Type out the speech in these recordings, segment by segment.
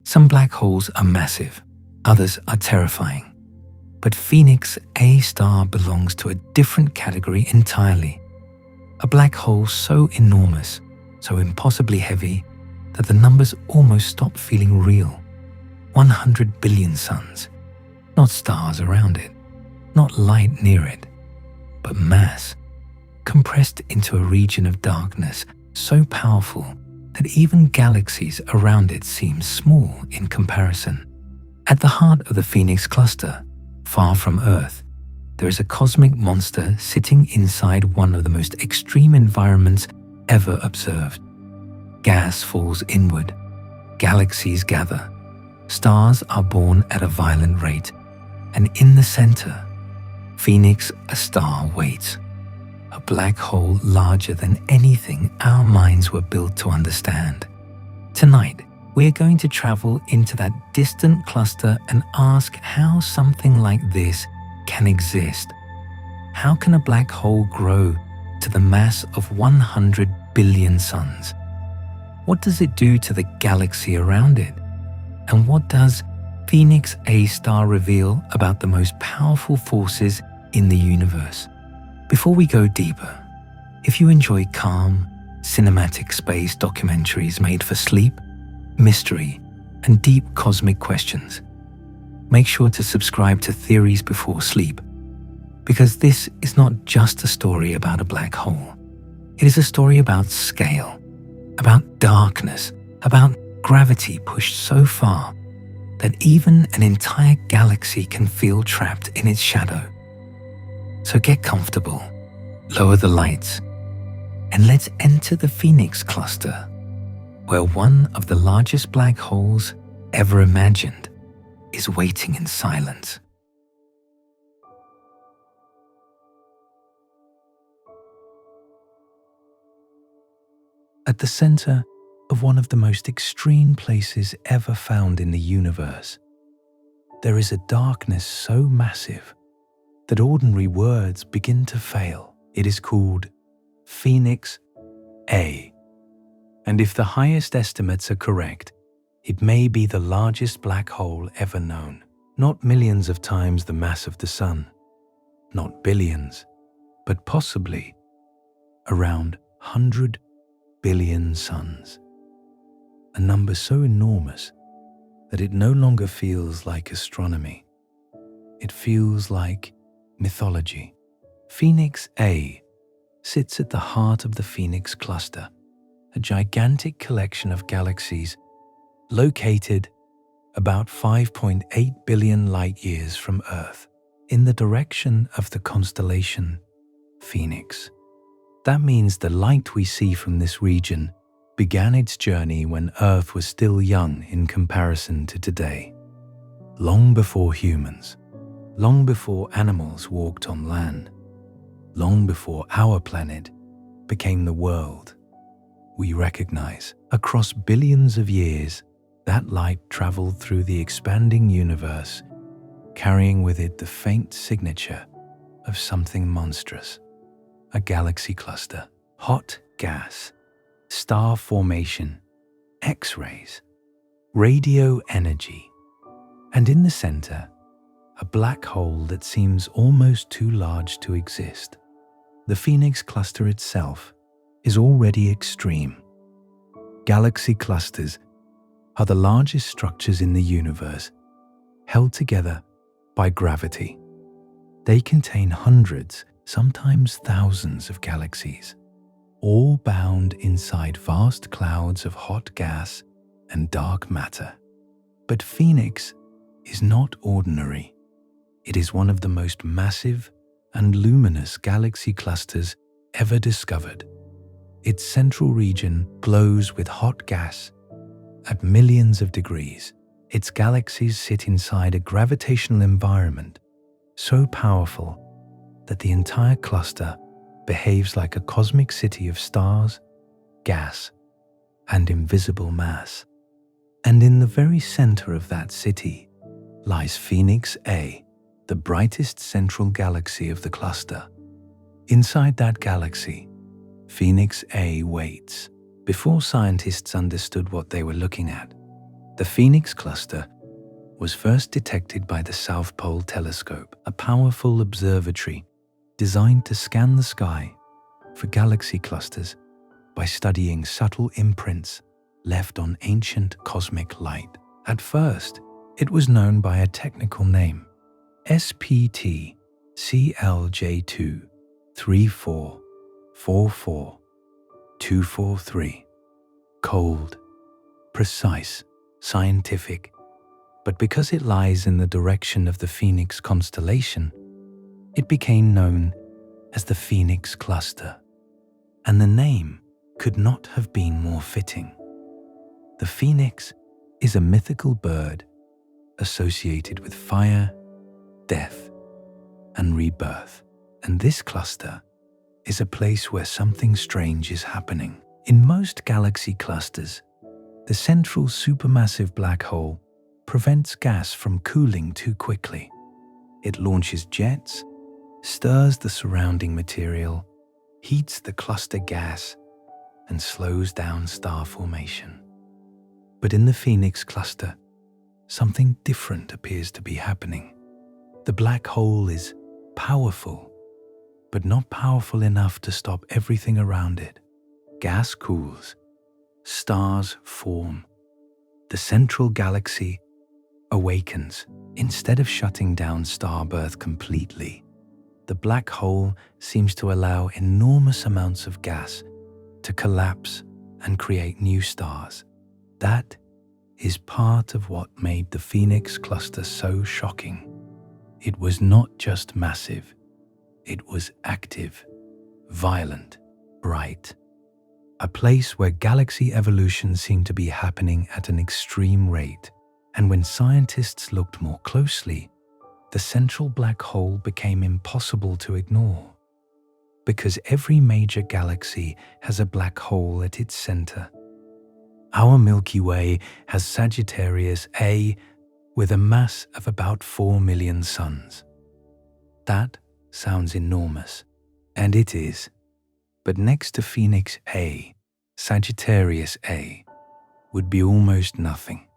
Some black holes are massive, others are terrifying. But Phoenix A star belongs to a different category entirely. A black hole so enormous, so impossibly heavy, that the numbers almost stop feeling real. 100 billion suns, not stars around it, not light near it, but mass, compressed into a region of darkness so powerful that even galaxies around it seem small in comparison. At the heart of the Phoenix cluster, far from Earth, there is a cosmic monster sitting inside one of the most extreme environments ever observed. Gas falls inward, galaxies gather, stars are born at a violent rate, and in the center, Phoenix A star waits. A black hole larger than anything our minds were built to understand. Tonight, we're going to travel into that distant cluster and ask how something like this can exist. How can a black hole grow to the mass of 100 billion suns? What does it do to the galaxy around it? And what does Phoenix A star reveal about the most powerful forces in the universe? Before we go deeper, if you enjoy calm, cinematic space documentaries made for sleep, mystery, and deep cosmic questions, make sure to subscribe to Theories Before Sleep, because this is not just a story about a black hole. It is a story about scale, about darkness, about gravity pushed so far that even an entire galaxy can feel trapped in its shadow. So get comfortable, lower the lights, and let's enter the Phoenix cluster, where one of the largest black holes ever imagined is waiting in silence. At the center of one of the most extreme places ever found in the universe, there is a darkness so massive that ordinary words begin to fail. It is called Phoenix A. And if the highest estimates are correct, it may be the largest black hole ever known. Not millions of times the mass of the Sun, not billions, but possibly around 100 billion suns. A number so enormous that it no longer feels like astronomy. It feels like mythology. Phoenix A sits at the heart of the Phoenix cluster, a gigantic collection of galaxies located about 5.8 billion light-years from Earth in the direction of the constellation Phoenix. That means the light we see from this region began its journey when Earth was still young in comparison to today, long before humans, long before animals walked on land, long before our planet became the world we recognize. Across billions of years, that light traveled through the expanding universe, carrying with it the faint signature of something monstrous. A galaxy cluster, hot gas, star formation, X-rays, radio energy, and in the center, a black hole that seems almost too large to exist. The Phoenix cluster itself is already extreme. Galaxy clusters are the largest structures in the universe, held together by gravity. They contain hundreds, sometimes thousands of galaxies, all bound inside vast clouds of hot gas and dark matter. But Phoenix is not ordinary. It is one of the most massive and luminous galaxy clusters ever discovered. Its central region glows with hot gas at millions of degrees. Its galaxies sit inside a gravitational environment so powerful that the entire cluster behaves like a cosmic city of stars, gas, and invisible mass. And in the very center of that city lies Phoenix A, the brightest central galaxy of the cluster. Inside that galaxy, Phoenix A waits. Before scientists understood what they were looking at, The Phoenix cluster was first detected by the South Pole Telescope, a powerful observatory designed to scan the sky for galaxy clusters by studying subtle imprints left on ancient cosmic light. At first, it was known by a technical name, SPT CLJ2 3444243. Cold, precise, scientific. But because it lies in the direction of the Phoenix constellation, it became known as the Phoenix cluster. And the name could not have been more fitting. The phoenix is a mythical bird associated with fire, death, and rebirth. And this cluster is a place where something strange is happening. In most galaxy clusters, the central supermassive black hole prevents gas from cooling too quickly. It launches jets, stirs the surrounding material, heats the cluster gas, and slows down star formation. But in the Phoenix cluster, something different appears to be happening. The black hole is powerful, but not powerful enough to stop everything around it. Gas cools, stars form, the central galaxy awakens. Instead of shutting down star birth completely, the black hole seems to allow enormous amounts of gas to collapse and create new stars. That is part of what made the Phoenix cluster so shocking. It was not just massive, it was active, violent, bright. A place where galaxy evolution seemed to be happening at an extreme rate. And when scientists looked more closely, the central black hole became impossible to ignore. Because every major galaxy has a black hole at its center. Our Milky Way has Sagittarius A with a mass of about 4 million suns. That sounds enormous, and it is. But next to Phoenix A, Sagittarius A would be almost nothing.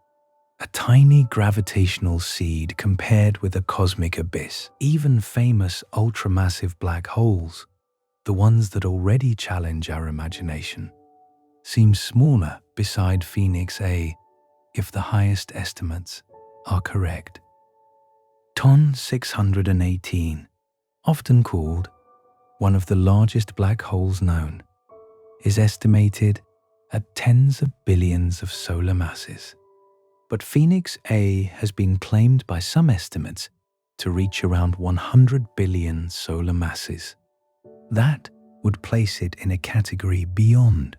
A tiny gravitational seed compared with a cosmic abyss. Even famous ultramassive black holes, the ones that already challenge our imagination, seem smaller beside Phoenix A if the highest estimates are correct. TON 618, often called one of the largest black holes known, is estimated at tens of billions of solar masses. But Phoenix A has been claimed by some estimates to reach around 100 billion solar masses. That would place it in a category beyond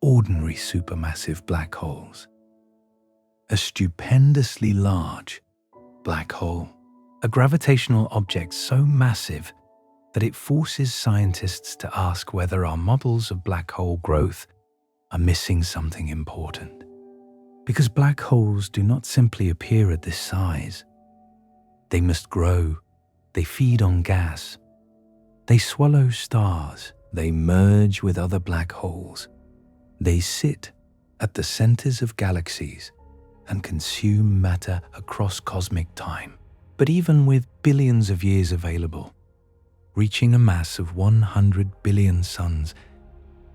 ordinary supermassive black holes. A stupendously large black hole. A gravitational object so massive that it forces scientists to ask whether our models of black hole growth are missing something important. Because black holes do not simply appear at this size. They must grow, they feed on gas, they swallow stars, they merge with other black holes. They sit at the centers of galaxies and consume matter across cosmic time. But even with billions of years available, reaching a mass of 100 billion suns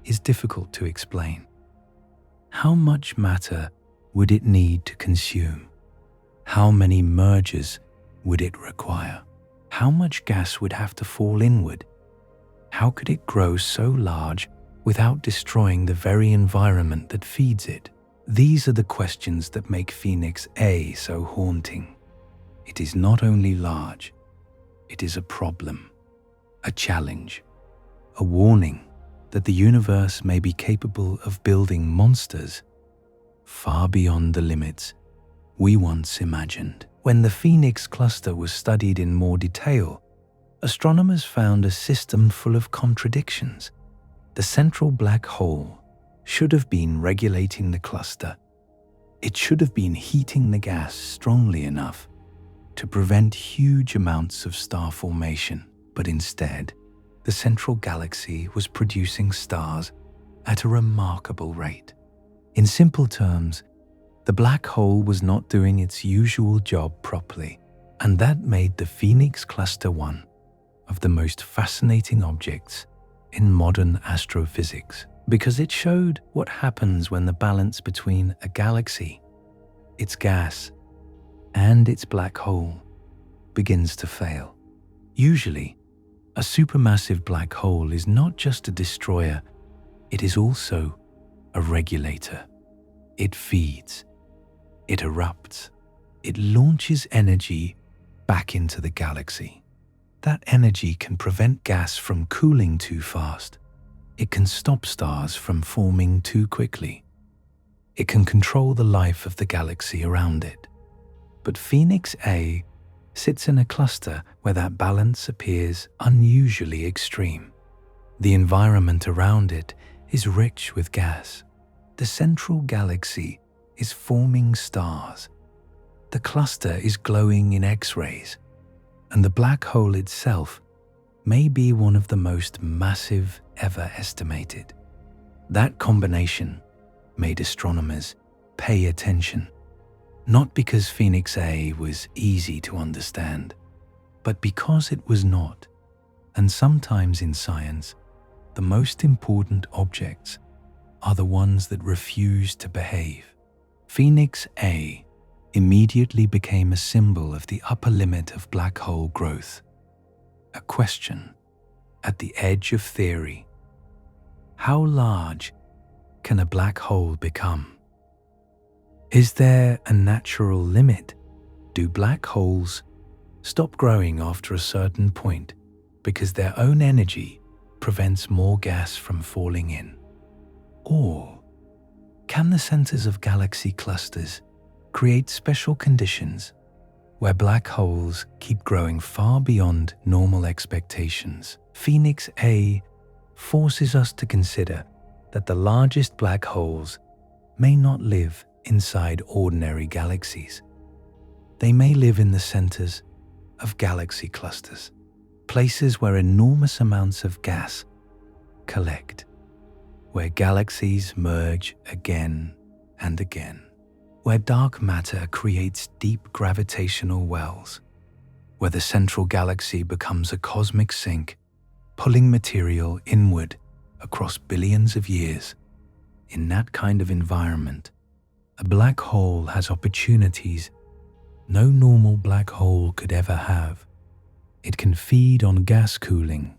is difficult to explain. How much matter would it need to consume? How many mergers would it require? How much gas would have to fall inward? How could it grow so large without destroying the very environment that feeds it? These are the questions that make Phoenix A so haunting. It is not only large, it is a problem, a challenge, a warning that the universe may be capable of building monsters far beyond the limits we once imagined. When the Phoenix cluster was studied in more detail, astronomers found a system full of contradictions. The central black hole should have been regulating the cluster. It should have been heating the gas strongly enough to prevent huge amounts of star formation, but instead, the central galaxy was producing stars at a remarkable rate. In simple terms, The black hole was not doing its usual job properly, and that made the Phoenix cluster one of the most fascinating objects in modern astrophysics, because it showed what happens when the balance between a galaxy, its gas, and its black hole begins to fail. Usually, a supermassive black hole is not just a destroyer, it is also a regulator. It feeds, it erupts, it launches energy back into the galaxy. That energy can prevent gas from cooling too fast. It can stop stars from forming too quickly. It can control the life of the galaxy around it. But Phoenix A sits in a cluster where that balance appears unusually extreme. The environment around it is rich with gas. The central galaxy is forming stars. The cluster is glowing in X-rays, and the black hole itself may be one of the most massive ever estimated. That combination made astronomers pay attention, not because Phoenix A was easy to understand, but because it was not. And sometimes in science, the most important objects are the ones that refuse to behave. Phoenix A immediately became a symbol of the upper limit of black hole growth, a question at the edge of theory. How large can a black hole become? Is there a natural limit? Do black holes stop growing after a certain point because their own energy prevents more gas from falling in? Or can the centers of galaxy clusters create special conditions where black holes keep growing far beyond normal expectations? Phoenix A forces us to consider that the largest black holes may not live inside ordinary galaxies. They may live in the centers of galaxy clusters, places where enormous amounts of gas collect, where galaxies merge again and again, where dark matter creates deep gravitational wells, where the central galaxy becomes a cosmic sink, pulling material inward across billions of years. In that kind of environment, a black hole has opportunities no normal black hole could ever have. It can feed on gas cooling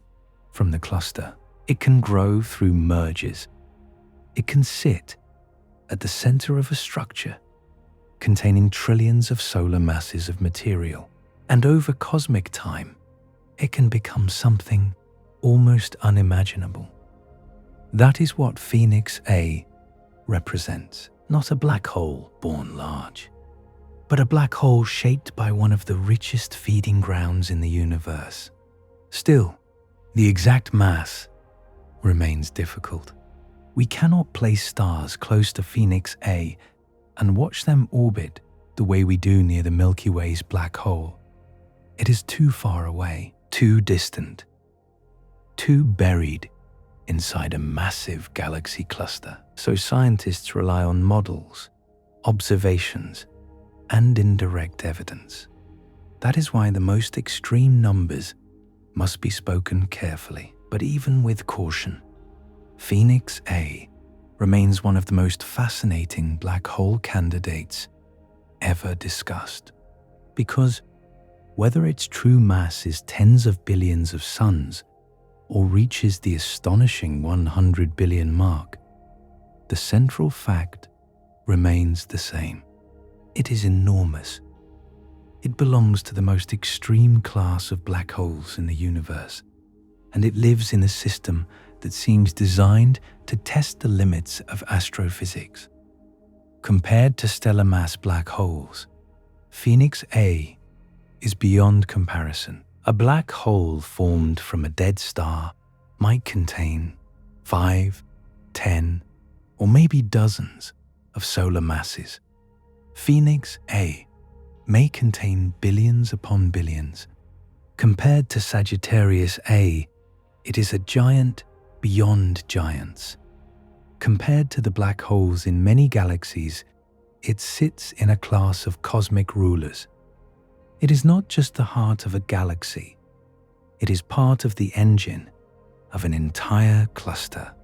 from the cluster. It can grow through mergers. It can sit at the center of a structure containing trillions of solar masses of material. And over cosmic time, it can become something almost unimaginable. That is what Phoenix A represents. Not a black hole born large, but a black hole shaped by one of the richest feeding grounds in the universe. Still, the exact mass remains difficult. We cannot place stars close to Phoenix A and watch them orbit the way we do near the Milky Way's black hole. It is too far away, too distant, too buried inside a massive galaxy cluster. So scientists rely on models, observations, and indirect evidence. That is why the most extreme numbers must be spoken carefully. But even with caution, Phoenix A remains one of the most fascinating black hole candidates ever discussed. Because whether its true mass is tens of billions of suns or reaches the astonishing 100 billion mark, the central fact remains the same. It is enormous. It belongs to the most extreme class of black holes in the universe, and it lives in a system that seems designed to test the limits of astrophysics. Compared to stellar mass black holes, Phoenix A is beyond comparison. A black hole formed from a dead star might contain 5, 10, or maybe dozens of solar masses. Phoenix A may contain billions upon billions. Compared to Sagittarius A, it is a giant beyond giants. Compared to the black holes in many galaxies, it sits in a class of cosmic rulers. It is not just the heart of a galaxy. It is part of the engine of an entire cluster.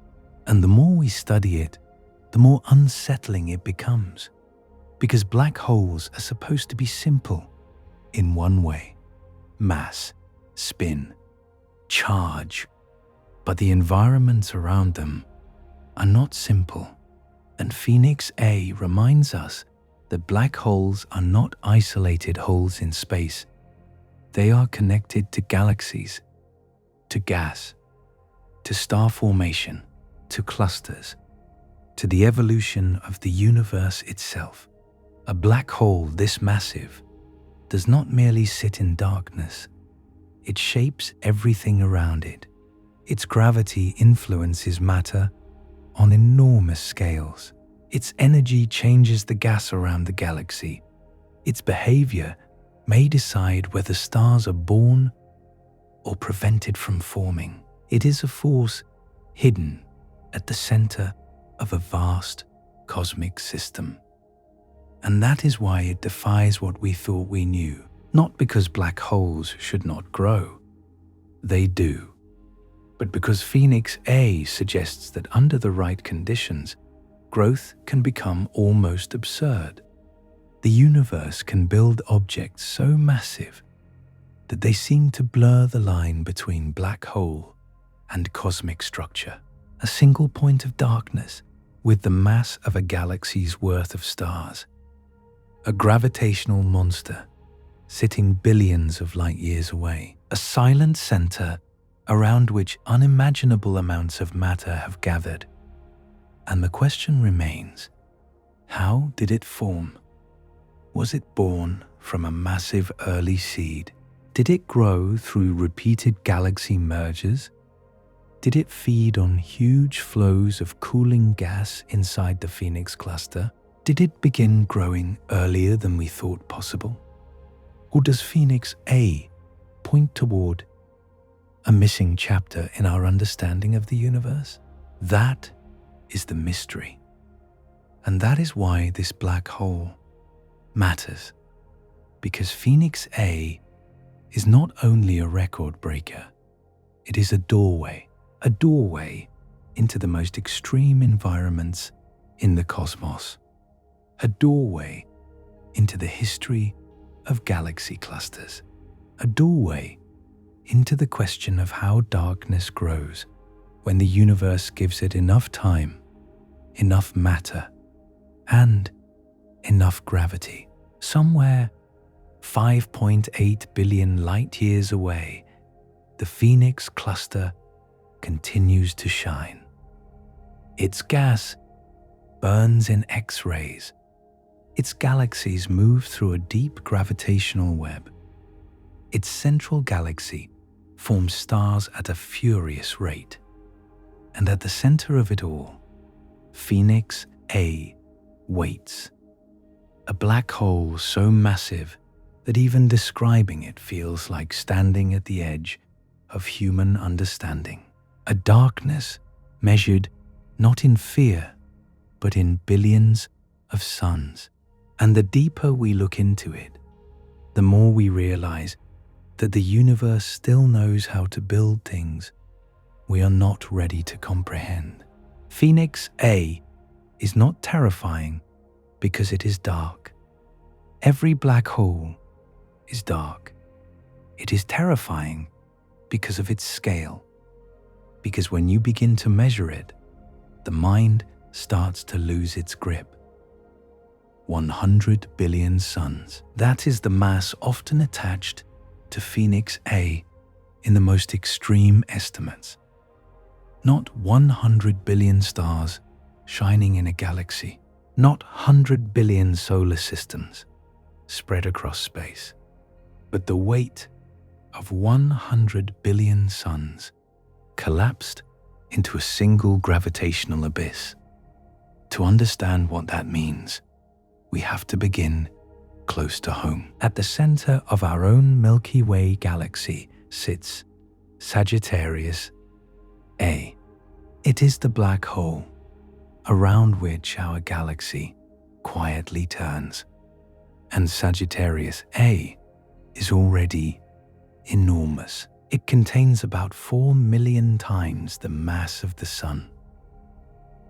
And the more we study it, the more unsettling it becomes. Because black holes are supposed to be simple in one way: mass, spin, charge. But the environments around them are not simple. And Phoenix A reminds us that black holes are not isolated holes in space. They are connected to galaxies, to gas, to star formation, to clusters, to the evolution of the universe itself. A black hole this massive does not merely sit in darkness. It shapes everything around it. Its gravity influences matter on enormous scales. Its energy changes the gas around the galaxy. Its behavior may decide whether stars are born or prevented from forming. It is a force hidden at the center of a vast cosmic system. And that is why it defies what we thought we knew. Not because black holes should not grow. They do. But because Phoenix A suggests that under the right conditions, growth can become almost absurd. The universe can build objects so massive that they seem to blur the line between black hole and cosmic structure. A single point of darkness with the mass of a galaxy's worth of stars. A gravitational monster sitting billions of light years away. A silent center around which unimaginable amounts of matter have gathered. And the question remains, how did it form? Was it born from a massive early seed? Did it grow through repeated galaxy mergers? Did it feed on huge flows of cooling gas inside the Phoenix cluster? Did it begin growing earlier than we thought possible? Or does Phoenix A point toward a missing chapter in our understanding of the universe? That is the mystery. And that is why this black hole matters. Because Phoenix A is not only a record breaker, it is a doorway into the most extreme environments in the cosmos, a doorway into the history of galaxy clusters, a doorway into the question of how darkness grows when the universe gives it enough time, enough matter, and enough gravity. Somewhere 5.8 billion light years away, the Phoenix cluster continues to shine. Its gas burns in X-rays. Its galaxies move through a deep gravitational web. Its central galaxy forms stars at a furious rate. And at the center of it all, Phoenix A waits. A black hole so massive that even describing it feels like standing at the edge of human understanding. A darkness measured not in fear, but in billions of suns. And the deeper we look into it, the more we realize that the universe still knows how to build things we are not ready to comprehend. Phoenix A is not terrifying because it is dark. Every black hole is dark. It is terrifying because of its scale. Because when you begin to measure it, the mind starts to lose its grip. 100 billion suns. That is the mass often attached to Phoenix A in the most extreme estimates. Not 100 billion stars shining in a galaxy, not 100 billion solar systems spread across space, but the weight of 100 billion suns collapsed into a single gravitational abyss. To understand what that means, we have to begin close to home. At the center of our own Milky Way galaxy sits Sagittarius A. It is the black hole around which our galaxy quietly turns. And Sagittarius A is already enormous. It contains about 4 million times the mass of the Sun.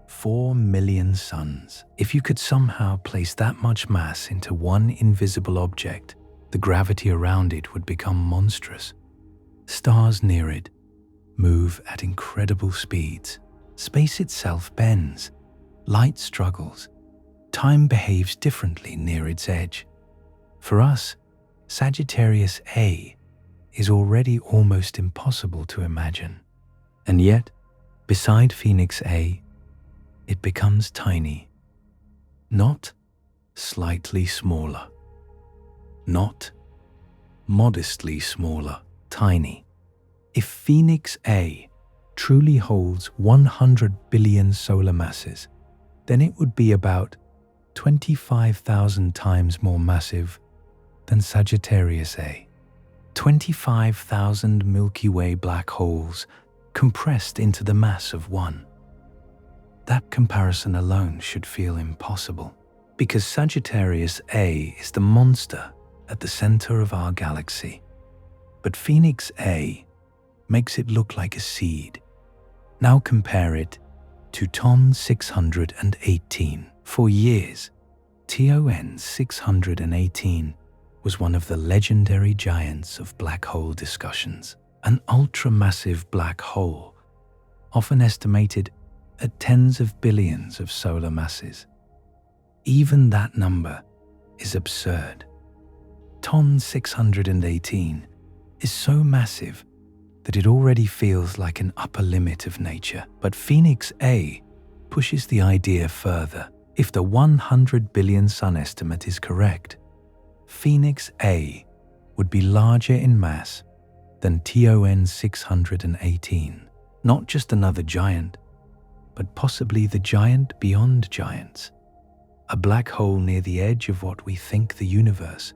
4 million suns. If you could somehow place that much mass into one invisible object, the gravity around it would become monstrous. Stars near it move at incredible speeds. Space itself bends. Light struggles. Time behaves differently near its edge. For us, Sagittarius A is already almost impossible to imagine. And yet, beside Phoenix A, it becomes tiny. Not slightly smaller. Not modestly smaller. Tiny. If Phoenix A truly holds 100 billion solar masses, then it would be about 25,000 times more massive than Sagittarius A. 25,000 Milky Way black holes compressed into the mass of one. That comparison alone should feel impossible, because Sagittarius A is the monster at the center of our galaxy. But Phoenix A makes it look like a seed. Now compare it to TON 618. For years, TON 618 was one of the legendary giants of black hole discussions. An ultramassive black hole, often estimated at tens of billions of solar masses. Even that number is absurd. TON 618 is so massive that it already feels like an upper limit of nature. But Phoenix A pushes the idea further. If the 100 billion sun estimate is correct, Phoenix A would be larger in mass than TON 618. Not just another giant, but possibly the giant beyond giants. A black hole near the edge of what we think the universe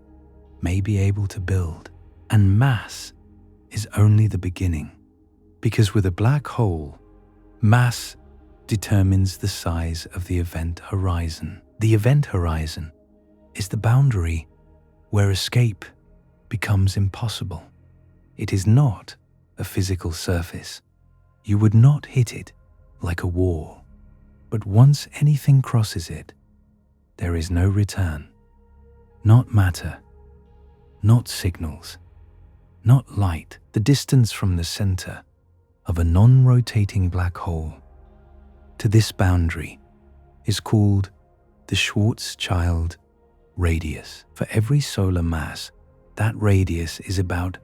may be able to build. And mass is only the beginning. Because with a black hole, mass determines the size of the event horizon. The event horizon is the boundary where escape becomes impossible. It is not a physical surface. You would not hit it like a wall. But once anything crosses it, there is no return. Not matter, not signals, not light. The distance from the center of a non-rotating black hole to this boundary is called the Schwarzschild radius. For every solar mass, that radius is about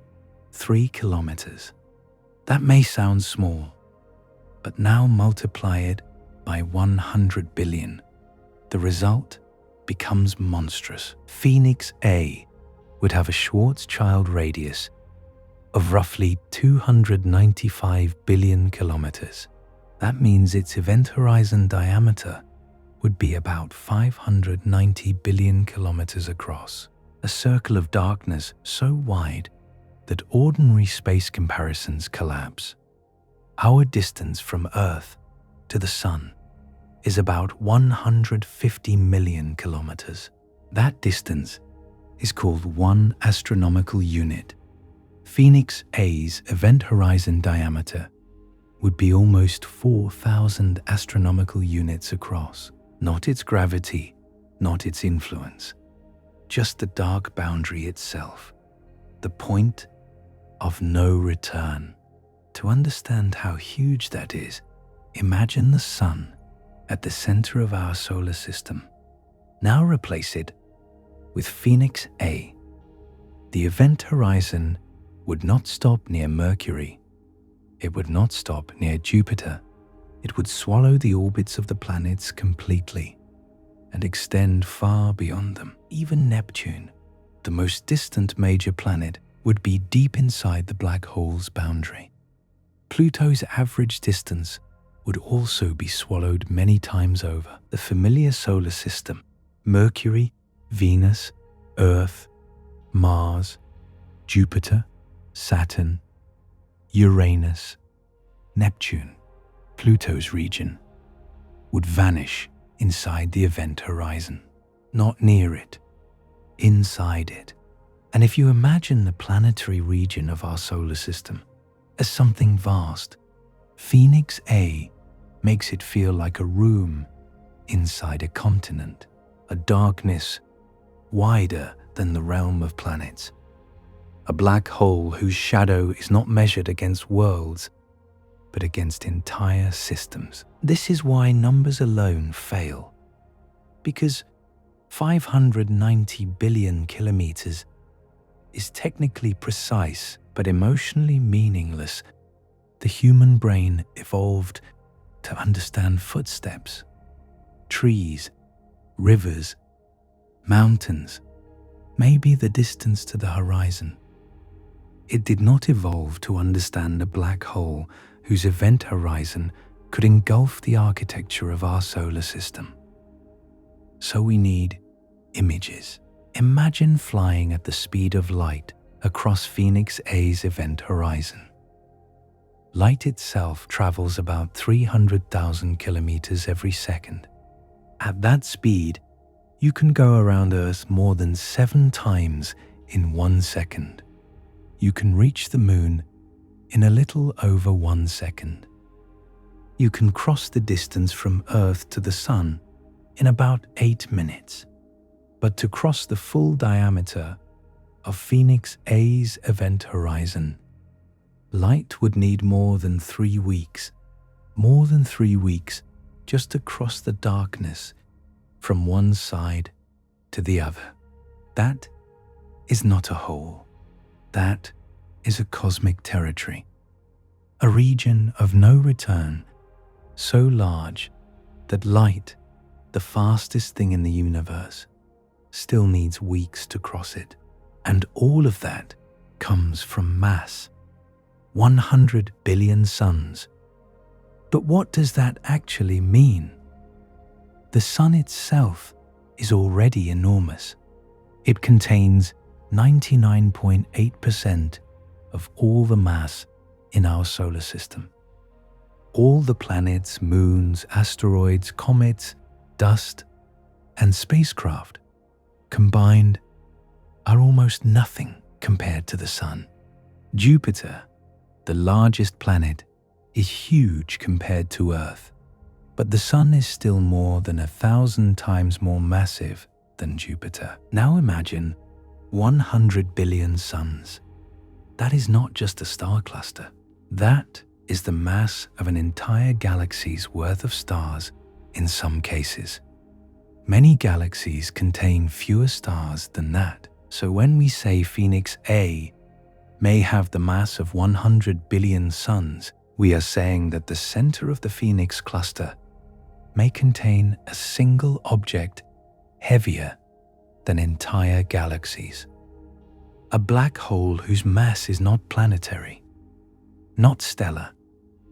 3 kilometers. That may sound small, but now multiply it by 100 billion. The result becomes monstrous. Phoenix A would have a Schwarzschild radius of roughly 295 billion kilometers. That means its event horizon diameter would be about 590 billion kilometers across. A circle of darkness so wide that ordinary space comparisons collapse. Our distance from Earth to the Sun is about 150 million kilometers. That distance is called 1 astronomical unit. Phoenix A's event horizon diameter would be almost 4,000 astronomical units across. Not its gravity, not its influence, just the dark boundary itself, the point of no return. To understand how huge that is, imagine the Sun at the center of our solar system. Now replace it with Phoenix A. The event horizon would not stop near Mercury. It would not stop near Jupiter. It would swallow the orbits of the planets completely and extend far beyond them. Even Neptune, the most distant major planet, would be deep inside the black hole's boundary. Pluto's average distance would also be swallowed many times over. The familiar solar system, Mercury, Venus, Earth, Mars, Jupiter, Saturn, Uranus, Neptune, Pluto's region, would vanish inside the event horizon. not near it, inside it. And if you imagine the planetary region of our solar system as something vast, Phoenix A makes it feel like a room inside a continent, a darkness wider than the realm of planets, a black hole whose shadow is not measured against worlds, but against entire systems. This is why numbers alone fail, because 590 billion kilometers is technically precise but emotionally meaningless. The human brain evolved to understand footsteps, trees, rivers, mountains, maybe the distance to the horizon. It did not evolve to understand a black hole whose event horizon could engulf the architecture of our solar system. So we need images. Imagine flying at the speed of light across Phoenix A's event horizon. Light itself travels about 300,000 kilometers every second. At that speed, you can go around Earth more than 7 times in 1 second. You can reach the moon in a little over 1 second. You can cross the distance from Earth to the Sun in about 8 minutes. But to cross the full diameter of Phoenix A's event horizon, light would need more than 3 weeks. More than 3 weeks just to cross the darkness from one side to the other. That is not a hole. That is a cosmic territory, a region of no return, so large that light, the fastest thing in the universe, still needs weeks to cross it. And all of that comes from mass, 100 billion suns. But what does that actually mean? The sun itself is already enormous. It contains 99.8% of all the mass in our solar system. All the planets, moons, asteroids, comets, dust, and spacecraft combined are almost nothing compared to the sun. Jupiter, the largest planet, is huge compared to Earth, but the sun is still more than 1,000 times more massive than Jupiter. Now imagine 100 billion suns. That is not just a star cluster. That is the mass of an entire galaxy's worth of stars in some cases. Many galaxies contain fewer stars than that. So when we say Phoenix A may have the mass of 100 billion suns, we are saying that the center of the Phoenix cluster may contain a single object heavier than entire galaxies. A black hole whose mass is not planetary, not stellar,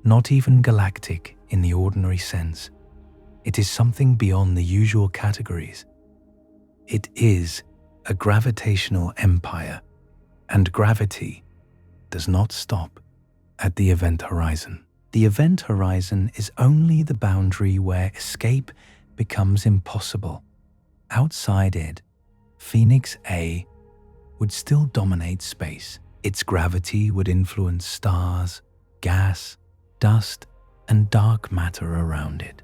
not even galactic in the ordinary sense. It is something beyond the usual categories. It is a gravitational empire, and gravity does not stop at the event horizon. The event horizon is only the boundary where escape becomes impossible. Outside it, Phoenix A would still dominate space. Its gravity would influence stars, gas, dust, and dark matter around it.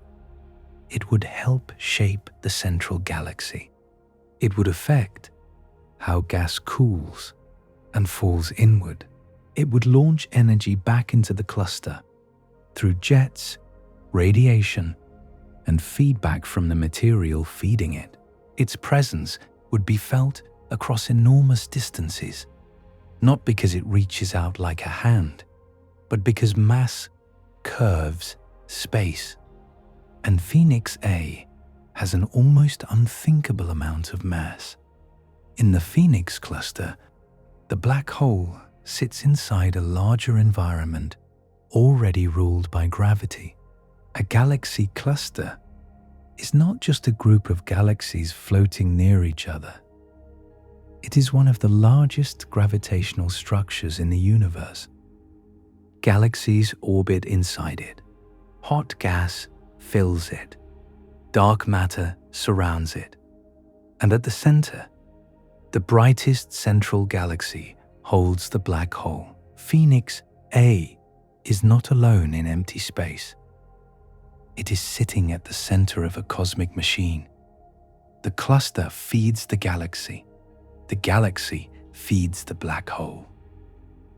It would help shape the central galaxy. It would affect how gas cools and falls inward. It would launch energy back into the cluster through jets, radiation, and feedback from the material feeding it. Its presence would be felt across enormous distances, not because it reaches out like a hand, but because mass curves space. And Phoenix A has an almost unthinkable amount of mass. In the Phoenix cluster, the black hole sits inside a larger environment already ruled by gravity. A galaxy cluster is not just a group of galaxies floating near each other. It is one of the largest gravitational structures in the universe. Galaxies orbit inside it. Hot gas fills it. Dark matter surrounds it. And at the center, the brightest central galaxy holds the black hole. Phoenix A is not alone in empty space. It is sitting at the center of a cosmic machine. The cluster feeds the galaxy. The galaxy feeds the black hole.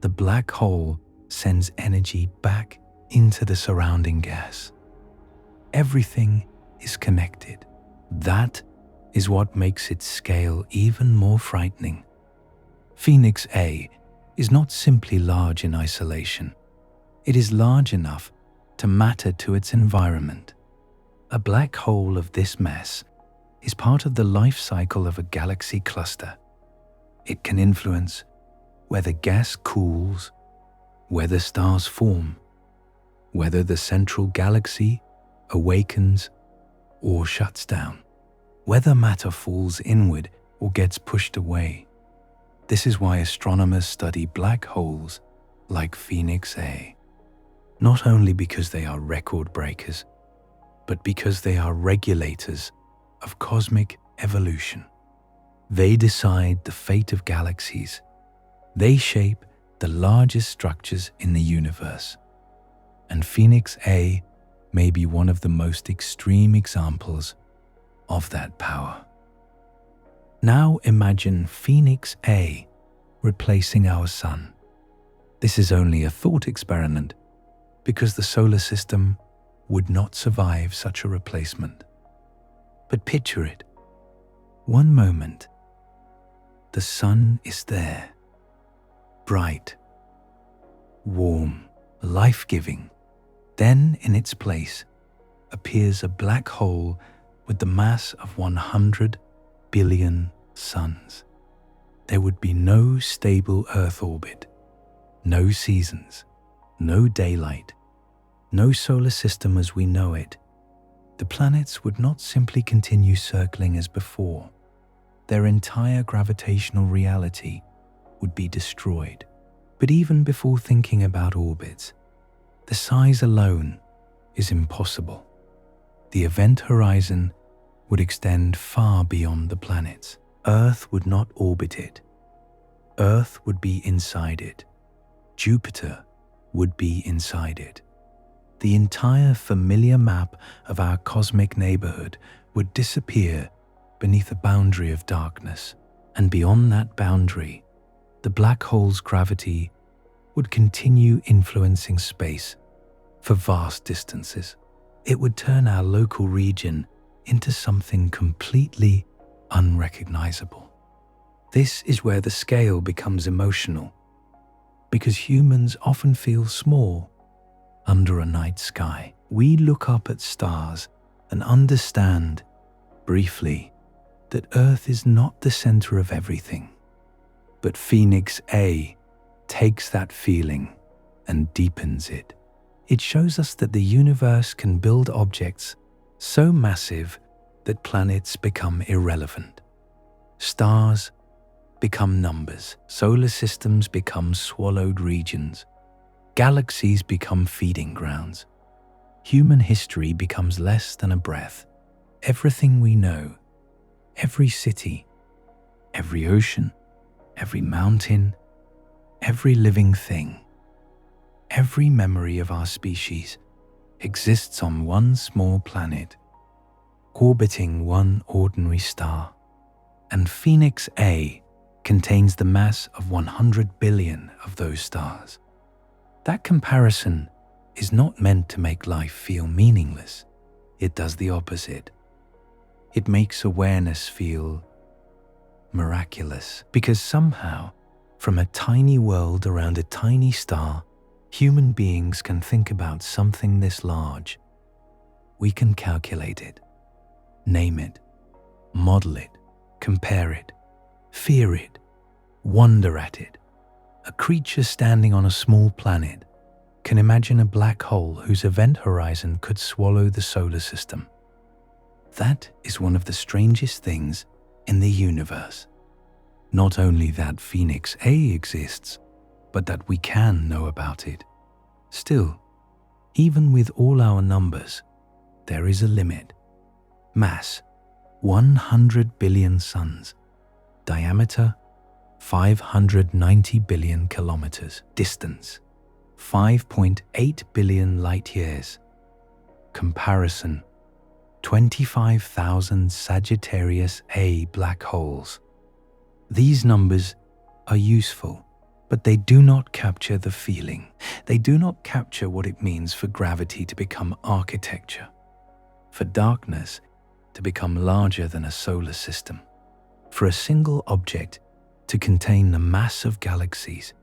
The black hole sends energy back into the surrounding gas. Everything is connected. That is what makes its scale even more frightening. Phoenix A is not simply large in isolation. It is large enough to matter to its environment. A black hole of this mass is part of the life cycle of a galaxy cluster. It can influence whether gas cools, whether stars form, whether the central galaxy awakens or shuts down, whether matter falls inward or gets pushed away. This is why astronomers study black holes like Phoenix A, not only because they are record breakers, but because they are regulators of cosmic evolution. They decide the fate of galaxies. They shape the largest structures in the universe. And Phoenix A may be one of the most extreme examples of that power. Now imagine Phoenix A replacing our Sun. This is only a thought experiment because the solar system would not survive such a replacement. But picture it. One moment, the Sun is there, bright, warm, life-giving. Then in its place appears a black hole with the mass of 100 billion suns. There would be no stable Earth orbit, no seasons, no daylight, no solar system as we know it. The planets would not simply continue circling as before. Their entire gravitational reality would be destroyed. But even before thinking about orbits, the size alone is impossible. The event horizon would extend far beyond the planets. Earth would not orbit it. Earth would be inside it. Jupiter would be inside it. The entire familiar map of our cosmic neighborhood would disappear beneath a boundary of darkness. And beyond that boundary, the black hole's gravity would continue influencing space for vast distances. It would turn our local region into something completely unrecognizable. This is where the scale becomes emotional, because humans often feel small under a night sky. We look up at stars and understand, briefly, that Earth is not the center of everything. But Phoenix A takes that feeling and deepens it. It shows us that the universe can build objects so massive that planets become irrelevant. Stars become numbers. Solar systems become swallowed regions. Galaxies become feeding grounds. Human history becomes less than a breath. Everything we know, every city, every ocean, every mountain, every living thing, every memory of our species exists on one small planet, orbiting one ordinary star. And Phoenix A contains the mass of 100 billion of those stars. That comparison is not meant to make life feel meaningless. It does the opposite. It makes awareness feel miraculous, because somehow, from a tiny world around a tiny star, human beings can think about something this large. We can calculate it, name it, model it, compare it, fear it, wonder at it. A creature standing on a small planet can imagine a black hole whose event horizon could swallow the solar system. That is one of the strangest things in the universe. Not only that Phoenix A exists, but that we can know about it. Still, even with all our numbers, there is a limit. Mass 100 billion suns, diameter 590 billion kilometers, distance 5.8 billion light years, comparison 25,000 Sagittarius A black holes. These numbers are useful, but they do not capture the feeling. They do not capture what it means for gravity to become architecture, for darkness to become larger than a solar system, for a single object to contain the mass of galaxies.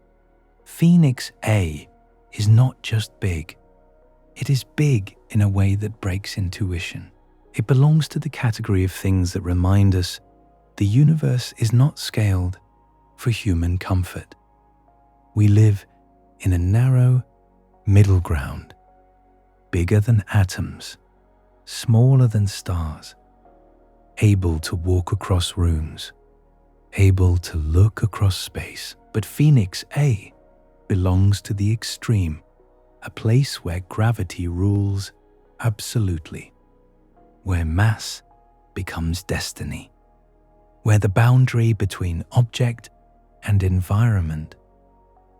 Phoenix A is not just big. It is big in a way that breaks intuition. It belongs to the category of things that remind us the universe is not scaled for human comfort. We live in a narrow middle ground, bigger than atoms, smaller than stars, able to walk across rooms, able to look across space. But Phoenix A belongs to the extreme, a place where gravity rules absolutely, where mass becomes destiny, where the boundary between object and environment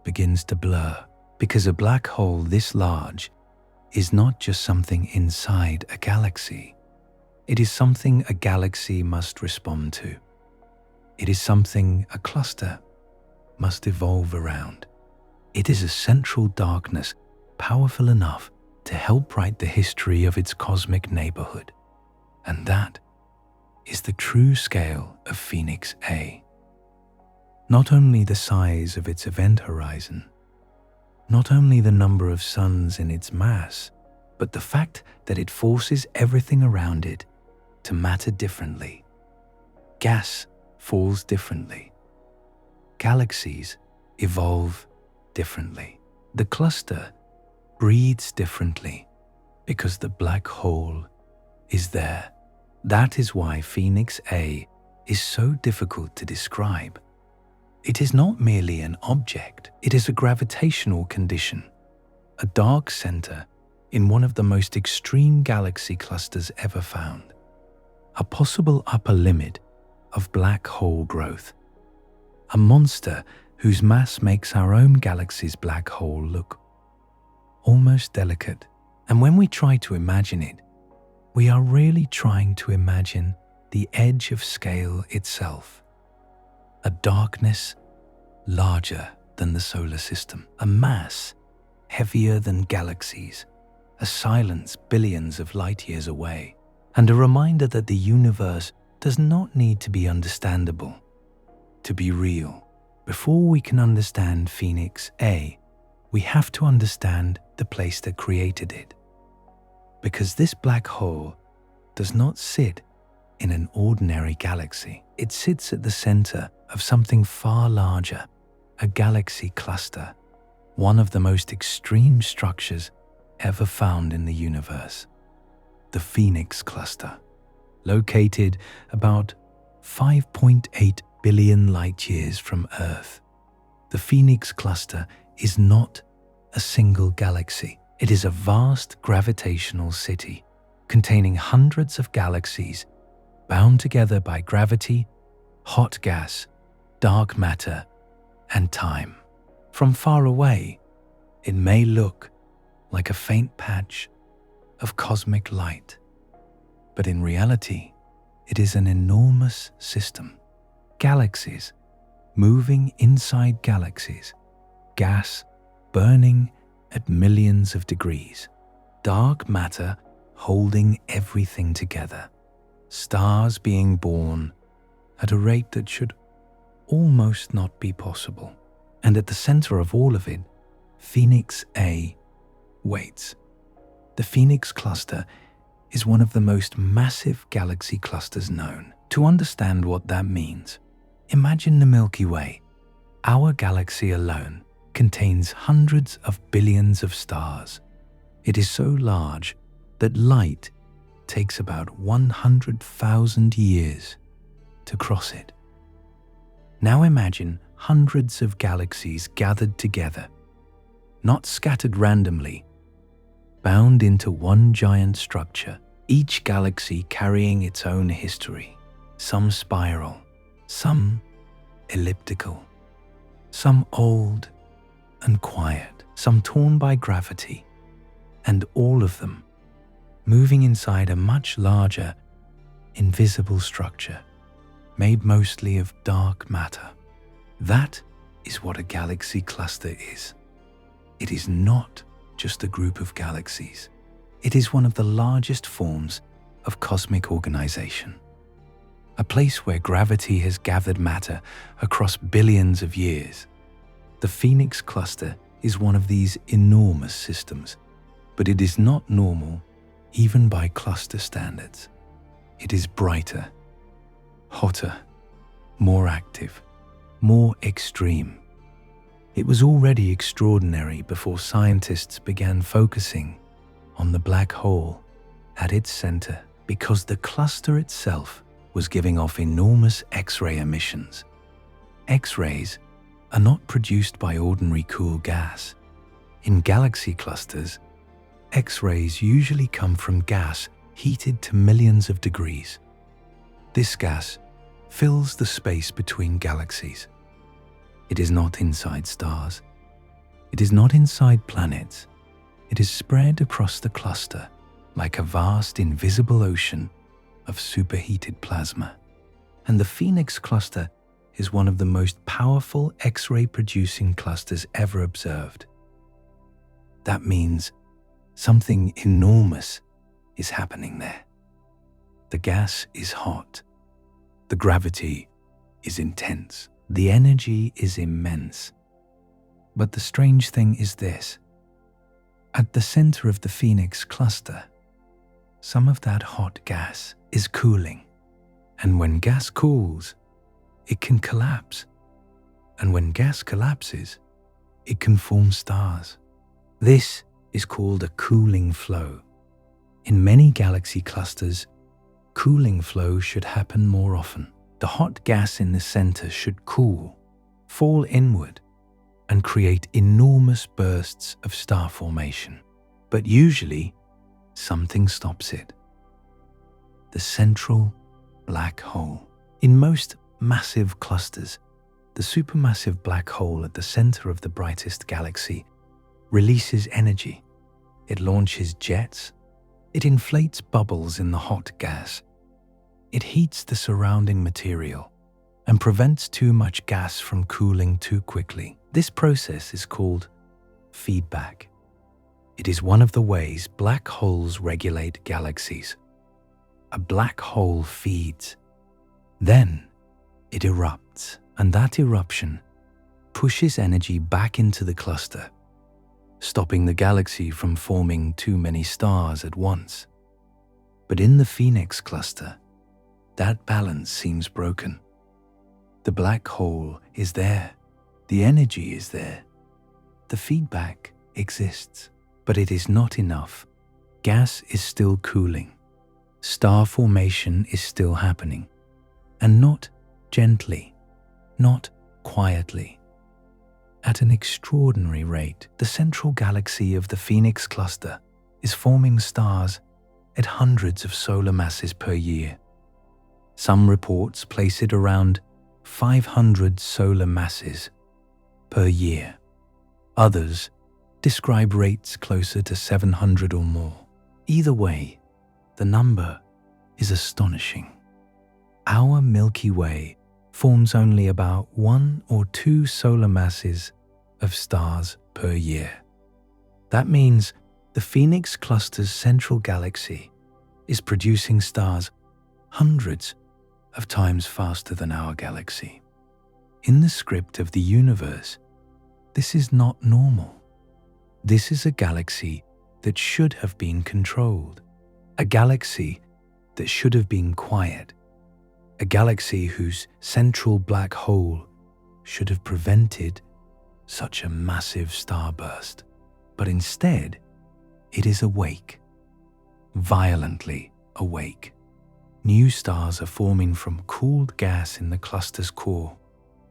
begins to blur, because a black hole this large is not just something inside a galaxy. It is something a galaxy must respond to. It is something a cluster must evolve around. It is a central darkness powerful enough to help write the history of its cosmic neighborhood. And that is the true scale of Phoenix A. Not only the size of its event horizon, not only the number of suns in its mass, but the fact that it forces everything around it to matter differently. Gas falls differently. Galaxies evolve differently. The cluster breathes differently because the black hole is there. That is why Phoenix A is so difficult to describe. It is not merely an object, it is a gravitational condition, a dark center in one of the most extreme galaxy clusters ever found, a possible upper limit of black hole growth, a monster whose mass makes our own galaxy's black hole look almost delicate. And when we try to imagine it, we are really trying to imagine the edge of scale itself, a darkness larger than the solar system, a mass heavier than galaxies, a silence billions of light years away, and a reminder that the universe does not need to be understandable to be real. Before we can understand Phoenix A, we have to understand the place that created it. Because this black hole does not sit in an ordinary galaxy. It sits at the center of something far larger, a galaxy cluster, one of the most extreme structures ever found in the universe, the Phoenix cluster, located about 5.8 billion light years from Earth. The Phoenix cluster is not a single galaxy. It is a vast gravitational city containing hundreds of galaxies bound together by gravity, hot gas, dark matter, and time. From far away, it may look like a faint patch of cosmic light, but in reality, it is an enormous system. Galaxies moving inside galaxies, gas burning at millions of degrees, dark matter holding everything together, stars being born at a rate that should almost not be possible. And at the center of all of it, Phoenix A waits. The Phoenix cluster is one of the most massive galaxy clusters known. To understand what that means, imagine the Milky Way. Our galaxy alone contains hundreds of billions of stars. It is so large that light takes about 100,000 years to cross it. Now imagine hundreds of galaxies gathered together, not scattered randomly, bound into one giant structure, each galaxy carrying its own history, some spiral, some elliptical, some old and quiet, some torn by gravity, and all of them moving inside a much larger, invisible structure made mostly of dark matter. That is what a galaxy cluster is. It is not just a group of galaxies. It is one of the largest forms of cosmic organization. A place where gravity has gathered matter across billions of years. The Phoenix cluster is one of these enormous systems, but it is not normal even by cluster standards. It is brighter, hotter, more active, more extreme. It was already extraordinary before scientists began focusing on the black hole at its center, because the cluster itself was giving off enormous X-ray emissions. X-rays are not produced by ordinary cool gas. In galaxy clusters, X-rays usually come from gas heated to millions of degrees. This gas fills the space between galaxies. It is not inside stars. It is not inside planets. It is spread across the cluster like a vast invisible ocean of superheated plasma. And the Phoenix cluster is one of the most powerful X-ray producing clusters ever observed. That means something enormous is happening there. The gas is hot. The gravity is intense. The energy is immense. But the strange thing is this. At the center of the Phoenix cluster, some of that hot gas is cooling. And when gas cools, it can collapse. And when gas collapses, it can form stars. This is called a cooling flow. In many galaxy clusters, cooling flow should happen more often. The hot gas in the center should cool, fall inward, and create enormous bursts of star formation. But usually, something stops it. The central black hole. In most massive clusters, the supermassive black hole at the center of the brightest galaxy releases energy. It launches jets. It inflates bubbles in the hot gas. It heats the surrounding material and prevents too much gas from cooling too quickly. This process is called feedback. It is one of the ways black holes regulate galaxies. A black hole feeds. Then it erupts, and that eruption pushes energy back into the cluster, stopping the galaxy from forming too many stars at once. But in the Phoenix cluster, that balance seems broken. The black hole is there. The energy is there. The feedback exists, but it is not enough. Gas is still cooling. Star formation is still happening. And not gently, not quietly. At an extraordinary rate, the central galaxy of the Phoenix cluster is forming stars at hundreds of solar masses per year. Some reports place it around 500 solar masses per year. Others describe rates closer to 700 or more. Either way, the number is astonishing. Our Milky Way forms only about 1 or 2 solar masses of stars per year. That means the Phoenix cluster's central galaxy is producing stars hundreds of times faster than our galaxy. In the script of the universe, this is not normal. This is a galaxy that should have been controlled, a galaxy that should have been quiet, a galaxy whose central black hole should have prevented such a massive starburst. But instead, it is awake, violently awake. New stars are forming from cooled gas in the cluster's core,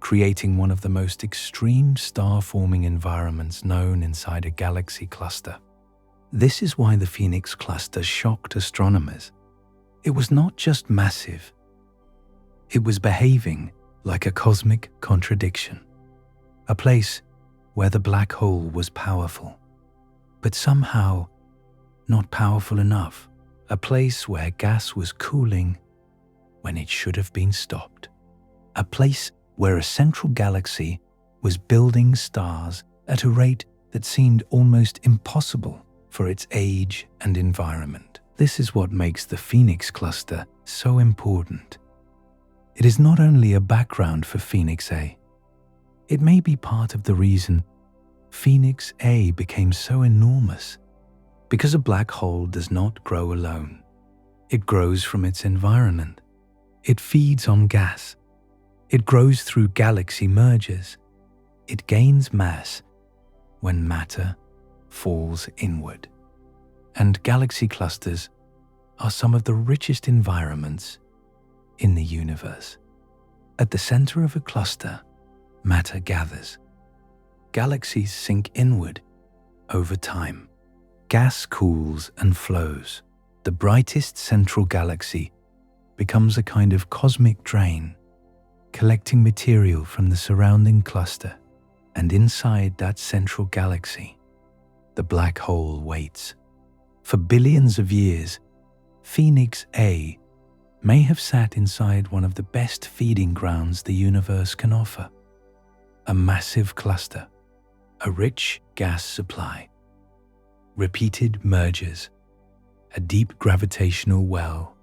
creating one of the most extreme star-forming environments known inside a galaxy cluster. This is why the Phoenix cluster shocked astronomers. It was not just massive, it was behaving like a cosmic contradiction. A place where the black hole was powerful, but somehow not powerful enough. A place where gas was cooling when it should have been stopped. A place where a central galaxy was building stars at a rate that seemed almost impossible for its age and environment. This is what makes the Phoenix cluster so important. It is not only a background for Phoenix A. It may be part of the reason Phoenix A became so enormous, because a black hole does not grow alone. It grows from its environment. It feeds on gas. It grows through galaxy mergers. It gains mass when matter falls inward. And galaxy clusters are some of the richest environments in the universe. At the center of a cluster, matter gathers. Galaxies sink inward over time. Gas cools and flows. The brightest central galaxy becomes a kind of cosmic drain, collecting material from the surrounding cluster. And inside that central galaxy, the black hole waits. For billions of years, Phoenix A may have sat inside one of the best feeding grounds the universe can offer. A massive cluster, a rich gas supply, repeated mergers, a deep gravitational well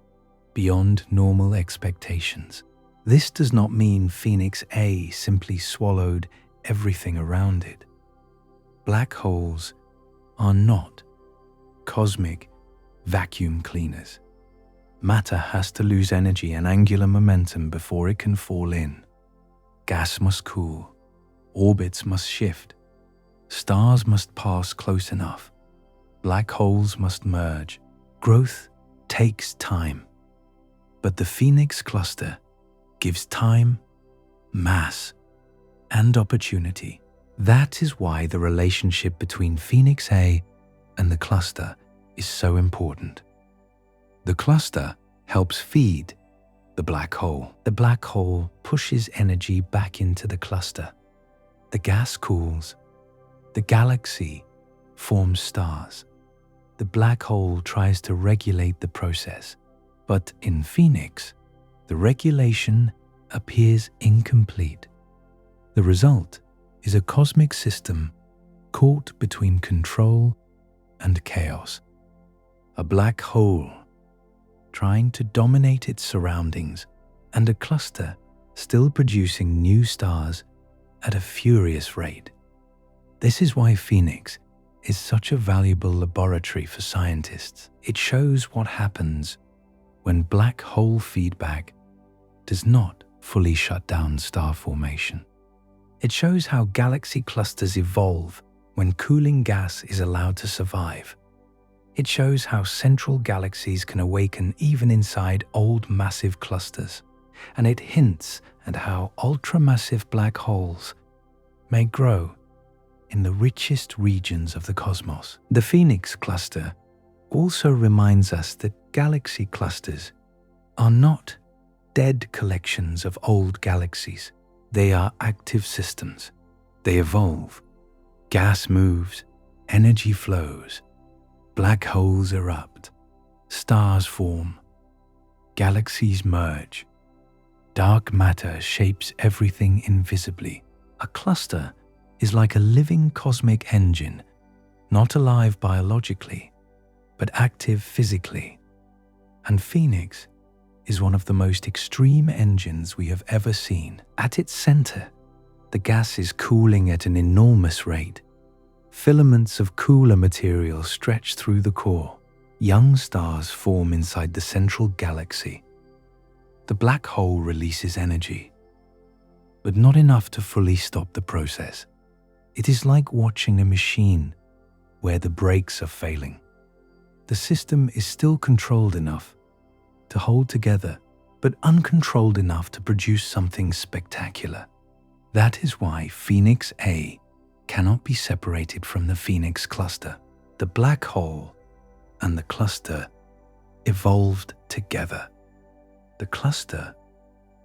beyond normal expectations. This does not mean Phoenix A simply swallowed everything around it. Black holes are not cosmic vacuum cleaners. Matter has to lose energy and angular momentum before it can fall in. Gas must cool, orbits must shift, stars must pass close enough, black holes must merge. Growth takes time, but the Phoenix cluster gives time, mass, and opportunity. That is why the relationship between Phoenix A and the cluster is so important. The cluster helps feed the black hole. The black hole pushes energy back into the cluster. The gas cools. The galaxy forms stars. The black hole tries to regulate the process, but in Phoenix, the regulation appears incomplete. The result is a cosmic system caught between control and chaos. A black hole trying to dominate its surroundings, and a cluster still producing new stars at a furious rate. This is why Phoenix is such a valuable laboratory for scientists. It shows what happens when black hole feedback does not fully shut down star formation. It shows how galaxy clusters evolve when cooling gas is allowed to survive. It shows how central galaxies can awaken even inside old massive clusters. And it hints at how ultramassive black holes may grow in the richest regions of the cosmos. The Phoenix cluster also reminds us that galaxy clusters are not dead collections of old galaxies. They are active systems. They evolve. Gas moves, energy flows, black holes erupt, stars form, galaxies merge. Dark matter shapes everything invisibly. A cluster is like a living cosmic engine, not alive biologically, but active physically. And Phoenix is one of the most extreme engines we have ever seen. At its center, the gas is cooling at an enormous rate. Filaments of cooler material stretch through the core. Young stars form inside the central galaxy. The black hole releases energy, but not enough to fully stop the process. It is like watching a machine where the brakes are failing. The system is still controlled enough to hold together, but uncontrolled enough to produce something spectacular. That is why Phoenix A cannot be separated from the Phoenix cluster. The black hole and the cluster evolved together. The cluster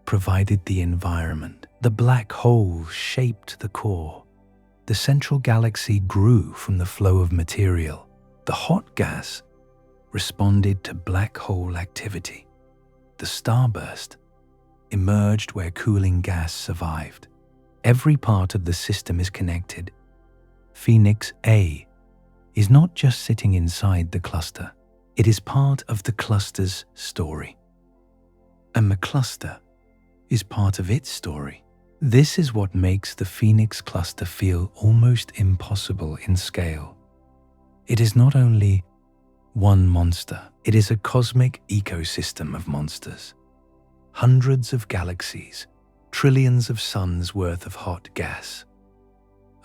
provided the environment. The black hole shaped the core. The central galaxy grew from the flow of material. The hot gas responded to black hole activity. The starburst emerged where cooling gas survived. Every part of the system is connected. Phoenix A is not just sitting inside the cluster. It is part of the cluster's story. And the cluster is part of its story. This is what makes the Phoenix cluster feel almost impossible in scale. It is not only one monster, it is a cosmic ecosystem of monsters. Hundreds of galaxies, trillions of suns worth of hot gas.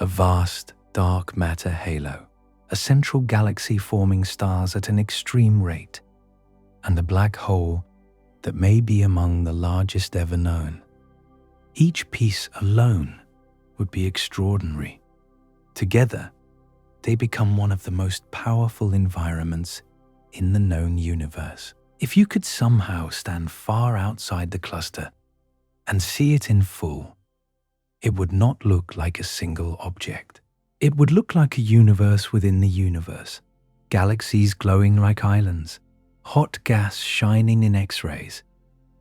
A vast, dark matter halo, a central galaxy forming stars at an extreme rate, and a black hole that may be among the largest ever known. Each piece alone would be extraordinary. Together, they become one of the most powerful environments in the known universe. If you could somehow stand far outside the cluster and see it in full, it would not look like a single object. It would look like a universe within the universe, galaxies glowing like islands, hot gas shining in X-rays,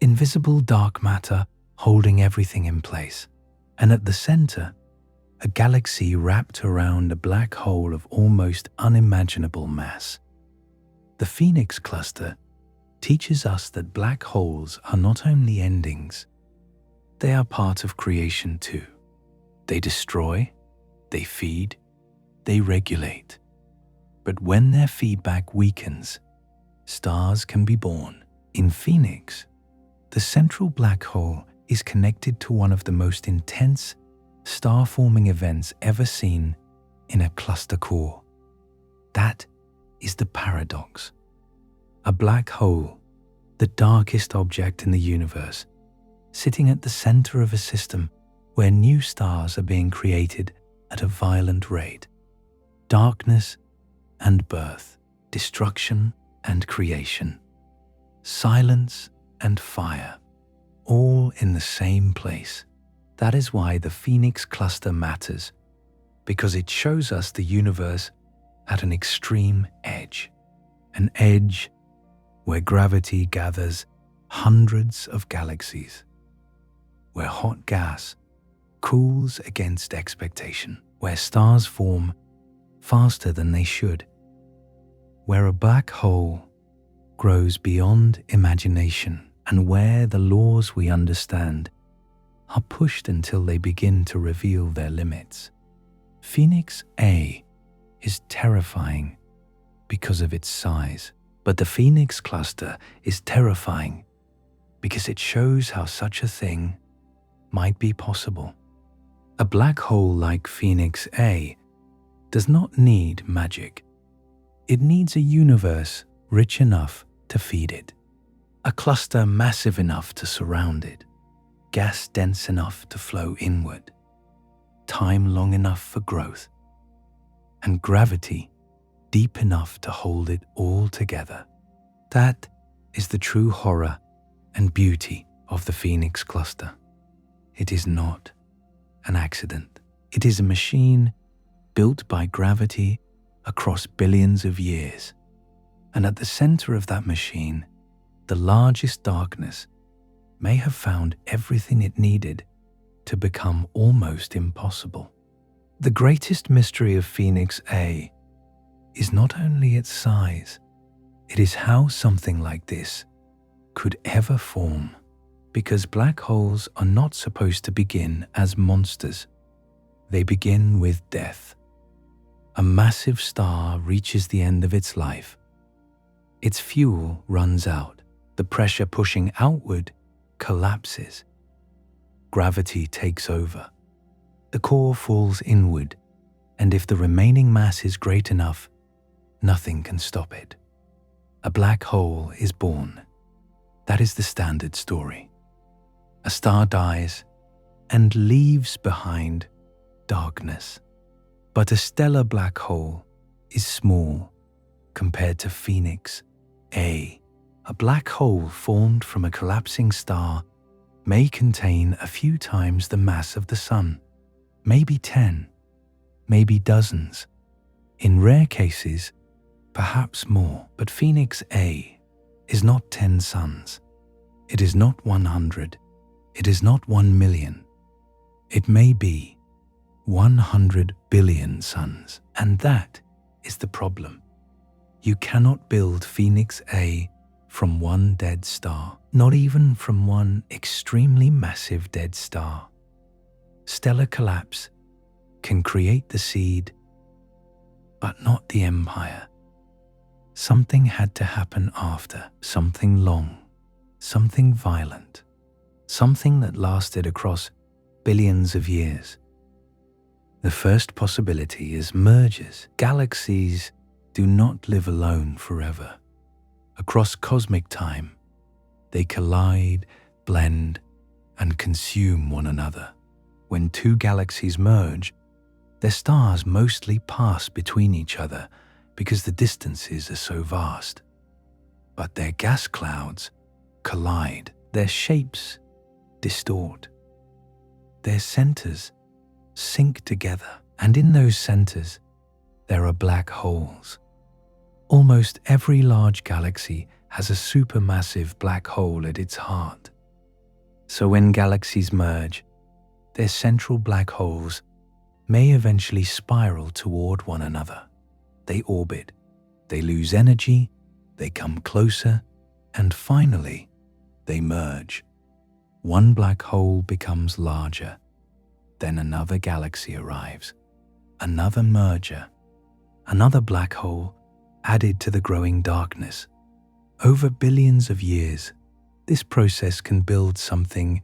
invisible dark matter holding everything in place, and at the center, a galaxy wrapped around a black hole of almost unimaginable mass. The Phoenix cluster teaches us that black holes are not only endings, they are part of creation too. They destroy, they feed, they regulate. But when their feedback weakens, stars can be born. In Phoenix, the central black hole is connected to one of the most intense star-forming events ever seen in a cluster core. That is the paradox. A black hole, the darkest object in the universe, sitting at the center of a system where new stars are being created at a violent rate. Darkness and birth, destruction and creation, silence and fire, all in the same place. That is why the Phoenix cluster matters, because it shows us the universe at an extreme edge, an edge where gravity gathers hundreds of galaxies, where hot gas cools against expectation, where stars form faster than they should, where a black hole grows beyond imagination, and where the laws we understand are pushed until they begin to reveal their limits. Phoenix A is terrifying because of its size, but the Phoenix cluster is terrifying because it shows how such a thing might be possible. A black hole like Phoenix A does not need magic. It needs a universe rich enough to feed it, a cluster massive enough to surround it, gas dense enough to flow inward, time long enough for growth, and gravity deep enough to hold it all together. That is the true horror and beauty of the Phoenix cluster. It is not an accident. It is a machine built by gravity across billions of years. And at the center of that machine, the largest darkness may have found everything it needed to become almost impossible. The greatest mystery of Phoenix A is not only its size, it is how something like this could ever form, because black holes are not supposed to begin as monsters. They begin with death. A massive star reaches the end of its life. Its fuel runs out. The pressure pushing outward collapses. Gravity takes over. The core falls inward, and if the remaining mass is great enough, nothing can stop it. A black hole is born. That is the standard story. A star dies and leaves behind darkness. But a stellar black hole is small compared to Phoenix A. A black hole formed from a collapsing star may contain a few times the mass of the Sun, maybe 10, maybe dozens. In rare cases, perhaps more. But Phoenix A is not 10 suns. It is not 100. It is not 1 million. It may be 100 billion suns. And that is the problem. You cannot build Phoenix A from one dead star, not even from one extremely massive dead star. Stellar collapse can create the seed, but not the empire. Something had to happen after, something long, something violent, something that lasted across billions of years. The first possibility is mergers. Galaxies do not live alone forever. Across cosmic time, they collide, blend, and consume one another. When two galaxies merge, their stars mostly pass between each other because the distances are so vast. But their gas clouds collide, their shapes distort, their centers sink together, and in those centers, there are black holes. Almost every large galaxy has a supermassive black hole at its heart. So when galaxies merge, their central black holes may eventually spiral toward one another. They orbit, they lose energy, they come closer, and finally, they merge. One black hole becomes larger, then another galaxy arrives, another merger, another black hole added to the growing darkness. Over billions of years, this process can build something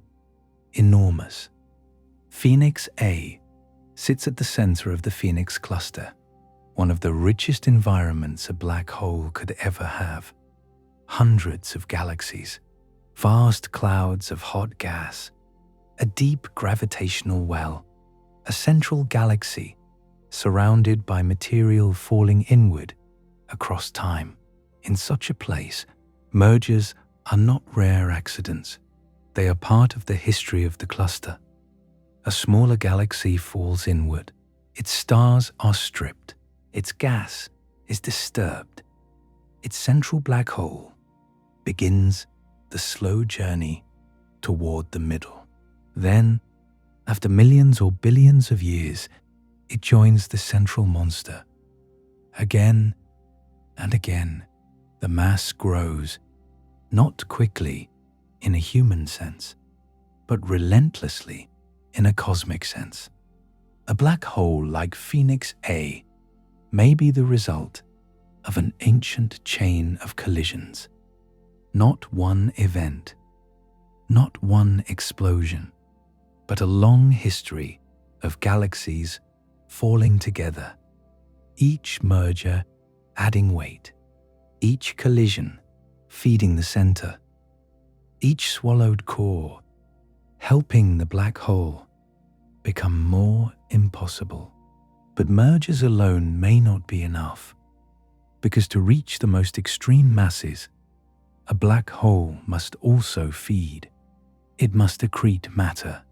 enormous. Phoenix A sits at the center of the Phoenix cluster, one of the richest environments a black hole could ever have. Hundreds of galaxies, vast clouds of hot gas, a deep gravitational well, a central galaxy surrounded by material falling inward across time. In such a place, mergers are not rare accidents. They are part of the history of the cluster. A smaller galaxy falls inward. Its stars are stripped. Its gas is disturbed. Its central black hole begins the slow journey toward the middle. Then, after millions or billions of years, it joins the central monster. Again and again, the mass grows, not quickly in a human sense, but relentlessly in a cosmic sense. A black hole like Phoenix A may be the result of an ancient chain of collisions. Not one event, not one explosion, but a long history of galaxies falling together, each merger adding weight, each collision feeding the center, each swallowed core helping the black hole become more impossible. But mergers alone may not be enough, because to reach the most extreme masses, a black hole must also feed. It must accrete matter,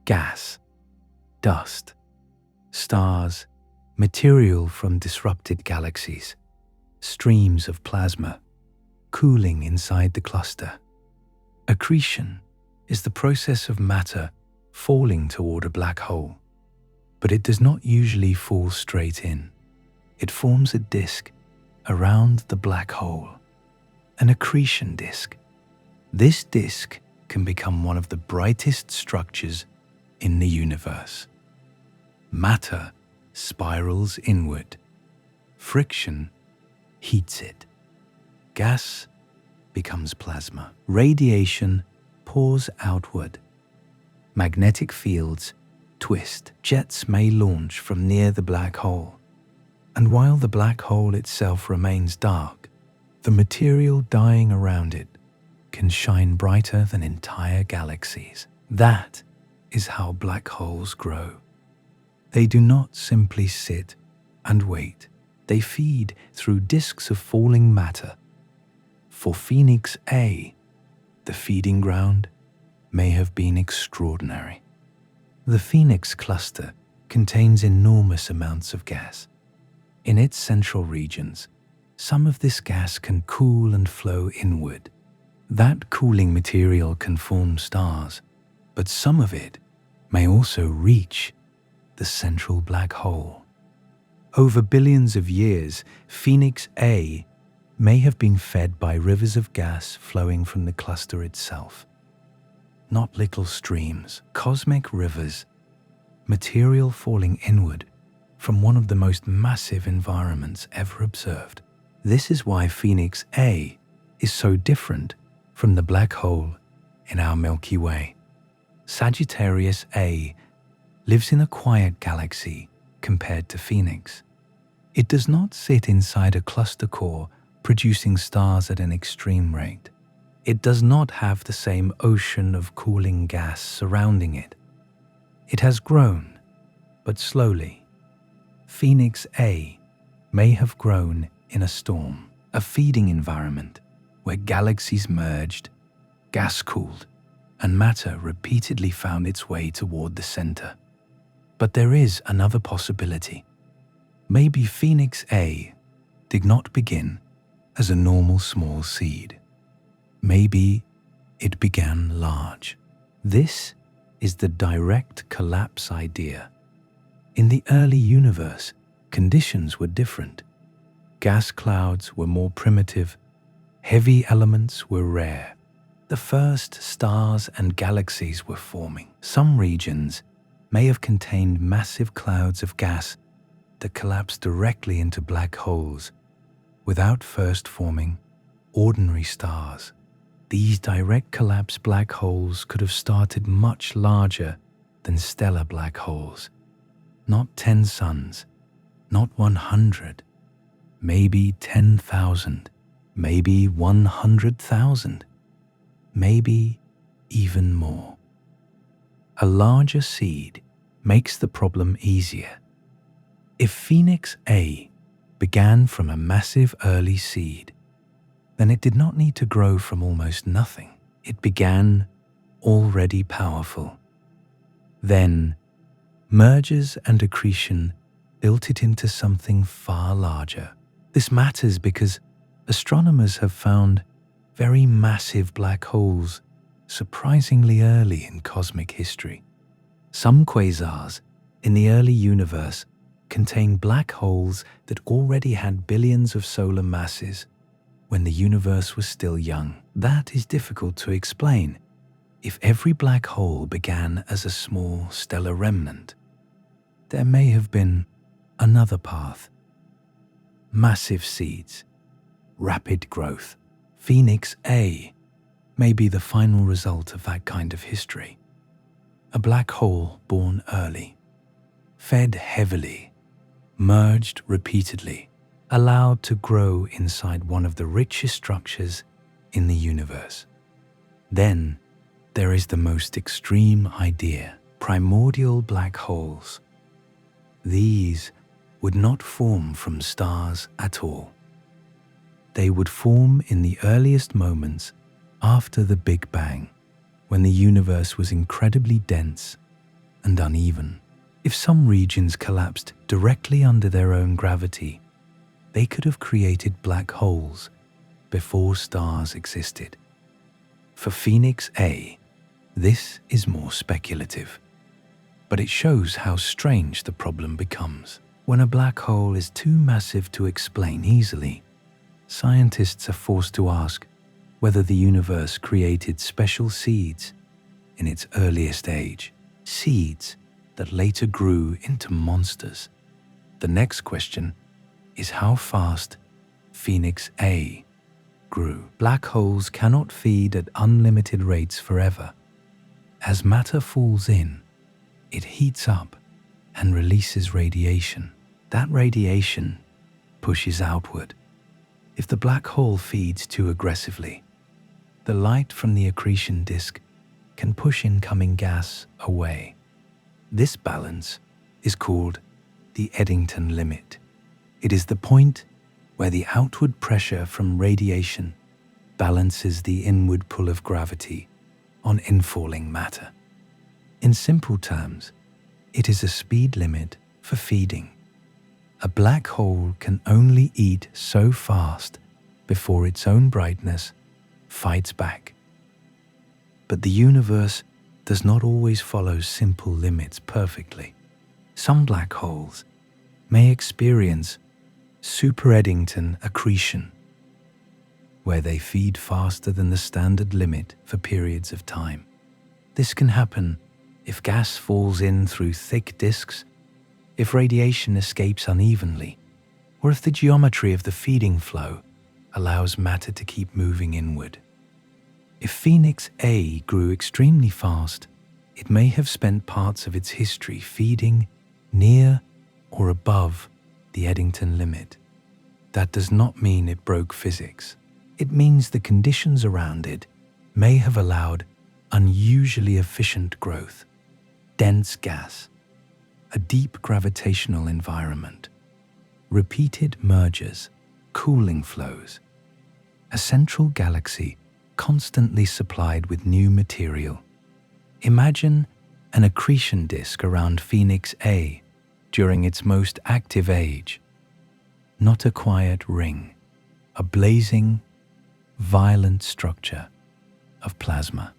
gas, dust, stars, material from disrupted galaxies, streams of plasma, cooling inside the cluster. Accretion is the process of matter falling toward a black hole, but it does not usually fall straight in. It forms a disk around the black hole, an accretion disk. This disk can become one of the brightest structures in the universe. Matter spirals inward. Friction heats it. Gas becomes plasma. Radiation pours outward. Magnetic fields twist. Jets may launch from near the black hole. And while the black hole itself remains dark, the material dying around it can shine brighter than entire galaxies. That is how black holes grow. They do not simply sit and wait. They feed through disks of falling matter. For Phoenix A, the feeding ground may have been extraordinary. The Phoenix cluster contains enormous amounts of gas. In its central regions, some of this gas can cool and flow inward. That cooling material can form stars, but some of it may also reach the central black hole. Over billions of years, Phoenix A may have been fed by rivers of gas flowing from the cluster itself. Not little streams, cosmic rivers, material falling inward from one of the most massive environments ever observed. This is why Phoenix A is so different from the black hole in our Milky Way. Sagittarius A lives in a quiet galaxy compared to Phoenix. It does not sit inside a cluster core producing stars at an extreme rate. It does not have the same ocean of cooling gas surrounding it. It has grown, but slowly. Phoenix A may have grown in a storm, a feeding environment where galaxies merged, gas cooled, and matter repeatedly found its way toward the center. But there is another possibility. Maybe Phoenix A did not begin as a normal small seed. Maybe it began large. This is the direct collapse idea. In the early universe, conditions were different. Gas clouds were more primitive. Heavy elements were rare. The first stars and galaxies were forming. Some regions may have contained massive clouds of gas that collapsed directly into black holes without first forming ordinary stars. These direct collapse black holes could have started much larger than stellar black holes. Not 10 suns, not 100, maybe 10,000, maybe 100,000, maybe even more. A larger seed makes the problem easier. If Phoenix A began from a massive early seed, then it did not need to grow from almost nothing. It began already powerful. Then, mergers and accretion built it into something far larger. This matters because astronomers have found very massive black holes surprisingly early in cosmic history. Some quasars in the early universe contain black holes that already had billions of solar masses when the universe was still young. That is difficult to explain. If every black hole began as a small stellar remnant, there may have been another path. Massive seeds, rapid growth. Phoenix A may be the final result of that kind of history. A black hole born early, fed heavily, merged repeatedly, allowed to grow inside one of the richest structures in the universe. Then there is the most extreme idea, primordial black holes. These would not form from stars at all. They would form in the earliest moments after the Big Bang, when the universe was incredibly dense and uneven. If some regions collapsed directly under their own gravity, they could have created black holes before stars existed. For Phoenix A, this is more speculative, but it shows how strange the problem becomes. When a black hole is too massive to explain easily, scientists are forced to ask whether the universe created special seeds in its earliest age, seeds that later grew into monsters. The next question is how fast Phoenix A grew. Black holes cannot feed at unlimited rates forever. As matter falls in, it heats up and releases radiation. That radiation pushes outward. If the black hole feeds too aggressively, the light from the accretion disk can push incoming gas away. This balance is called the Eddington limit. It is the point where the outward pressure from radiation balances the inward pull of gravity on infalling matter. In simple terms, it is a speed limit for feeding. A black hole can only eat so fast before its own brightness fights back. But the universe does not always follow simple limits perfectly. Some black holes may experience super Eddington accretion, where they feed faster than the standard limit for periods of time. This can happen if gas falls in through thick disks, if radiation escapes unevenly, or if the geometry of the feeding flow allows matter to keep moving inward. If Phoenix A grew extremely fast, it may have spent parts of its history feeding near or above the Eddington limit. That does not mean it broke physics. It means the conditions around it may have allowed unusually efficient growth. Dense gas, a deep gravitational environment, repeated mergers, cooling flows, a central galaxy constantly supplied with new material. Imagine an accretion disk around Phoenix A during its most active age. Not a quiet ring, a blazing, violent structure of plasma,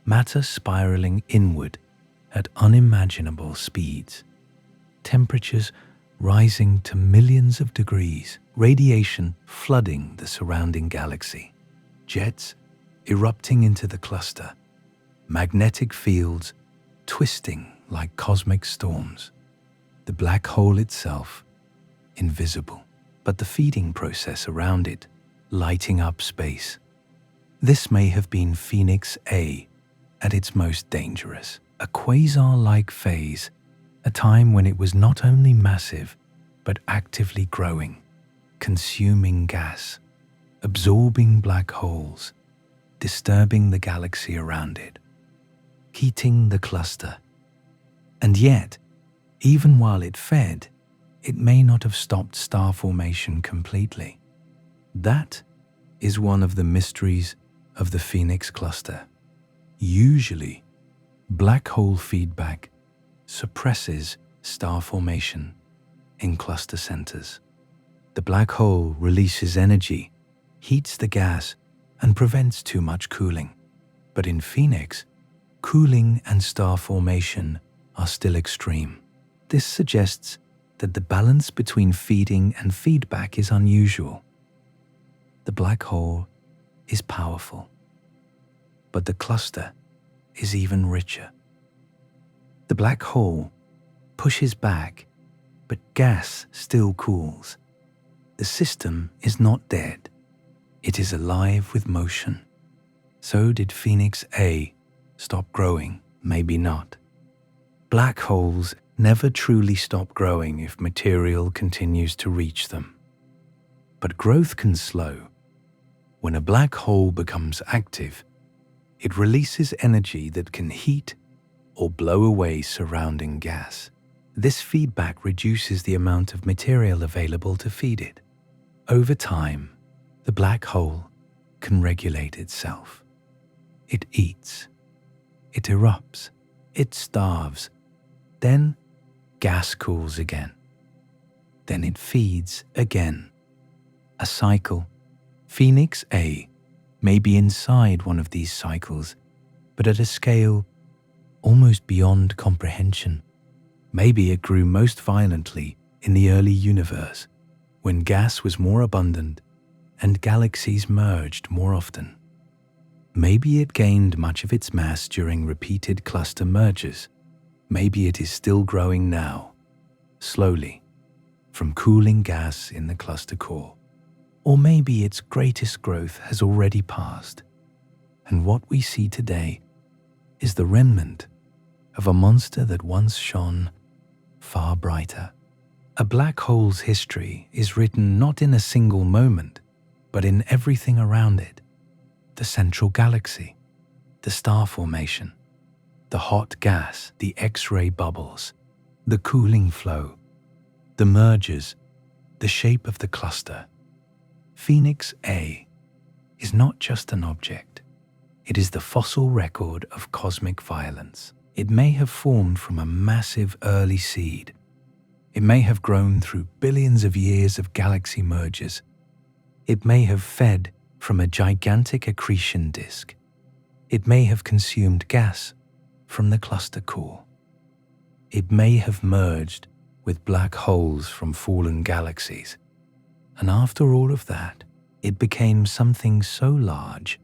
matter spiraling inward at unimaginable speeds, temperatures rising to millions of degrees, radiation flooding the surrounding galaxy, jets erupting into the cluster, magnetic fields twisting like cosmic storms, the black hole itself invisible, but the feeding process around it lighting up space. This may have been Phoenix A at its most dangerous, a quasar-like phase, a time when it was not only massive, but actively growing, consuming gas, absorbing black holes, disturbing the galaxy around it, heating the cluster. And yet, even while it fed, it may not have stopped star formation completely. That is one of the mysteries of the Phoenix cluster. Usually, black hole feedback suppresses star formation in cluster centers. The black hole releases energy, heats the gas, and prevents too much cooling. But in Phoenix, cooling and star formation are still extreme. This suggests that the balance between feeding and feedback is unusual. The black hole is powerful, but the cluster is even richer. The black hole pushes back, but gas still cools. The system is not dead. It is alive with motion. So did Phoenix A stop growing? Maybe not. Black holes never truly stop growing if material continues to reach them. But growth can slow. When a black hole becomes active, it releases energy that can heat or blow away surrounding gas. This feedback reduces the amount of material available to feed it. Over time, the black hole can regulate itself. It eats, it erupts, it starves, then gas cools again. Then it feeds again. A cycle. Phoenix A may be inside one of these cycles, but at a scale almost beyond comprehension. Maybe it grew most violently in the early universe, when gas was more abundant and galaxies merged more often. Maybe it gained much of its mass during repeated cluster mergers. Maybe it is still growing now, slowly, from cooling gas in the cluster core. Or maybe its greatest growth has already passed, and what we see today is the remnant of a monster that once shone far brighter. A black hole's history is written not in a single moment, but in everything around it. The central galaxy, the star formation, the hot gas, the X-ray bubbles, the cooling flow, the mergers, the shape of the cluster. Phoenix A is not just an object. It is the fossil record of cosmic violence. It may have formed from a massive early seed. It may have grown through billions of years of galaxy mergers. It may have fed from a gigantic accretion disk. It may have consumed gas from the cluster core. It may have merged with black holes from fallen galaxies. And after all of that, it became something so large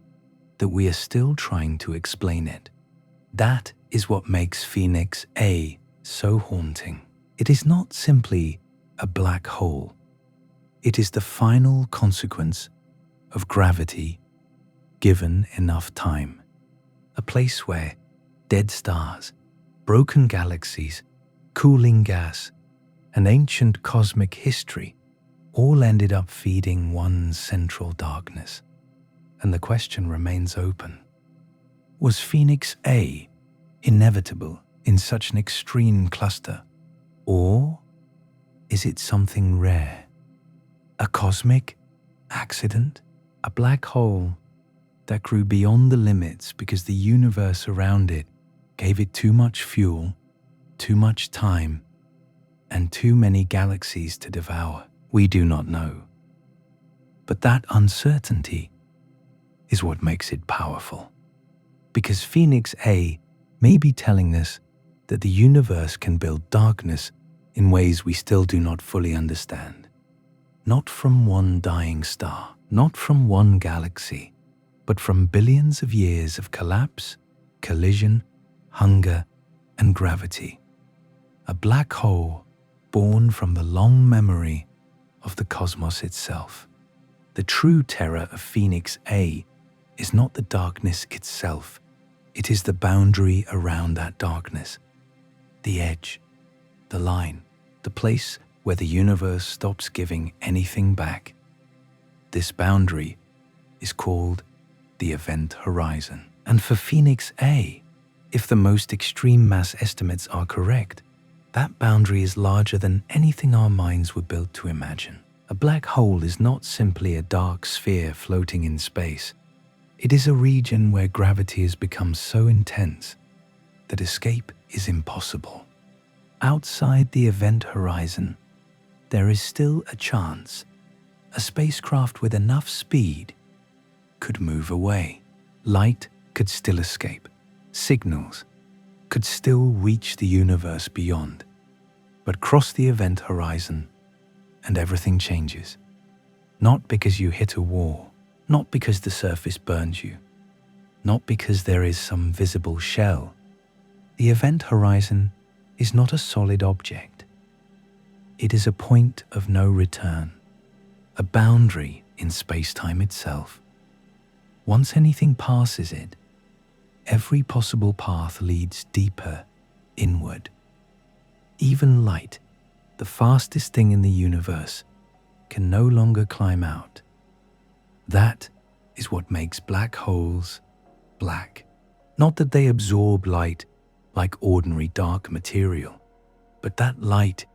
that we are still trying to explain it. That is what makes Phoenix A so haunting. It is not simply a black hole. It is the final consequence of gravity given enough time. A place where dead stars, broken galaxies, cooling gas, and ancient cosmic history all ended up feeding one central darkness. And the question remains open. Was Phoenix A inevitable in such an extreme cluster? Or is it something rare? A cosmic accident? A black hole that grew beyond the limits because the universe around it gave it too much fuel, too much time, and too many galaxies to devour? We do not know. But that uncertainty is what makes it powerful. Because Phoenix A may be telling us that the universe can build darkness in ways we still do not fully understand. Not from one dying star, not from one galaxy, but from billions of years of collapse, collision, hunger, and gravity. A black hole born from the long memory of the cosmos itself. The true terror of Phoenix A is not the darkness itself. It is the boundary around that darkness. The edge, the line, the place where the universe stops giving anything back. This boundary is called the event horizon. And for Phoenix A, if the most extreme mass estimates are correct, that boundary is larger than anything our minds were built to imagine. A black hole is not simply a dark sphere floating in space. It is a region where gravity has become so intense that escape is impossible. Outside the event horizon, there is still a chance. A spacecraft with enough speed could move away. Light could still escape. Signals could still reach the universe beyond. But cross the event horizon and everything changes. Not because you hit a wall, not because the surface burns you, not because there is some visible shell. The event horizon is not a solid object. It is a point of no return, a boundary in space-time itself. Once anything passes it, every possible path leads deeper inward. Even light, the fastest thing in the universe, can no longer climb out. That is what makes black holes black. Not that they absorb light like ordinary dark material, but that light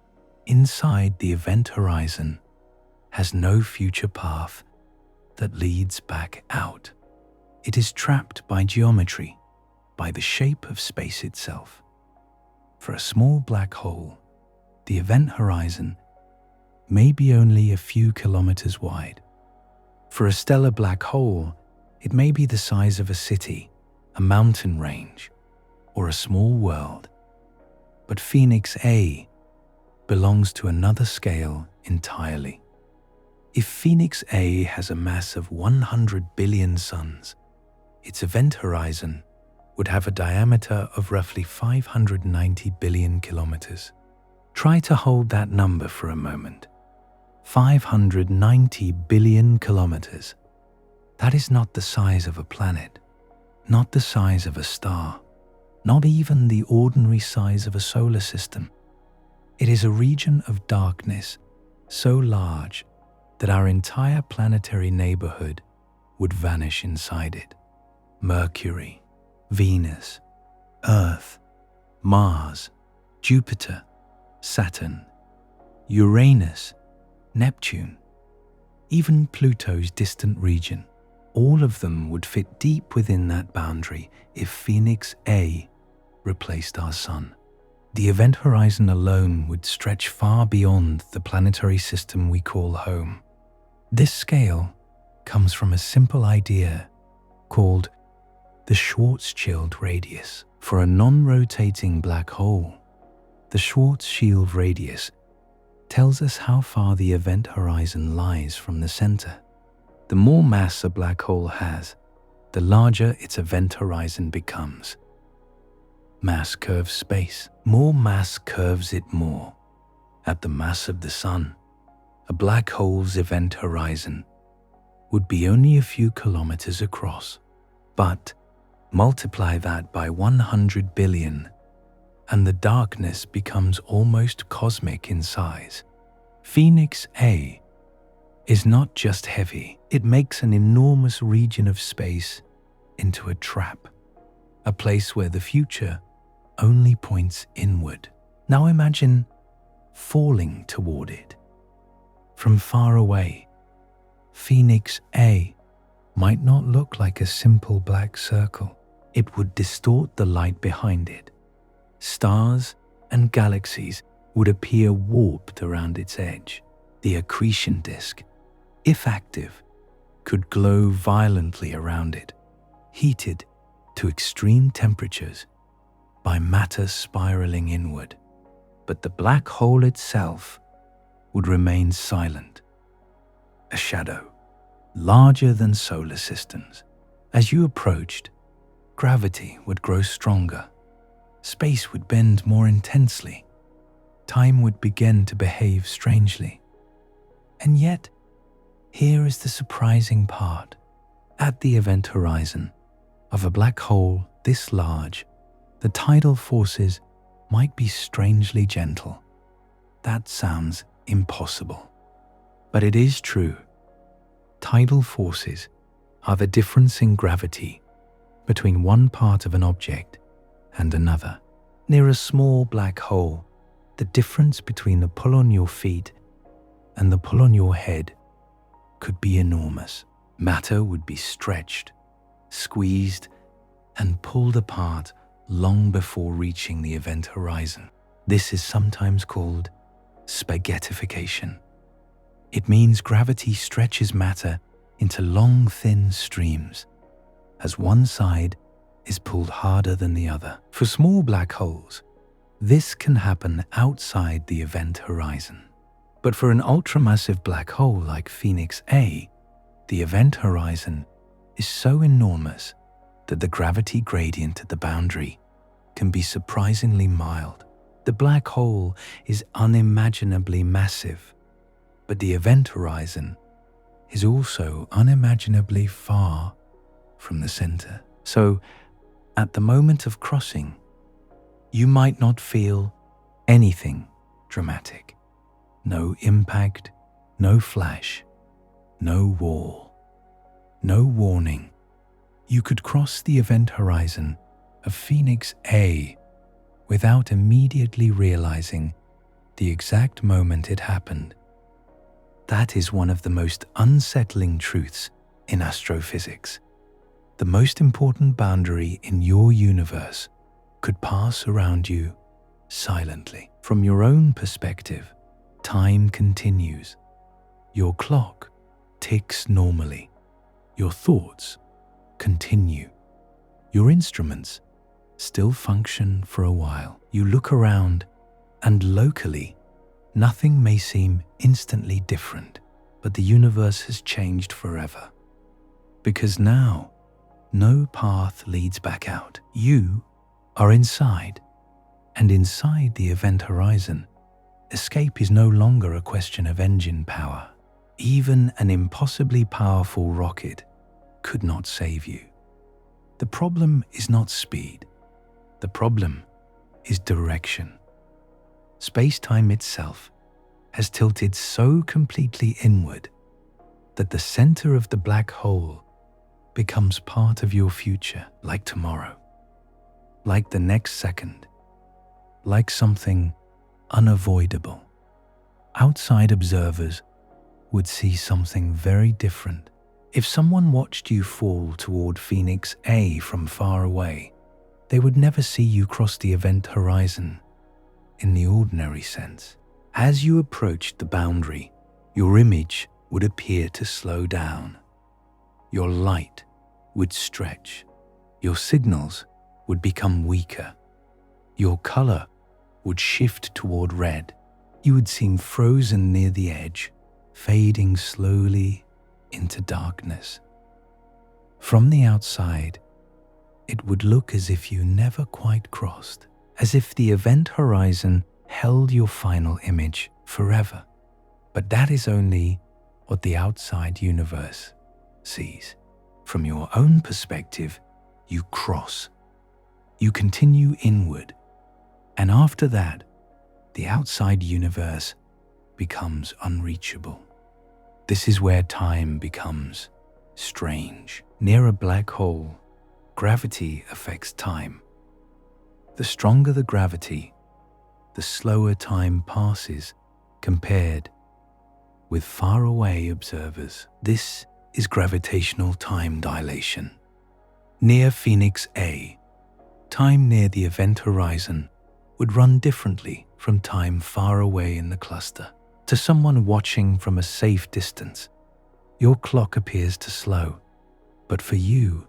inside the event horizon has no future path that leads back out. It is trapped by geometry, by the shape of space itself. For a small black hole, the event horizon may be only a few kilometers wide. For a stellar black hole, it may be the size of a city, a mountain range, or a small world. But Phoenix A belongs to another scale entirely. If Phoenix A has a mass of 100 billion suns, its event horizon would have a diameter of roughly 590 billion kilometers. Try to hold that number for a moment. 590 billion kilometers. That is not the size of a planet, not the size of a star, not even the ordinary size of a solar system. It is a region of darkness so large that our entire planetary neighborhood would vanish inside it. Mercury, Venus, Earth, Mars, Jupiter, Saturn, Uranus, Neptune, even Pluto's distant region. All of them would fit deep within that boundary if Phoenix A replaced our Sun. The event horizon alone would stretch far beyond the planetary system we call home. This scale comes from a simple idea called the Schwarzschild radius. For a non-rotating black hole, the Schwarzschild radius tells us how far the event horizon lies from the center. The more mass a black hole has, the larger its event horizon becomes. Mass curves space. More mass curves it more. At the mass of the Sun, a black hole's event horizon would be only a few kilometers across. But multiply that by 100 billion, and the darkness becomes almost cosmic in size. Phoenix A is not just heavy, it makes an enormous region of space into a trap, a place where the future only points inward. Now imagine falling toward it. From far away, Phoenix A might not look like a simple black circle. It would distort the light behind it. Stars and galaxies would appear warped around its edge. The accretion disk, if active, could glow violently around it, heated to extreme temperatures by matter spiraling inward. But the black hole itself would remain silent, a shadow, larger than solar systems. As you approached, gravity would grow stronger, space would bend more intensely, time would begin to behave strangely. And yet, here is the surprising part. At the event horizon of a black hole this large, the tidal forces might be strangely gentle. That sounds impossible, but it is true. Tidal forces are the difference in gravity between one part of an object and another. Near a small black hole, the difference between the pull on your feet and the pull on your head could be enormous. Matter would be stretched, squeezed, and pulled apart long before reaching the event horizon. This is sometimes called spaghettification. It means gravity stretches matter into long, thin streams, as one side is pulled harder than the other. For small black holes, this can happen outside the event horizon. But for an ultramassive black hole like Phoenix A, the event horizon is so enormous that the gravity gradient at the boundary can be surprisingly mild. The black hole is unimaginably massive, but the event horizon is also unimaginably far from the center. So, at the moment of crossing, you might not feel anything dramatic. No impact, no flash, no wall, no warning. You could cross the event horizon of Phoenix A without immediately realizing the exact moment it happened. That is one of the most unsettling truths in astrophysics. The most important boundary in your universe could pass around you silently. From your own perspective, time continues. Your clock ticks normally. Your thoughts continue. Your instruments still function for a while. You look around, and locally, nothing may seem instantly different, but the universe has changed forever. Because now, no path leads back out. You are inside, and inside the event horizon, escape is no longer a question of engine power. Even an impossibly powerful rocket could not save you. The problem is not speed. The problem is direction. Space-time itself has tilted so completely inward that the center of the black hole becomes part of your future, like tomorrow, like the next second, like something unavoidable. Outside observers would see something very different. If someone watched you fall toward Phoenix A from far away, they would never see you cross the event horizon in the ordinary sense. As you approached the boundary, your image would appear to slow down. Your light would stretch. Your signals would become weaker. Your color would shift toward red. You would seem frozen near the edge, fading slowly into darkness. From the outside, it would look as if you never quite crossed, as if the event horizon held your final image forever. But that is only what the outside universe sees. From your own perspective, you cross. You continue inward, and after that, the outside universe becomes unreachable. This is where time becomes strange. Near a black hole, gravity affects time. The stronger the gravity, the slower time passes compared with faraway observers. This is gravitational time dilation. Near Phoenix A, time near the event horizon would run differently from time far away in the cluster. To someone watching from a safe distance, your clock appears to slow, but for you,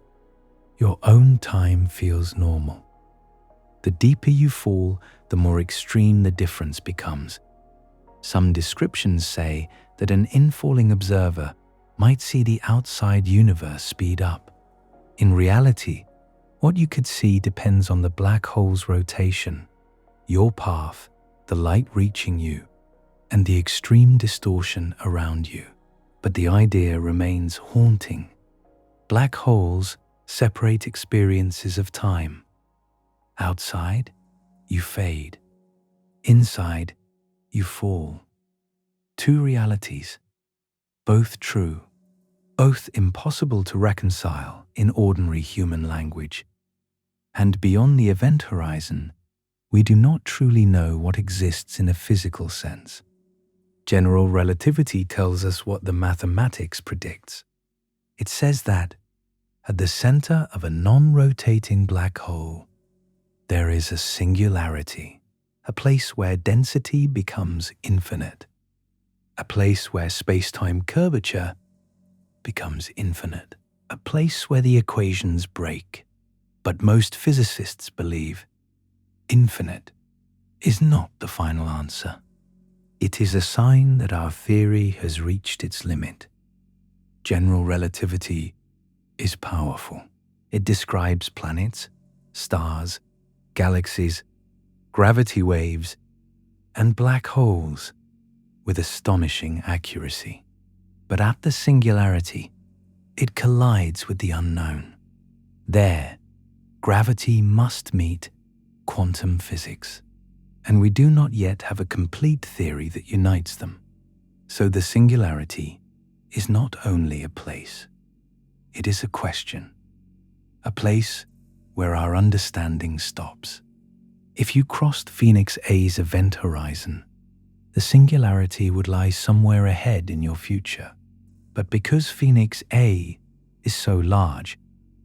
your own time feels normal. The deeper you fall, the more extreme the difference becomes. Some descriptions say that an infalling observer might see the outside universe speed up. In reality, what you could see depends on the black hole's rotation, your path, the light reaching you, and the extreme distortion around you. But the idea remains haunting. Black holes separate experiences of time. Outside, you fade. Inside, you fall. Two realities, both true, both impossible to reconcile in ordinary human language. And beyond the event horizon, we do not truly know what exists in a physical sense. General relativity tells us what the mathematics predicts. It says that at the center of a non-rotating black hole, there is a singularity, a place where density becomes infinite, a place where space-time curvature becomes infinite, a place where the equations break. But most physicists believe infinite is not the final answer. It is a sign that our theory has reached its limit. General relativity is powerful. It describes planets, stars, galaxies, gravity waves, and black holes with astonishing accuracy. But at the singularity, it collides with the unknown. There, gravity must meet quantum physics, and we do not yet have a complete theory that unites them. So the singularity is not only a place, it is a question, a place where our understanding stops. If you crossed Phoenix A's event horizon, the singularity would lie somewhere ahead in your future. But because Phoenix A is so large,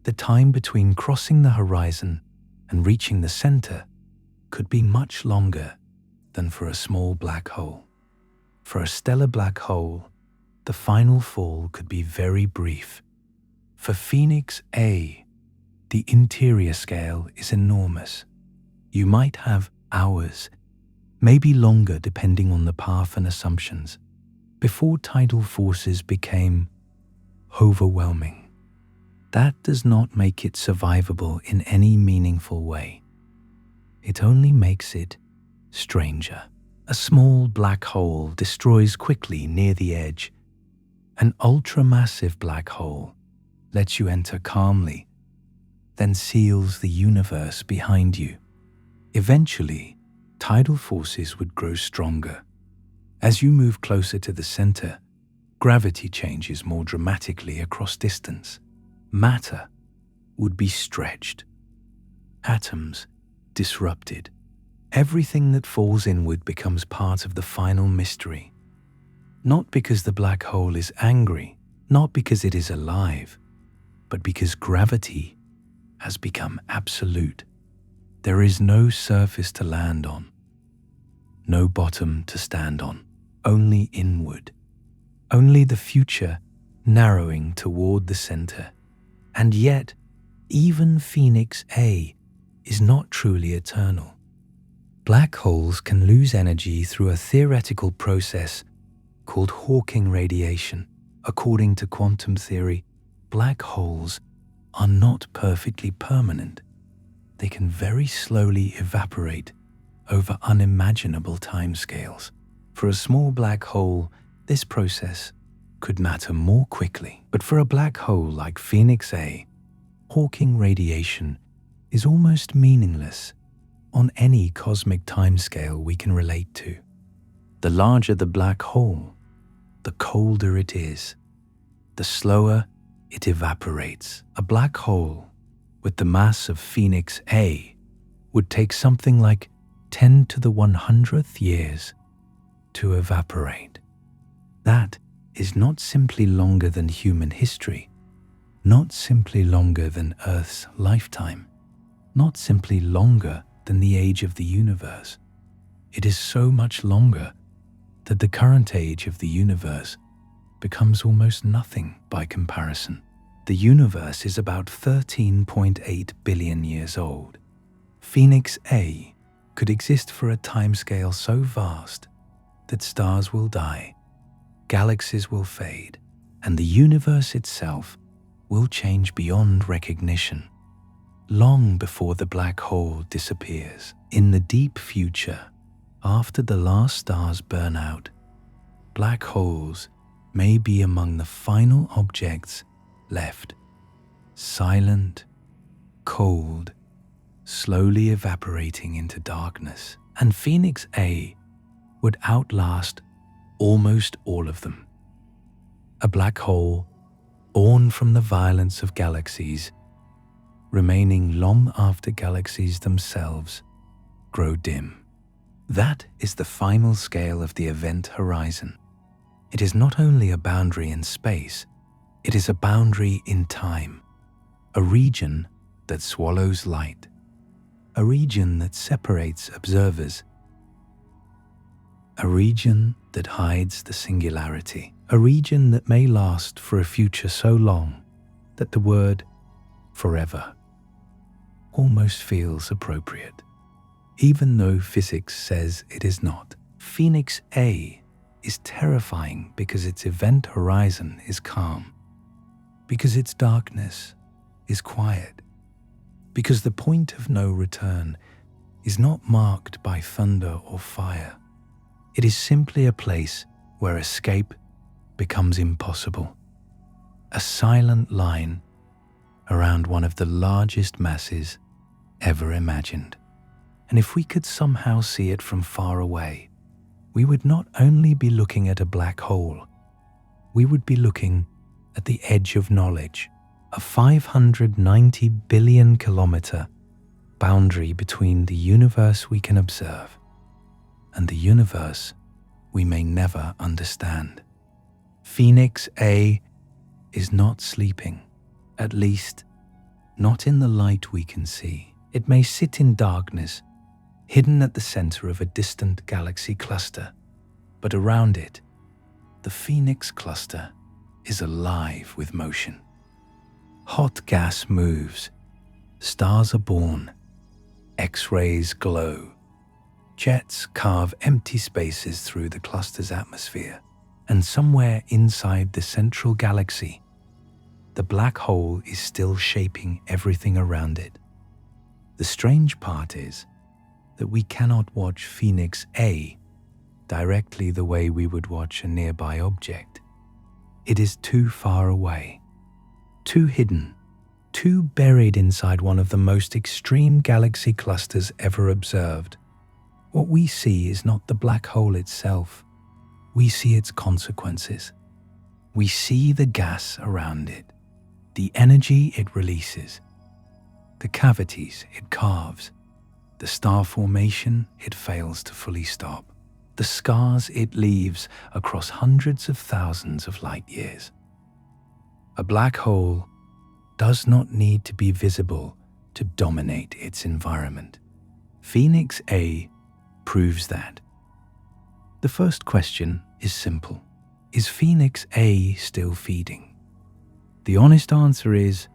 the time between crossing the horizon and reaching the center could be much longer than for a small black hole. For a stellar black hole, the final fall could be very brief. For Phoenix A, the interior scale is enormous. You might have hours, maybe longer depending on the path and assumptions, before tidal forces became overwhelming. That does not make it survivable in any meaningful way. It only makes it stranger. A small black hole destroys quickly near the edge. An ultramassive black hole lets you enter calmly, then seals the universe behind you. Eventually, tidal forces would grow stronger. As you move closer to the center, gravity changes more dramatically across distance. Matter would be stretched, atoms disrupted. Everything that falls inward becomes part of the final mystery. Not because the black hole is angry, not because it is alive, but because gravity has become absolute. There is no surface to land on, no bottom to stand on, only inward, only the future narrowing toward the center. And yet, even Phoenix A is not truly eternal. Black holes can lose energy through a theoretical process called Hawking radiation. According to quantum theory, black holes are not perfectly permanent. They can very slowly evaporate over unimaginable timescales. For a small black hole, this process could matter more quickly. But for a black hole like Phoenix A, Hawking radiation is almost meaningless on any cosmic timescale we can relate to. The larger the black hole, the colder it is, the slower it evaporates. A black hole with the mass of Phoenix A would take something like 10 to the 100th years to evaporate. That is not simply longer than human history, not simply longer than Earth's lifetime, not simply longer than the age of the universe. It is so much longer that the current age of the universe becomes almost nothing by comparison. The universe is about 13.8 billion years old. Phoenix A could exist for a timescale so vast that stars will die, galaxies will fade, and the universe itself will change beyond recognition, long before the black hole disappears. In the deep future, after the last stars burn out, black holes may be among the final objects left, silent, cold, slowly evaporating into darkness. And Phoenix A would outlast almost all of them. A black hole born from the violence of galaxies, remaining long after galaxies themselves grow dim. That is the final scale of the event horizon. It is not only a boundary in space, it is a boundary in time, a region that swallows light, a region that separates observers, a region that hides the singularity, a region that may last for a future so long that the word forever almost feels appropriate, even though physics says it is not. Phoenix A is terrifying because its event horizon is calm, because its darkness is quiet, because the point of no return is not marked by thunder or fire. It is simply a place where escape becomes impossible, a silent line around one of the largest masses ever imagined. And if we could somehow see it from far away, we would not only be looking at a black hole, we would be looking at the edge of knowledge, a 590 billion kilometer boundary between the universe we can observe and the universe we may never understand. Phoenix A is not sleeping, at least not in the light we can see. It may sit in darkness, hidden at the center of a distant galaxy cluster, but around it, the Phoenix cluster is alive with motion. Hot gas moves, stars are born, X-rays glow, jets carve empty spaces through the cluster's atmosphere, and somewhere inside the central galaxy, the black hole is still shaping everything around it. The strange part is that we cannot watch Phoenix A directly the way we would watch a nearby object. It is too far away, too hidden, too buried inside one of the most extreme galaxy clusters ever observed. What we see is not the black hole itself. We see its consequences. We see the gas around it, the energy it releases, the cavities it carves, the star formation it fails to fully stop. the scars it leaves across hundreds of thousands of light years. A black hole does not need to be visible to dominate its environment. Phoenix A proves that. The first question is simple. Is Phoenix A still feeding? The honest answer is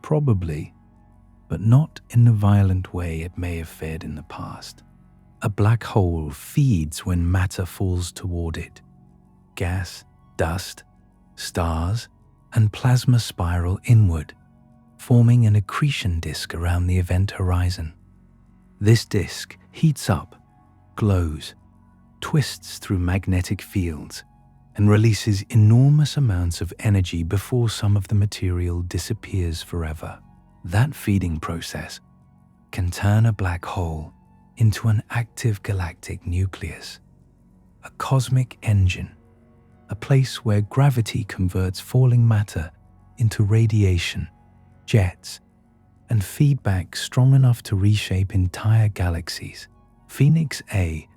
probably, but not in the violent way it may have fared in the past. A black hole feeds when matter falls toward it. Gas, dust, stars, and plasma spiral inward, forming an accretion disk around the event horizon. This disk heats up, glows, twists through magnetic fields, and releases enormous amounts of energy before some of the material disappears forever. That feeding process can turn a black hole into an active galactic nucleus, a cosmic engine, a place where gravity converts falling matter into radiation, jets, and feedback strong enough to reshape entire galaxies. Phoenix A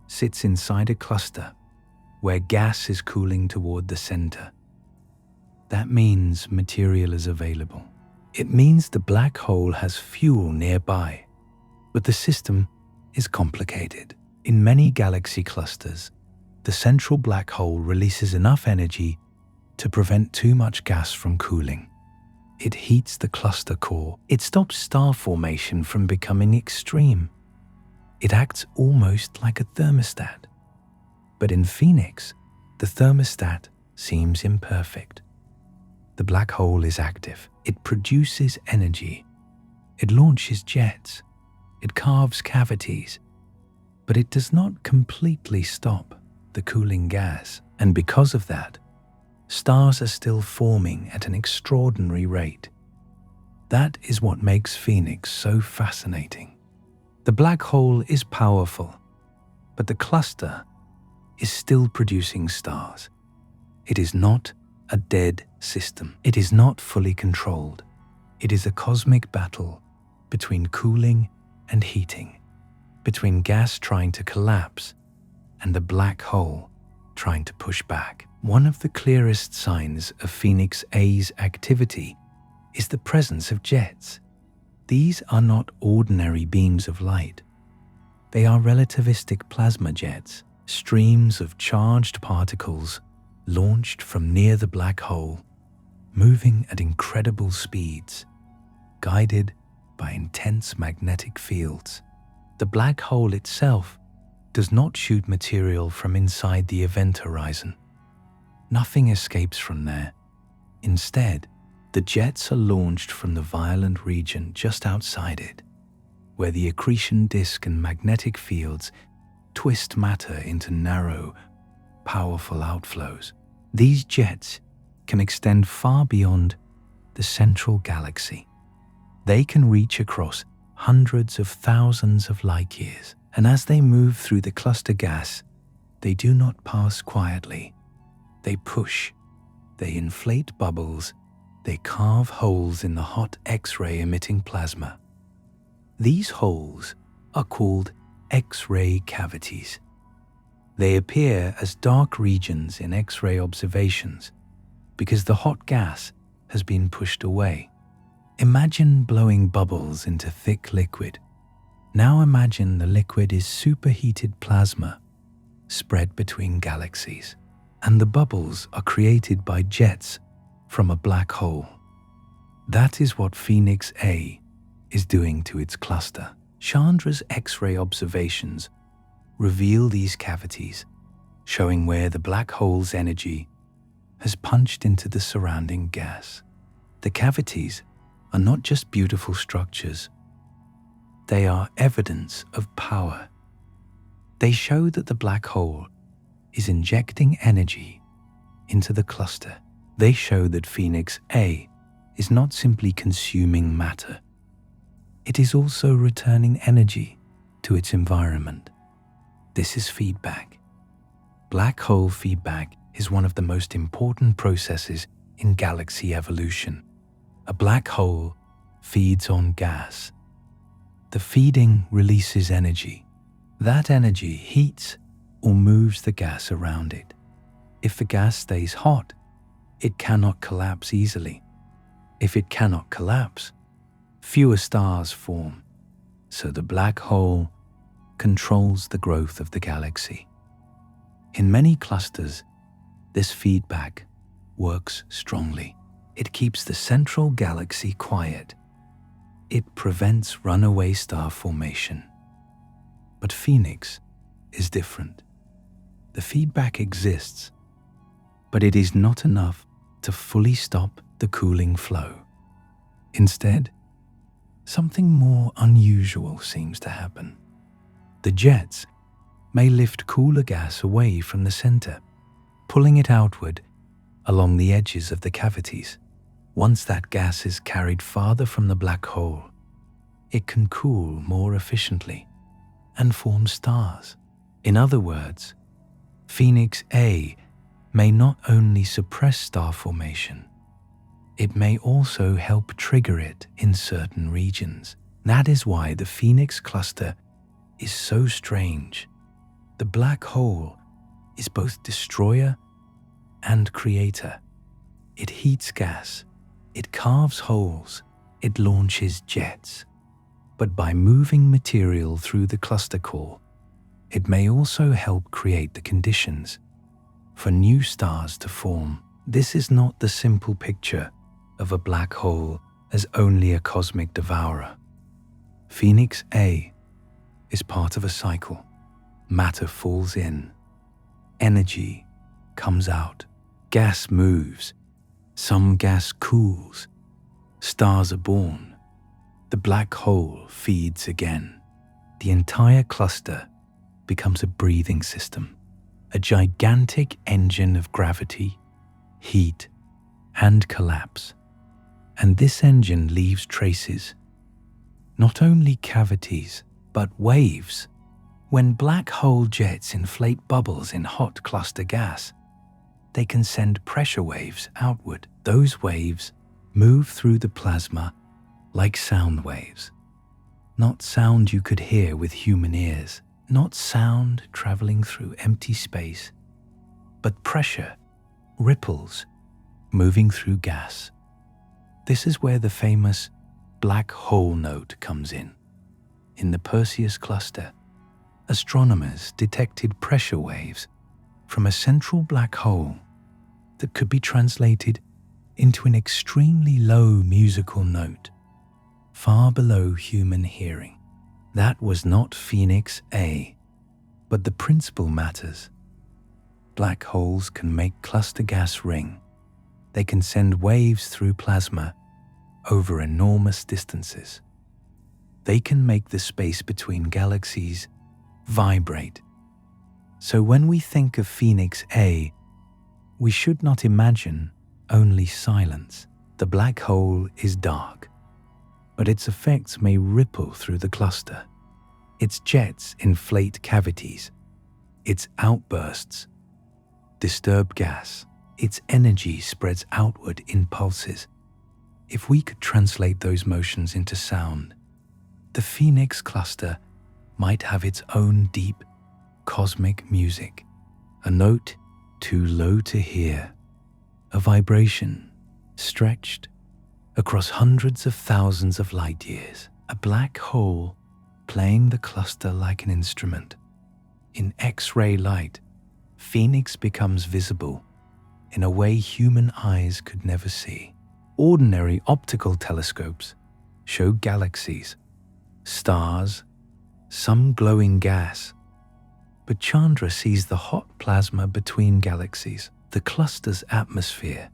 sits inside a cluster where gas is cooling toward the center. That means material is available. It means the black hole has fuel nearby, but the system is complicated. In many galaxy clusters, the central black hole releases enough energy to prevent too much gas from cooling. It heats the cluster core. It stops star formation from becoming extreme. It acts almost like a thermostat. But in Phoenix, the thermostat seems imperfect. The black hole is active. It produces energy. It launches jets. It carves cavities. But it does not completely stop the cooling gas. And because of that, stars are still forming at an extraordinary rate. That is what makes Phoenix so fascinating. The black hole is powerful, but the cluster is still producing stars. It is not a dead system. It is not fully controlled. It is a cosmic battle between cooling and heating, between gas trying to collapse and the black hole trying to push back. One of the clearest signs of Phoenix A's activity is the presence of jets. These are not ordinary beams of light. They are relativistic plasma jets, streams of charged particles launched from near the black hole, moving at incredible speeds, guided by intense magnetic fields. The black hole itself does not shoot material from inside the event horizon. Nothing escapes from there. Instead, the jets are launched from the violent region just outside it, where the accretion disk and magnetic fields twist matter into narrow, powerful outflows. These jets can extend far beyond the central galaxy. They can reach across hundreds of thousands of light years, and as they move through the cluster gas, they do not pass quietly. They push, they inflate bubbles, they carve holes in the hot X-ray emitting plasma. These holes are called X-ray cavities. They appear as dark regions in X-ray observations because the hot gas has been pushed away. Imagine blowing bubbles into thick liquid. Now imagine the liquid is superheated plasma spread between galaxies, and the bubbles are created by jets from a black hole. That is what Phoenix A is doing to its cluster. Chandra's X-ray observations reveal these cavities, showing where the black hole's energy has punched into the surrounding gas. The cavities are not just beautiful structures, they are evidence of power. They show that the black hole is injecting energy into the cluster. They show that Phoenix A is not simply consuming matter, it is also returning energy to its environment. This is feedback. Black hole feedback is one of the most important processes in galaxy evolution. A black hole feeds on gas. The feeding releases energy. That energy heats or moves the gas around it. If the gas stays hot, it cannot collapse easily. If it cannot collapse, fewer stars form, so the black hole controls the growth of the galaxy. In many clusters, this feedback works strongly. It keeps the central galaxy quiet. It prevents runaway star formation. But Phoenix is different. The feedback exists, but it is not enough to fully stop the cooling flow. Instead, something more unusual seems to happen. The jets may lift cooler gas away from the center, pulling it outward along the edges of the cavities. Once that gas is carried farther from the black hole, it can cool more efficiently and form stars. In other words, Phoenix A may not only suppress star formation, it may also help trigger it in certain regions. That is why the Phoenix cluster is so strange. The black hole is both destroyer and creator. It heats gas, it carves holes, it launches jets. But by moving material through the cluster core, it may also help create the conditions for new stars to form. This is not the simple picture of a black hole as only a cosmic devourer. Phoenix A is part of a cycle. Matter falls in, energy comes out, gas moves, some gas cools, stars are born, the black hole feeds again. The entire cluster becomes a breathing system, a gigantic engine of gravity, heat, and collapse. And this engine leaves traces, not only cavities, but waves. When black hole jets inflate bubbles in hot cluster gas, they can send pressure waves outward. Those waves move through the plasma like sound waves. Not sound you could hear with human ears, not sound traveling through empty space, but pressure, ripples, moving through gas. This is where the famous black hole note comes in. In the Perseus cluster, astronomers detected pressure waves from a central black hole that could be translated into an extremely low musical note, far below human hearing. That was not Phoenix A, but the principle matters. Black holes can make cluster gas ring. They can send waves through plasma over enormous distances. They can make the space between galaxies vibrate. So when we think of Phoenix A, we should not imagine only silence. The black hole is dark, but its effects may ripple through the cluster. Its jets inflate cavities. Its outbursts disturb gas. Its energy spreads outward in pulses. If we could translate those motions into sound, the Phoenix cluster might have its own deep, cosmic music, a note too low to hear, a vibration stretched across hundreds of thousands of light years, a black hole playing the cluster like an instrument. In X-ray light, Phoenix becomes visible in a way human eyes could never see. Ordinary optical telescopes show galaxies, stars, some glowing gas, but Chandra sees the hot plasma between galaxies, the cluster's atmosphere,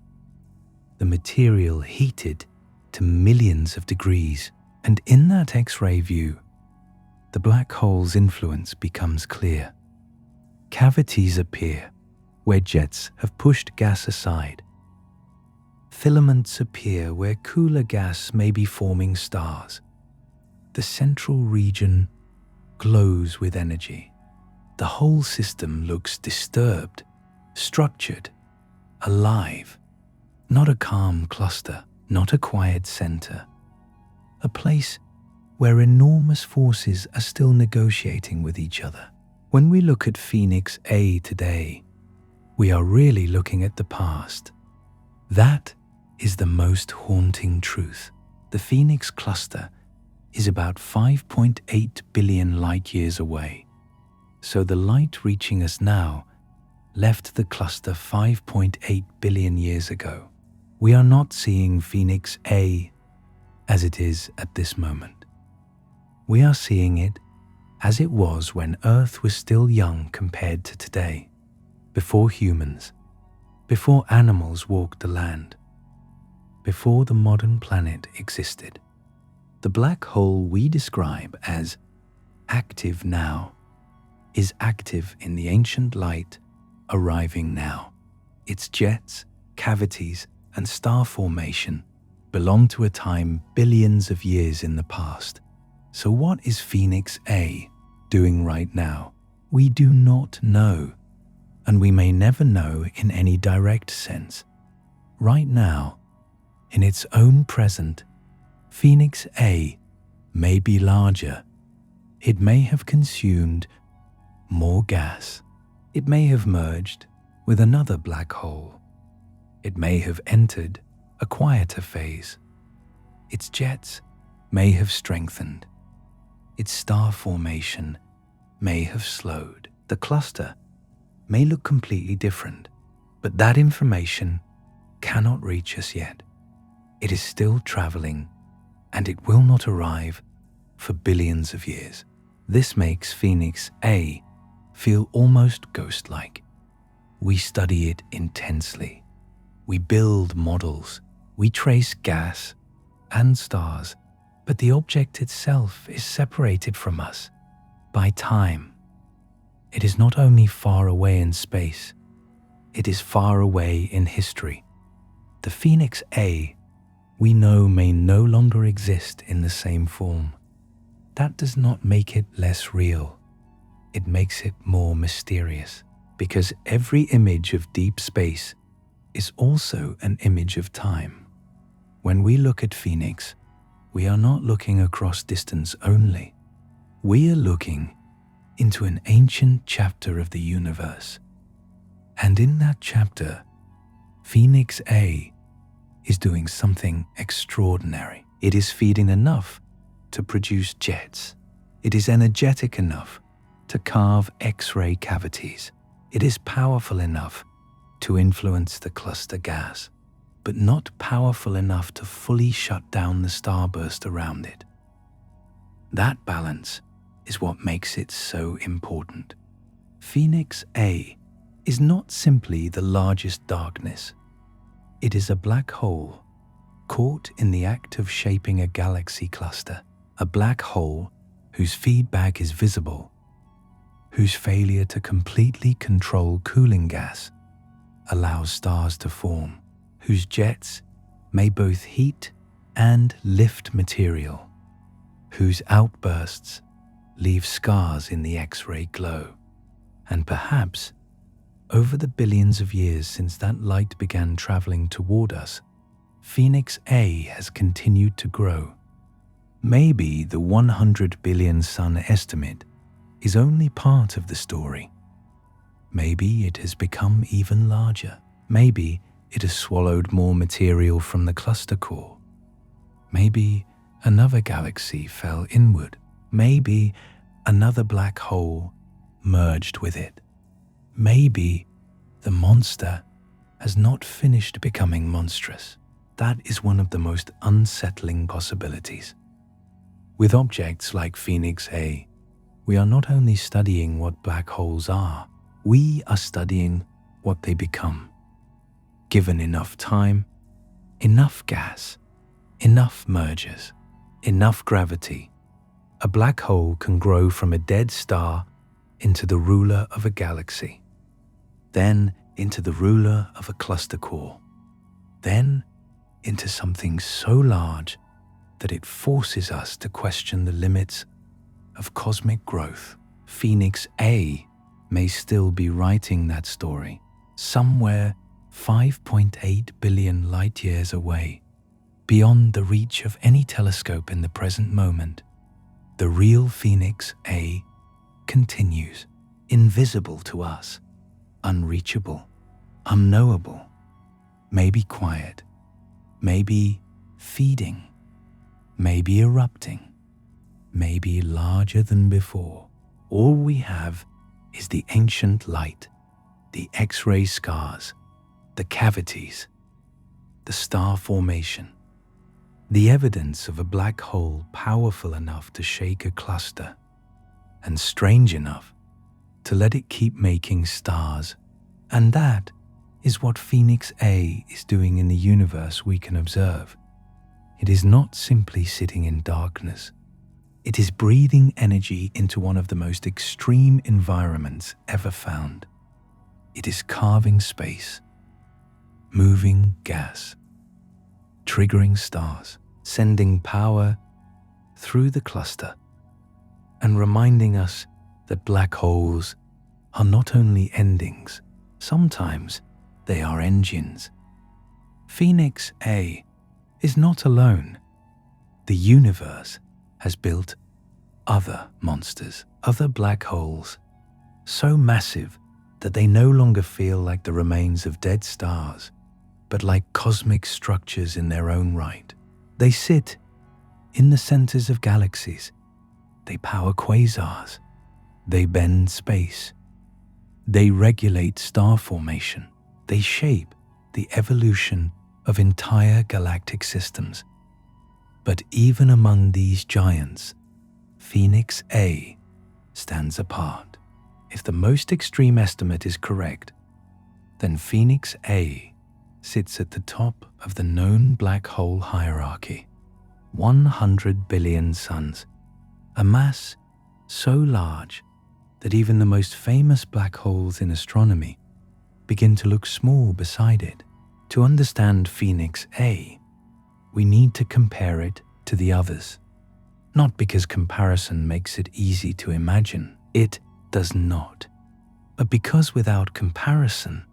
the material heated to millions of degrees, and in that X-ray view, the black hole's influence becomes clear. Cavities appear where jets have pushed gas aside. Filaments appear where cooler gas may be forming stars. The central region glows with energy. The whole system looks disturbed, structured, alive. Not a calm cluster, not a quiet center. A place where enormous forces are still negotiating with each other. When we look at Phoenix A today, we are really looking at the past. That is the most haunting truth. The Phoenix cluster is about 5.8 billion light-years away. So the light reaching us now left the cluster 5.8 billion years ago. We are not seeing Phoenix A as it is at this moment. We are seeing it as it was when Earth was still young compared to today, before humans, before animals walked the land, before the modern planet existed. The black hole we describe as active now is active in the ancient light arriving now. Its jets, cavities, and star formation belong to a time billions of years in the past. So what is Phoenix A doing right now? We do not know, and we may never know in any direct sense. Right now, in its own present, Phoenix A may be larger. It may have consumed more gas. It may have merged with another black hole. It may have entered a quieter phase. Its jets may have strengthened. Its star formation may have slowed. The cluster may look completely different, but that information cannot reach us yet. It is still traveling, and it will not arrive for billions of years. This makes Phoenix A feel almost ghost-like. We study it intensely. We build models. We trace gas and stars, but the object itself is separated from us by time. It is not only far away in space, it is far away in history. The Phoenix A we know may no longer exist in the same form. That does not make it less real. It makes it more mysterious, because every image of deep space is also an image of time. When we look at Phoenix, we are not looking across distance only. We are looking into an ancient chapter of the universe. And in that chapter, Phoenix A is doing something extraordinary. It is feeding enough to produce jets. It is energetic enough to carve X-ray cavities. It is powerful enough to influence the cluster gas, but not powerful enough to fully shut down the starburst around it. That balance is what makes it so important. Phoenix A is not simply the largest darkness. It is a black hole caught in the act of shaping a galaxy cluster, a black hole whose feedback is visible, whose failure to completely control cooling gas allows stars to form, whose jets may both heat and lift material, whose outbursts leave scars in the X-ray glow. And perhaps, over the billions of years since that light began traveling toward us, Phoenix A has continued to grow. Maybe the 100 billion sun estimate is only part of the story. Maybe it has become even larger. Maybe it has swallowed more material from the cluster core. Maybe another galaxy fell inward. Maybe another black hole merged with it. Maybe the monster has not finished becoming monstrous. That is one of the most unsettling possibilities. With objects like Phoenix A, we are not only studying what black holes are, we are studying what they become. Given enough time, enough gas, enough mergers, enough gravity, a black hole can grow from a dead star into the ruler of a galaxy, then into the ruler of a cluster core, then into something so large that it forces us to question the limits of cosmic growth. Phoenix A may still be writing that story, somewhere 5.8 billion light-years away, beyond the reach of any telescope in the present moment. The real Phoenix A continues. invisible to us, unreachable, unknowable, maybe quiet, maybe feeding, maybe erupting, maybe larger than before. All we have is the ancient light, the X-ray scars, the cavities, the star formation, the evidence of a black hole powerful enough to shake a cluster and strange enough to let it keep making stars. And that is what Phoenix A is doing in the universe we can observe. It is not simply sitting in darkness. It is breathing energy into one of the most extreme environments ever found. It is carving space, moving gas, triggering stars, sending power through the cluster, and reminding us that black holes are not only endings, sometimes they are engines. Phoenix A is not alone. The universe has built other monsters, other black holes, so massive that they no longer feel like the remains of dead stars, but like cosmic structures in their own right. They sit in the centers of galaxies. They power quasars. They bend space. They regulate star formation. They shape the evolution of entire galactic systems. But even among these giants, Phoenix A stands apart. If the most extreme estimate is correct, then Phoenix A sits at the top of the known black hole hierarchy. 100 billion suns, a mass so large that even the most famous black holes in astronomy begin to look small beside it. To understand Phoenix A, we need to compare it to the others. Not because comparison makes it easy to imagine, it does not, but because without comparison,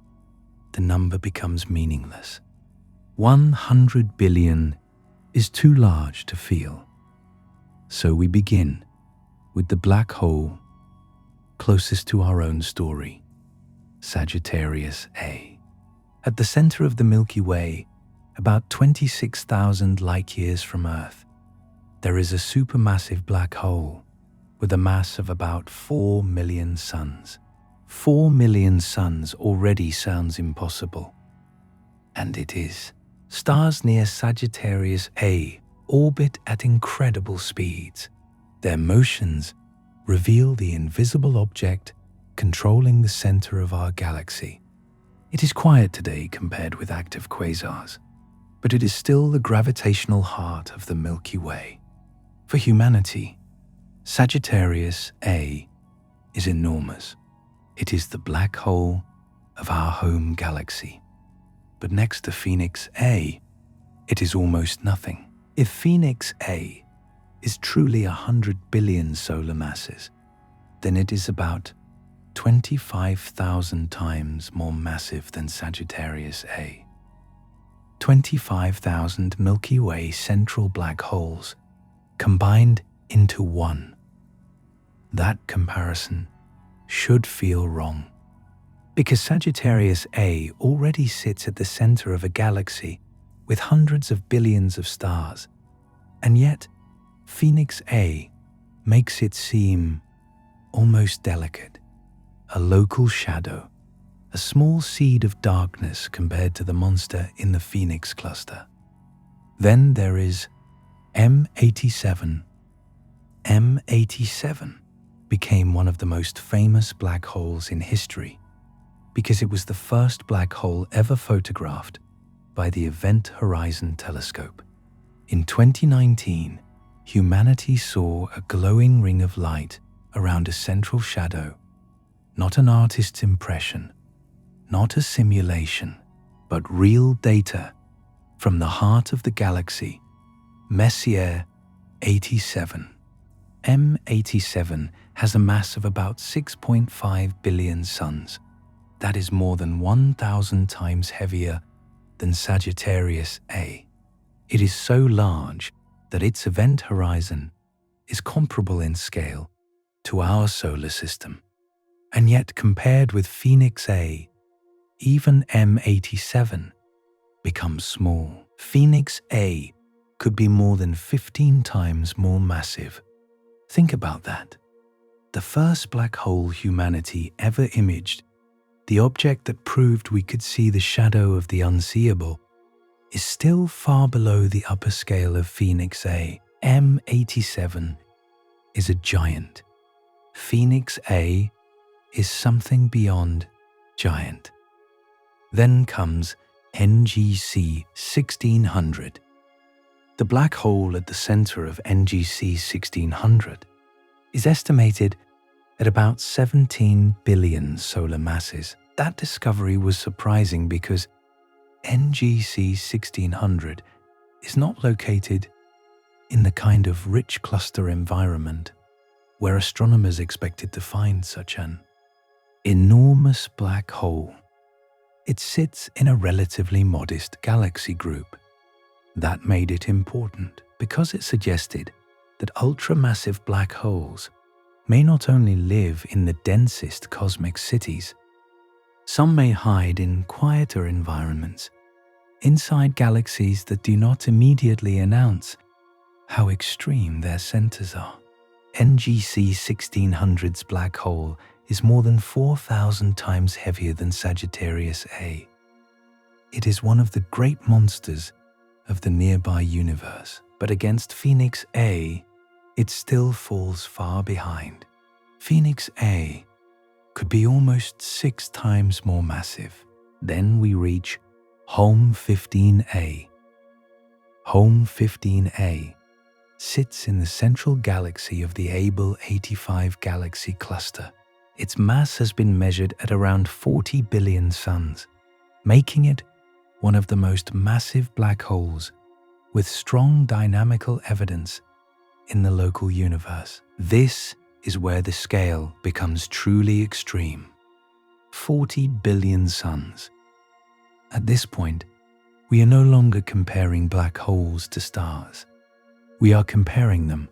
the number becomes meaningless. 100 billion is too large to feel. So we begin with the black hole closest to our own story, Sagittarius A. At the center of the Milky Way, about 26,000 light-years from Earth, there is a supermassive black hole with a mass of about 4 million suns. 4 million suns already sounds impossible. And it is. Stars near Sagittarius A orbit at incredible speeds. Their motions reveal the invisible object controlling the center of our galaxy. It is quiet today compared with active quasars, but it is still the gravitational heart of the Milky Way. For humanity, Sagittarius A is enormous. It is the black hole of our home galaxy. But next to Phoenix A, it is almost nothing. If Phoenix A is truly 100 billion solar masses, then it is about 25,000 times more massive than Sagittarius A. 25,000 Milky Way central black holes combined into one. That comparison should feel wrong, because Sagittarius A already sits at the center of a galaxy with hundreds of billions of stars, and yet Phoenix A makes it seem almost delicate, a local shadow, a small seed of darkness compared to the monster in the Phoenix cluster. Then there is M87. M87 became one of the most famous black holes in history because it was the first black hole ever photographed by the Event Horizon Telescope. In 2019, humanity saw a glowing ring of light around a central shadow, not an artist's impression, not a simulation, but real data from the heart of the galaxy, Messier 87. M87 has a mass of about 6.5 billion suns. That is more than 1,000 times heavier than Sagittarius A. It is so large that its event horizon is comparable in scale to our solar system. And yet, compared with Phoenix A, even M87 becomes small. Phoenix A could be more than 15 times more massive. Think about that. The first black hole humanity ever imaged, the object that proved we could see the shadow of the unseeable, is still far below the upper scale of Phoenix A. M87 is a giant. Phoenix A is something beyond giant. Then comes NGC 1600. The black hole at the center of NGC 1600 is estimated at about 17 billion solar masses. That discovery was surprising because NGC 1600 is not located in the kind of rich cluster environment where astronomers expected to find such an enormous black hole. It sits in a relatively modest galaxy group. That made it important because it suggested that ultramassive black holes may not only live in the densest cosmic cities, some may hide in quieter environments, inside galaxies that do not immediately announce how extreme their centers are. NGC 1600's black hole is more than 4,000 times heavier than Sagittarius A. It is one of the great monsters of the nearby universe, but against Phoenix A, it still falls far behind. Phoenix A could be almost 6 times more massive. Then we reach Home 15A. Home 15A sits in the central galaxy of the Abell 85 galaxy cluster. Its mass has been measured at around 40 billion suns, making it one of the most massive black holes with strong dynamical evidence in the local universe. This is where the scale becomes truly extreme. 40 billion suns. At this point, we are no longer comparing black holes to stars. We are comparing them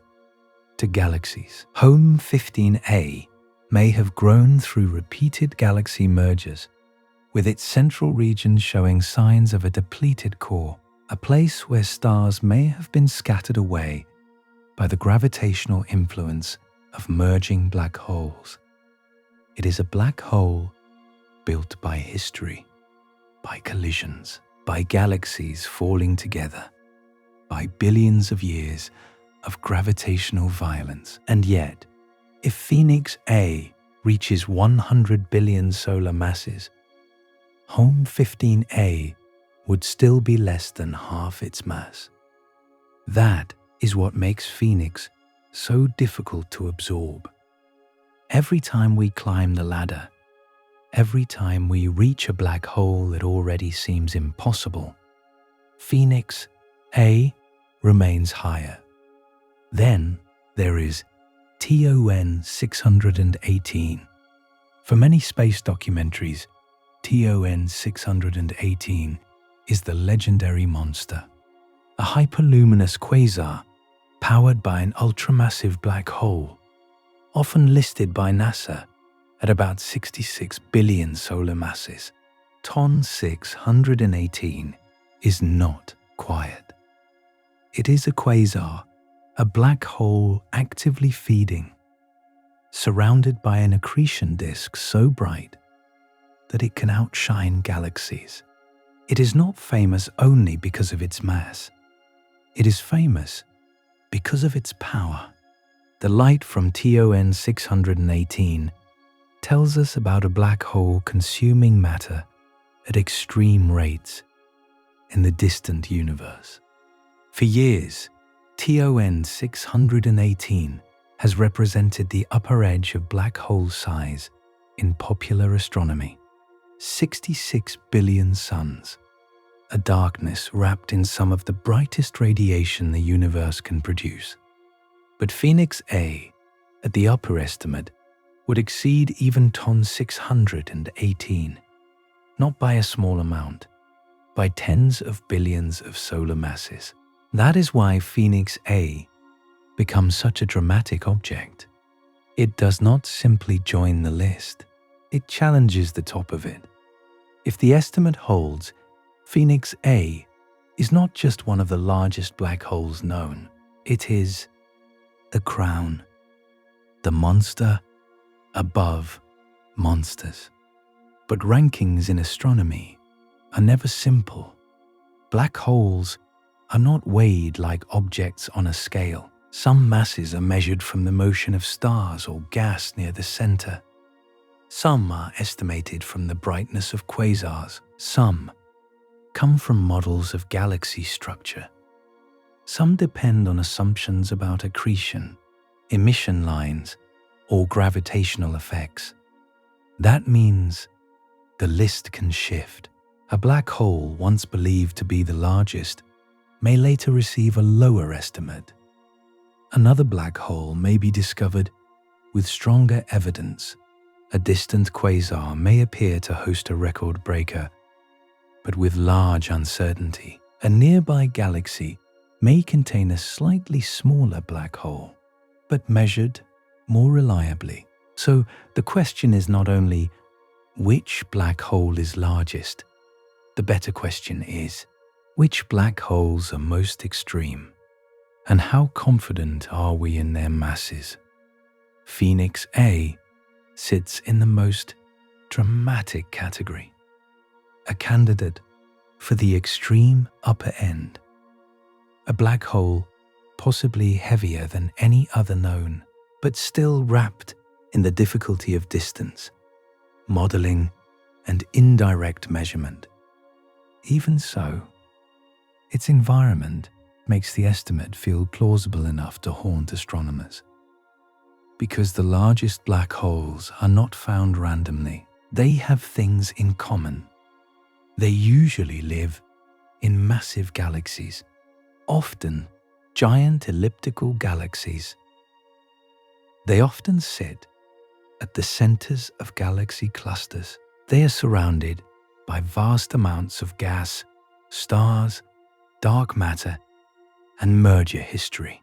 to galaxies. Home 15A may have grown through repeated galaxy mergers, with its central region showing signs of a depleted core, a place where stars may have been scattered away by the gravitational influence of merging black holes. It is a black hole built by history, by collisions, by galaxies falling together, by billions of years of gravitational violence. And yet, if Phoenix A reaches 100 billion solar masses, Home 15A would still be less than half its mass. That is what makes Phoenix so difficult to absorb. Every time we climb the ladder, every time we reach a black hole that already seems impossible, Phoenix A remains higher. Then there is TON 618. For many space documentaries, TON 618 is the legendary monster, a hyperluminous quasar powered by an ultramassive black hole, often listed by NASA at about 66 billion solar masses. TON 618 is not quiet. It is a quasar, a black hole actively feeding, surrounded by an accretion disk so bright that it can outshine galaxies. It is not famous only because of its mass. It is famous because of its power. The light from TON 618 tells us about a black hole consuming matter at extreme rates in the distant universe. For years, TON 618 has represented the upper edge of black hole size in popular astronomy. 66 billion suns, a darkness wrapped in some of the brightest radiation the universe can produce. But Phoenix A, at the upper estimate, would exceed even TON 618, not by a small amount, by tens of billions of solar masses. That is why Phoenix A becomes such a dramatic object. It does not simply join the list. it challenges the top of it. If the estimate holds, Phoenix A is not just one of the largest black holes known. It is the crown, the monster above monsters. But rankings in astronomy are never simple. Black holes are not weighed like objects on a scale. Some masses are measured from the motion of stars or gas near the center. Some are estimated from the brightness of quasars. Some come from models of galaxy structure. Some depend on assumptions about accretion, emission lines, or gravitational effects. That means the list can shift. A black hole once believed to be the largest may later receive a lower estimate. Another black hole may be discovered with stronger evidence. A distant quasar may appear to host a record breaker, but with large uncertainty. A nearby galaxy may contain a slightly smaller black hole, but measured more reliably. So the question is not only which black hole is largest, the better question is which black holes are most extreme, and how confident are we in their masses? Phoenix A sits in the most dramatic category, a candidate for the extreme upper end, a black hole possibly heavier than any other known, but still wrapped in the difficulty of distance, modeling, and indirect measurement. Even so, its environment makes the estimate feel plausible enough to haunt astronomers. Because the largest black holes are not found randomly, they have things in common. They usually live in massive galaxies, often giant elliptical galaxies. They often sit at the centers of galaxy clusters. They are surrounded by vast amounts of gas, stars, dark matter, and merger history.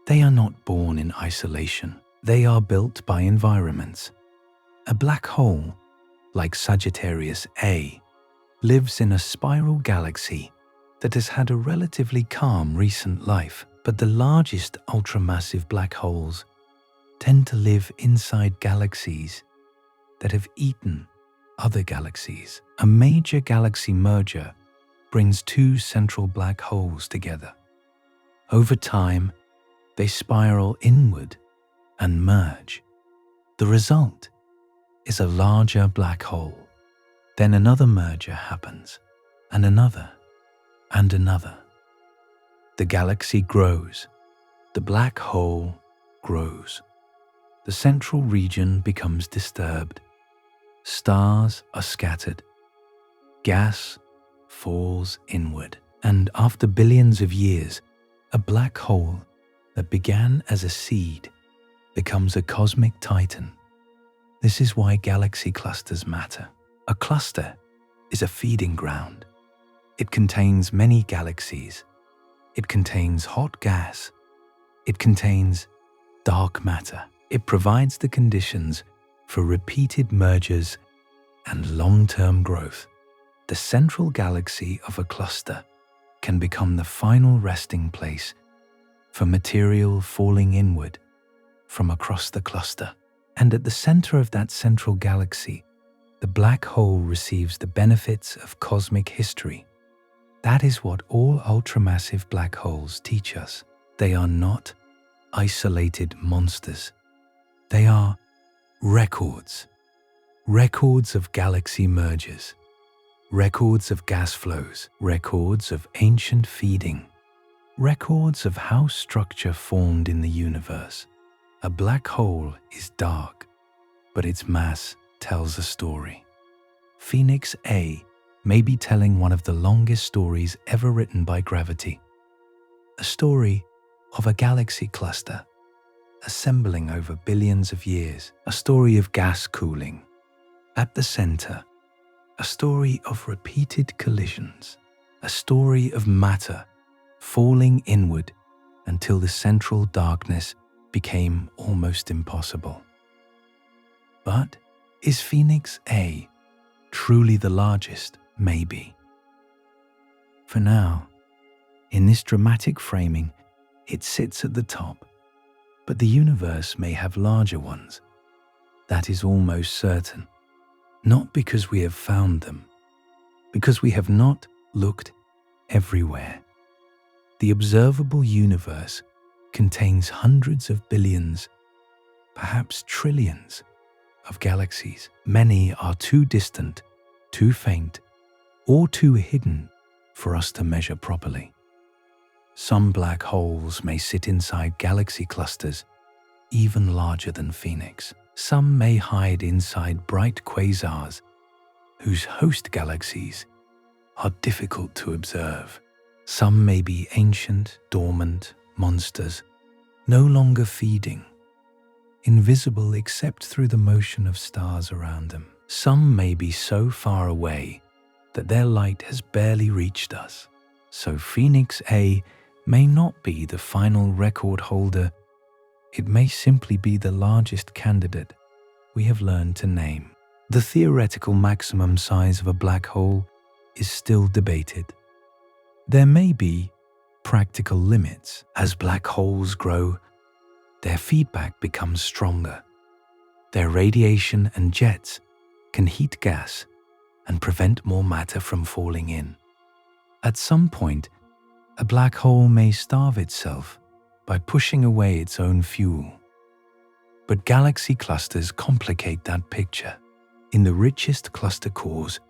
They are not born in isolation. They are built by environments. A black hole, like Sagittarius A, lives in a spiral galaxy that has had a relatively calm recent life, but the largest ultramassive black holes tend to live inside galaxies that have eaten other galaxies. A major galaxy merger brings two central black holes together. Over time, they spiral inward and merge. The result is a larger black hole. Then another merger happens, and another, and another. The galaxy grows. The black hole grows. The central region becomes disturbed. Stars are scattered. Gas falls inward. And after billions of years, a black hole that began as a seed becomes a cosmic titan. This is why galaxy clusters matter. A cluster is a feeding ground. It contains many galaxies. It contains hot gas. It contains dark matter. It provides the conditions for repeated mergers and long-term growth. The central galaxy of a cluster can become the final resting place for material falling inward from across the cluster. And at the center of that central galaxy, the black hole receives the benefits of cosmic history. That is what all ultramassive black holes teach us. They are not isolated monsters. They are records. Records of galaxy mergers. Records of gas flows. Records of ancient feeding. Records of how structure formed in the universe. A black hole is dark, but its mass tells a story. Phoenix A may be telling one of the longest stories ever written by gravity. A story of a galaxy cluster assembling over billions of years. A story of gas cooling. At the center, a story of repeated collisions. A story of matter falling inward until the central darkness became almost impossible. But Is Phoenix A truly the largest? Maybe. For now, in this dramatic framing, it sits at the top, but the universe may have larger ones. That is almost certain. Not because we have found them, because we have not looked everywhere. The observable universe contains hundreds of billions, perhaps trillions, of galaxies. Many are too distant, too faint, or too hidden for us to measure properly. Some black holes may sit inside galaxy clusters even larger than Phoenix. Some may hide inside bright quasars whose host galaxies are difficult to observe. Some may be ancient, dormant monsters, no longer feeding, invisible except through the motion of stars around them. Some may be so far away that their light has barely reached us. So Phoenix A may not be the final record holder. It may simply be the largest candidate we have learned to name. The theoretical maximum size of a black hole is still debated. There may be practical limits. As black holes grow, their feedback becomes stronger. Their radiation and jets can heat gas and prevent more matter from falling in. At some point, a black hole may starve itself by pushing away its own fuel. But galaxy clusters complicate that picture. In the richest cluster cores,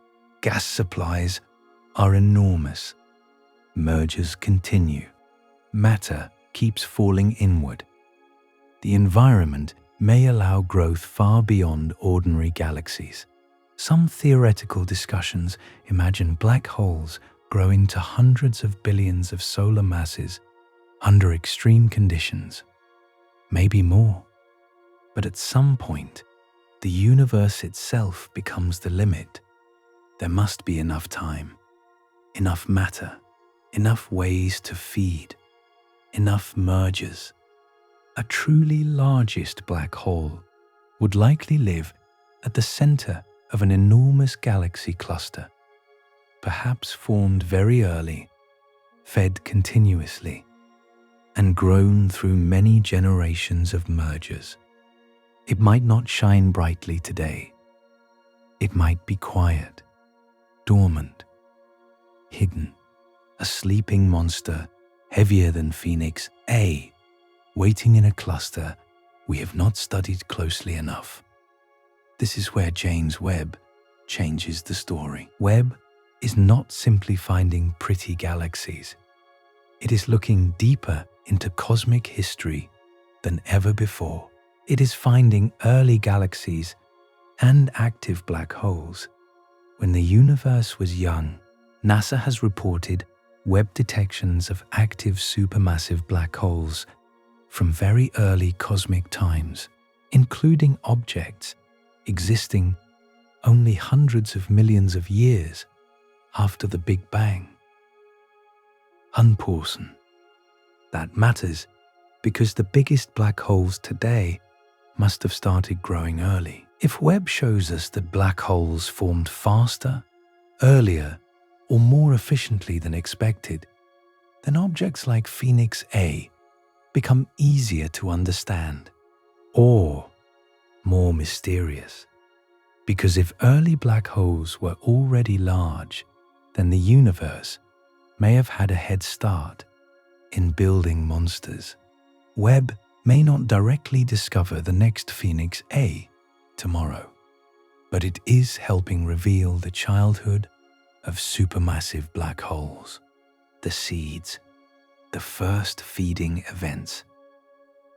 gas supplies are enormous. Mergers continue. Matter keeps falling inward. The environment may allow growth far beyond ordinary galaxies. Some theoretical discussions imagine black holes grow into hundreds of billions of solar masses under extreme conditions, maybe more. But at some point, the universe itself becomes the limit. There must be enough time, enough matter, enough ways to feed, enough mergers. A truly largest black hole would likely live at the center of an enormous galaxy cluster, perhaps formed very early, fed continuously, and grown through many generations of mergers. It might not shine brightly today. It might be quiet, dormant, hidden, a sleeping monster heavier than Phoenix A, waiting in a cluster we have not studied closely enough. This is where James Webb changes the story. Webb is not simply finding pretty galaxies. It is looking deeper into cosmic history than ever before. It is finding early galaxies and active black holes. When the universe was young, NASA has reported Webb detections of active supermassive black holes from very early cosmic times, including objects existing only hundreds of millions of years after the Big Bang. Unimportant. That matters because the biggest black holes today must have started growing early. If Webb shows us that black holes formed faster, earlier, or more efficiently than expected, then objects like Phoenix A become easier to understand, or more mysterious. Because if early black holes were already large, then the universe may have had a head start in building monsters. Webb may not directly discover the next Phoenix A tomorrow, but it is helping reveal the childhood of supermassive black holes, the seeds, the first feeding events,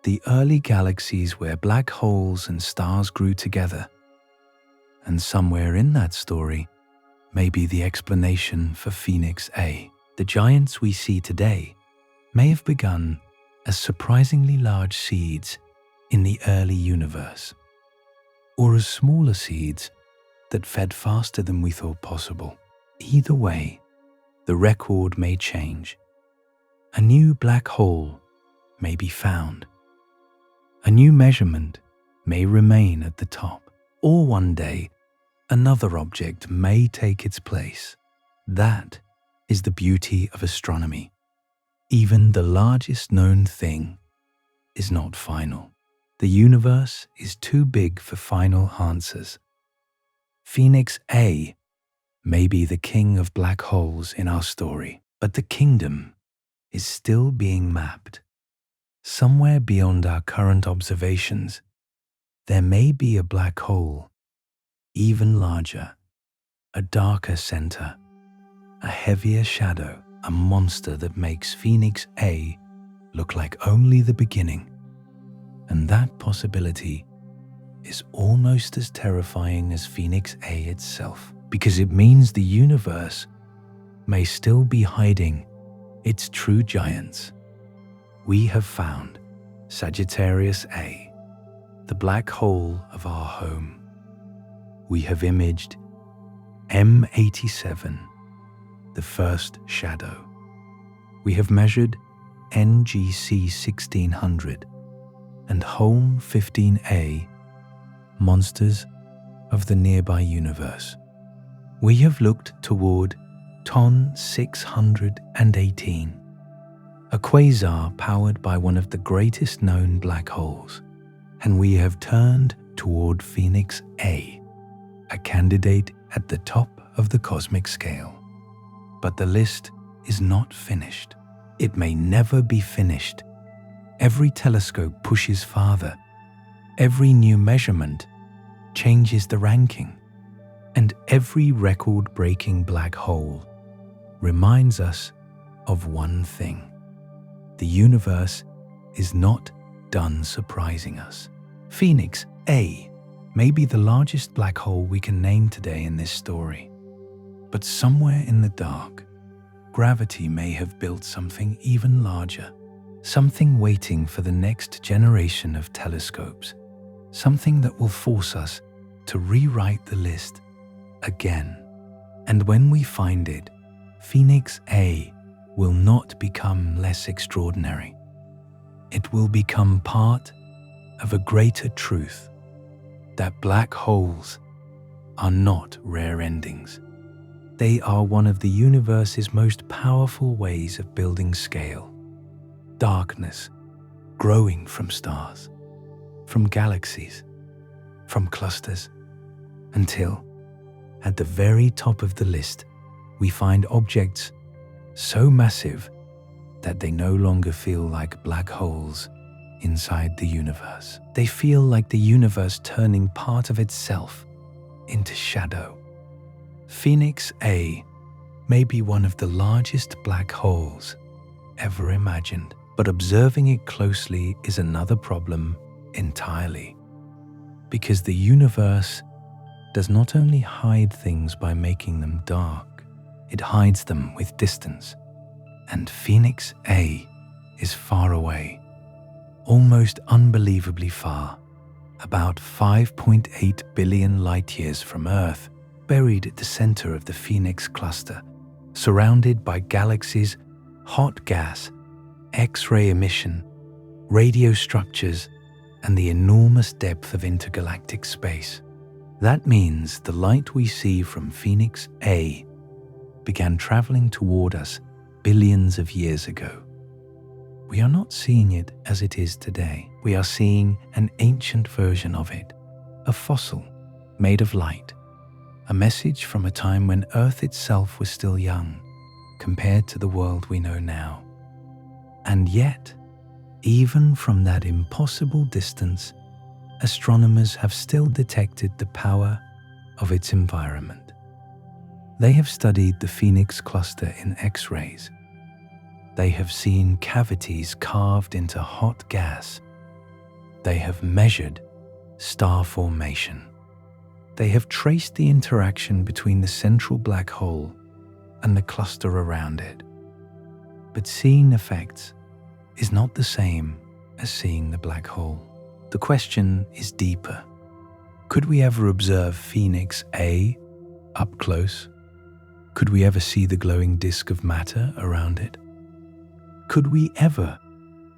the early galaxies where black holes and stars grew together. And somewhere in that story may be the explanation for Phoenix A. The giants we see today may have begun as surprisingly large seeds in the early universe, or as smaller seeds that fed faster than we thought possible. Either way, the record may change. A new black hole may be found. A new measurement may remain at the top. or one day another object may take its place. That is the beauty of astronomy. Even the largest known thing is not final. The universe is too big for final answers. Phoenix A may be the king of black holes in our story, but the kingdom is still being mapped. Somewhere beyond our current observations, there may be a black hole, even larger, a darker center, a heavier shadow, a monster that makes Phoenix A look like only the beginning. And that possibility is almost as terrifying as Phoenix A itself, because it means the universe may still be hiding its true giants. We have found Sagittarius A, the black hole of our home. We have imaged M87, the first shadow. We have measured NGC 1600 and Home 15A, monsters of the nearby universe. We have looked toward TON 618, a quasar powered by one of the greatest known black holes, and we have turned toward Phoenix A, a candidate at the top of the cosmic scale. But the list is not finished. It may never be finished. Every telescope pushes farther. Every new measurement changes the ranking. And every record-breaking black hole reminds us of one thing. The universe is not done surprising us. Phoenix A may be the largest black hole we can name today in this story. But somewhere in the dark, gravity may have built something even larger, something waiting for the next generation of telescopes, something that will force us to rewrite the list again. And when we find it, Phoenix A will not become less extraordinary. It will become part of a greater truth, that black holes are not rare endings. They are one of the universe's most powerful ways of building scale. Darkness growing from stars, from galaxies, from clusters, until, at the very top of the list, we find objects so massive that they no longer feel like black holes inside the universe. They feel like the universe turning part of itself into shadow. Phoenix A may be one of the largest black holes ever imagined, but observing it closely is another problem entirely. Because the universe does not only hide things by making them dark, it hides them with distance. And Phoenix A is far away, almost unbelievably far, about 5.8 billion light-years from Earth, buried at the center of the Phoenix cluster, surrounded by galaxies, hot gas, X-ray emission, radio structures, and the enormous depth of intergalactic space. That means the light we see from Phoenix A began traveling toward us billions of years ago. We are not seeing it as it is today. We are seeing an ancient version of it, a fossil made of light, a message from a time when Earth itself was still young compared to the world we know now. And yet, even from that impossible distance, astronomers have still detected the power of its environment. They have studied the Phoenix cluster in X-rays. They have seen cavities carved into hot gas. They have measured star formation. They have traced the interaction between the central black hole and the cluster around it. But seeing effects is not the same as seeing the black hole. The question is deeper. Could we ever observe Phoenix A up close? Could we ever see the glowing disk of matter around it? Could we ever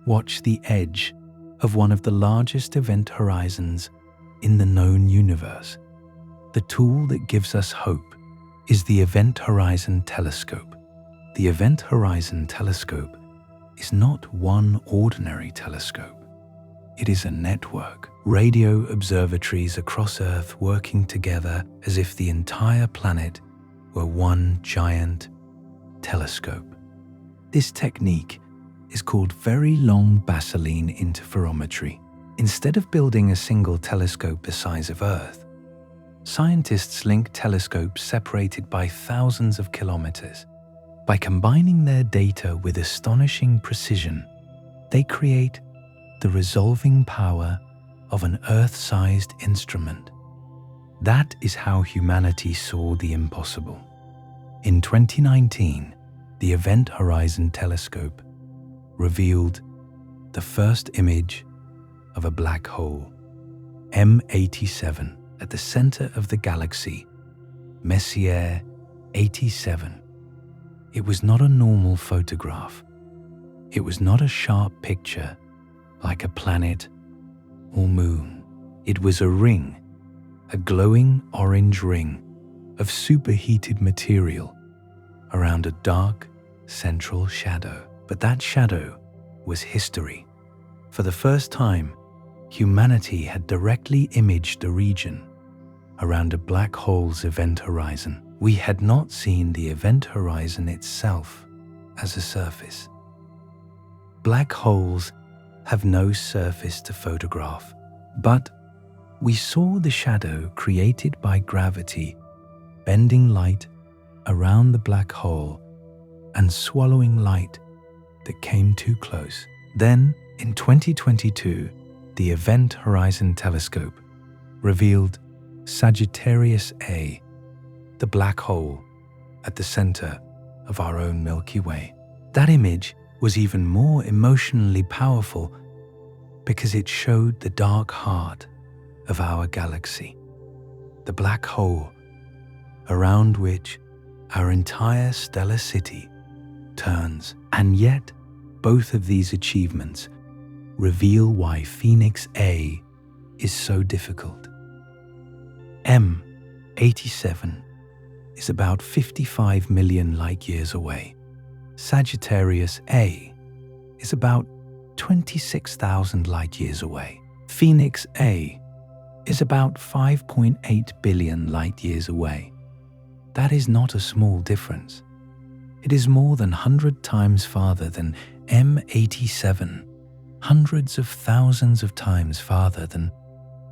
watch the edge of one of the largest event horizons in the known universe. The tool that gives us hope is the Event Horizon Telescope. The Event Horizon Telescope is not one ordinary telescope. It is a network, radio observatories across Earth working together as if the entire planet were one giant telescope. This technique is called Very Long Baseline Interferometry. Instead of building a single telescope the size of Earth, scientists link telescopes separated by thousands of kilometers. By combining their data with astonishing precision, they create the resolving power of an Earth-sized instrument. That is how humanity saw the impossible. In 2019, the Event Horizon Telescope revealed the first image of a black hole, M87, at the center of the galaxy, Messier 87. It was not a normal photograph. It was not a sharp picture like a planet or moon. It was a ring, a glowing orange ring of superheated material around a dark central shadow. But that shadow was history. For the first time, humanity had directly imaged a region around a black hole's event horizon. We had not seen the event horizon itself as a surface. Black holes have no surface to photograph, but we saw the shadow created by gravity bending light around the black hole and swallowing light that came too close. Then, in 2022, the Event Horizon Telescope revealed Sagittarius A, the black hole at the center of our own Milky Way. That image was even more emotionally powerful because it showed the dark heart of our galaxy, the black hole around which our entire stellar city turns. And yet, both of these achievements reveal why Phoenix A is so difficult. M87 is about 55 million light-years away. Sagittarius A is about 26,000 light-years away. Phoenix A is about 5.8 billion light-years away. That is not a small difference. It is more than 100 times farther than M87, hundreds of thousands of times farther than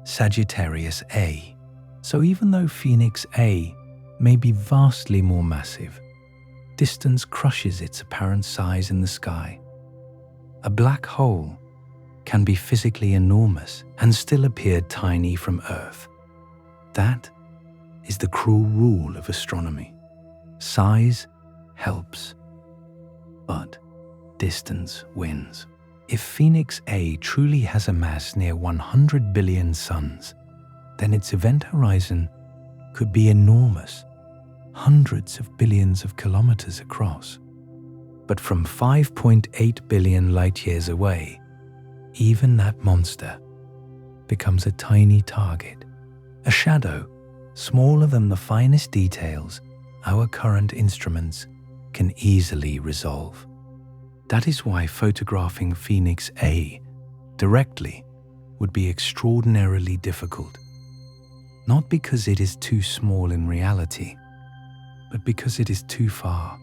Sagittarius A. So even though Phoenix A may be vastly more massive, distance crushes its apparent size in the sky. A black hole can be physically enormous and still appear tiny from Earth. That is the cruel rule of astronomy. Size helps, but distance wins. If Phoenix A truly has a mass near 100 billion suns, then its event horizon could be enormous, hundreds of billions of kilometers across. But from 5.8 billion light-years away, even that monster becomes a tiny target, a shadow smaller than the finest details our current instruments can easily resolve. That is why photographing Phoenix A directly would be extraordinarily difficult, not because it is too small in reality, but because it is too far.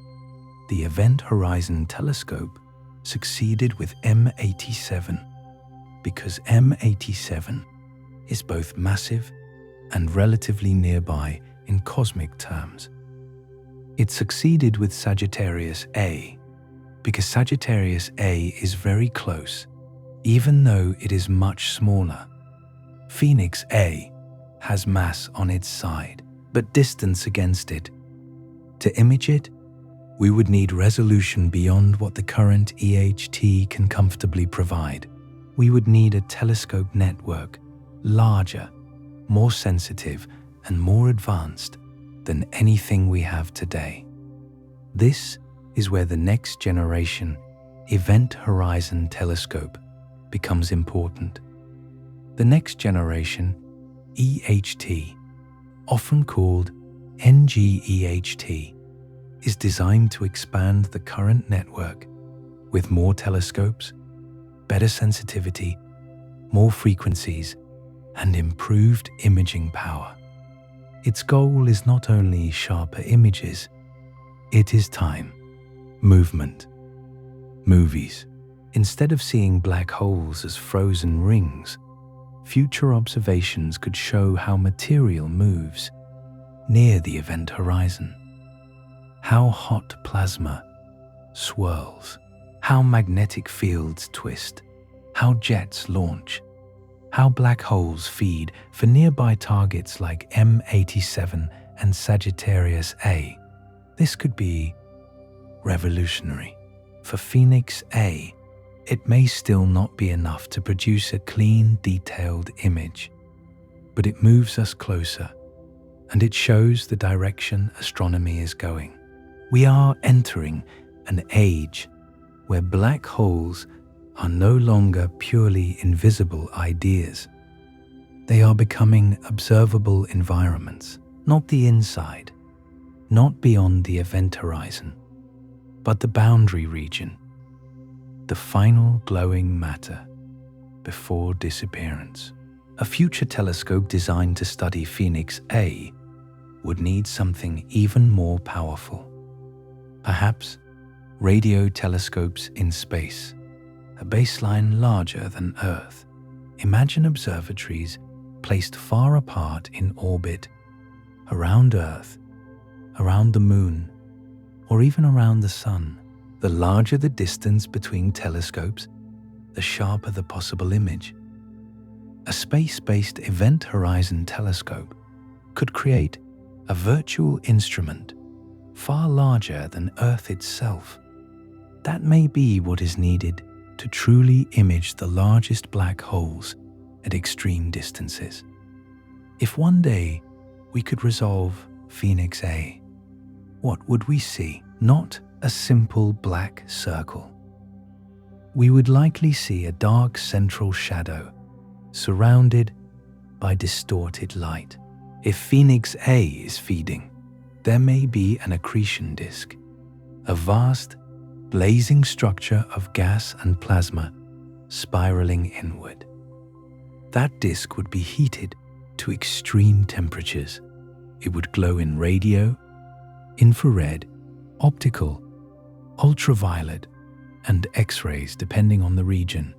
The Event Horizon Telescope succeeded with M87 because M87 is both massive and relatively nearby in cosmic terms. It succeeded with Sagittarius A because Sagittarius A is very close, even though it is much smaller. Phoenix A has mass on its side, but distance against it. To image it, we would need resolution beyond what the current EHT can comfortably provide. We would need a telescope network larger, more sensitive, and more advanced than anything we have today. This is where the next generation Event Horizon Telescope becomes important. The next generation EHT, often called NGEHT, is designed to expand the current network with more telescopes, better sensitivity, more frequencies, and improved imaging power. Its goal is not only sharper images, it is time, movement, movies. Instead of seeing black holes as frozen rings, future observations could show how material moves near the event horizon, how hot plasma swirls, how magnetic fields twist, how jets launch, how black holes feed for nearby targets like M87 and Sagittarius A. This could be revolutionary. For Phoenix A, it may still not be enough to produce a clean, detailed image, but it moves us closer, and it shows the direction astronomy is going. We are entering an age where black holes are no longer purely invisible ideas. They are becoming observable environments, not the inside, not beyond the event horizon, but the boundary region, the final glowing matter before disappearance. A future telescope designed to study Phoenix A would need something even more powerful. Perhaps radio telescopes in space, a baseline larger than Earth. Imagine observatories placed far apart in orbit, around Earth, around the Moon, or even around the Sun. The larger the distance between telescopes, the sharper the possible image. A space-based event horizon telescope could create a virtual instrument far larger than Earth itself. That may be what is needed to truly image the largest black holes at extreme distances. If one day we could resolve Phoenix A, what would we see? Not a simple black circle. We would likely see a dark central shadow surrounded by distorted light. If Phoenix A is feeding, there may be an accretion disk, a vast, blazing structure of gas and plasma spiraling inward. That disk would be heated to extreme temperatures. It would glow in radio, infrared, optical, ultraviolet, and X-rays depending on the region.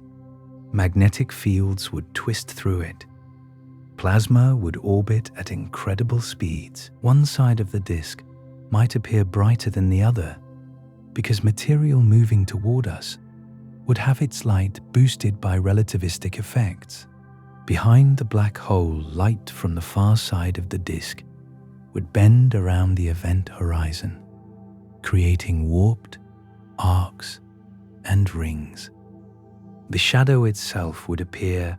Magnetic fields would twist through it. Plasma would orbit at incredible speeds. One side of the disk might appear brighter than the other because material moving toward us would have its light boosted by relativistic effects. Behind the black hole, light from the far side of the disk would bend around the event horizon, creating warped arcs and rings. The shadow itself would appear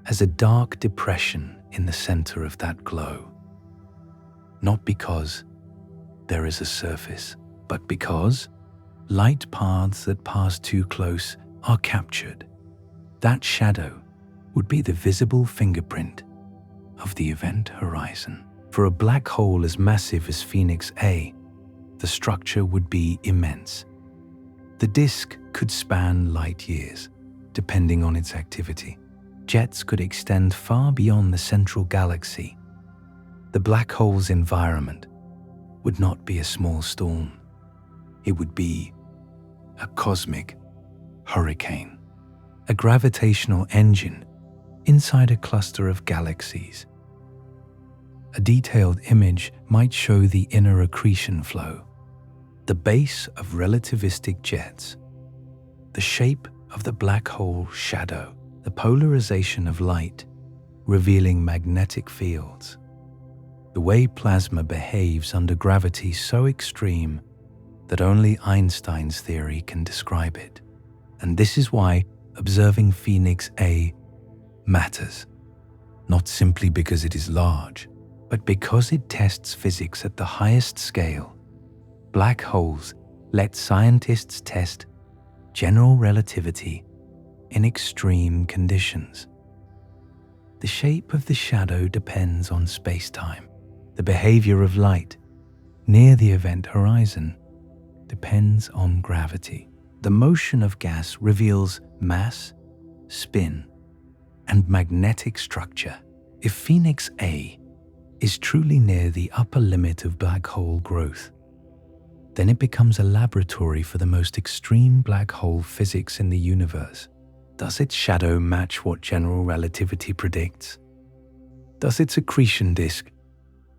as a dark depression in the center of that glow, not because there is a surface, but because light paths that pass too close are captured. That shadow would be the visible fingerprint of the event horizon. For a black hole as massive as Phoenix A, the structure would be immense. The disk could span light years, depending on its activity. Jets could extend far beyond the central galaxy. The black hole's environment would not be a small storm. It would be a cosmic hurricane, a gravitational engine inside a cluster of galaxies. A detailed image might show the inner accretion flow, the base of relativistic jets, the shape of the black hole shadow, the polarization of light, revealing magnetic fields, the way plasma behaves under gravity so extreme that only Einstein's theory can describe it. And this is why observing Phoenix A matters, not simply because it is large, but because it tests physics at the highest scale. Black holes let scientists test general relativity in extreme conditions. The shape of the shadow depends on space-time. The behavior of light near the event horizon depends on gravity. The motion of gas reveals mass, spin, and magnetic structure. If Phoenix A is truly near the upper limit of black hole growth, then it becomes a laboratory for the most extreme black hole physics in the universe. Does its shadow match what general relativity predicts? Does its accretion disk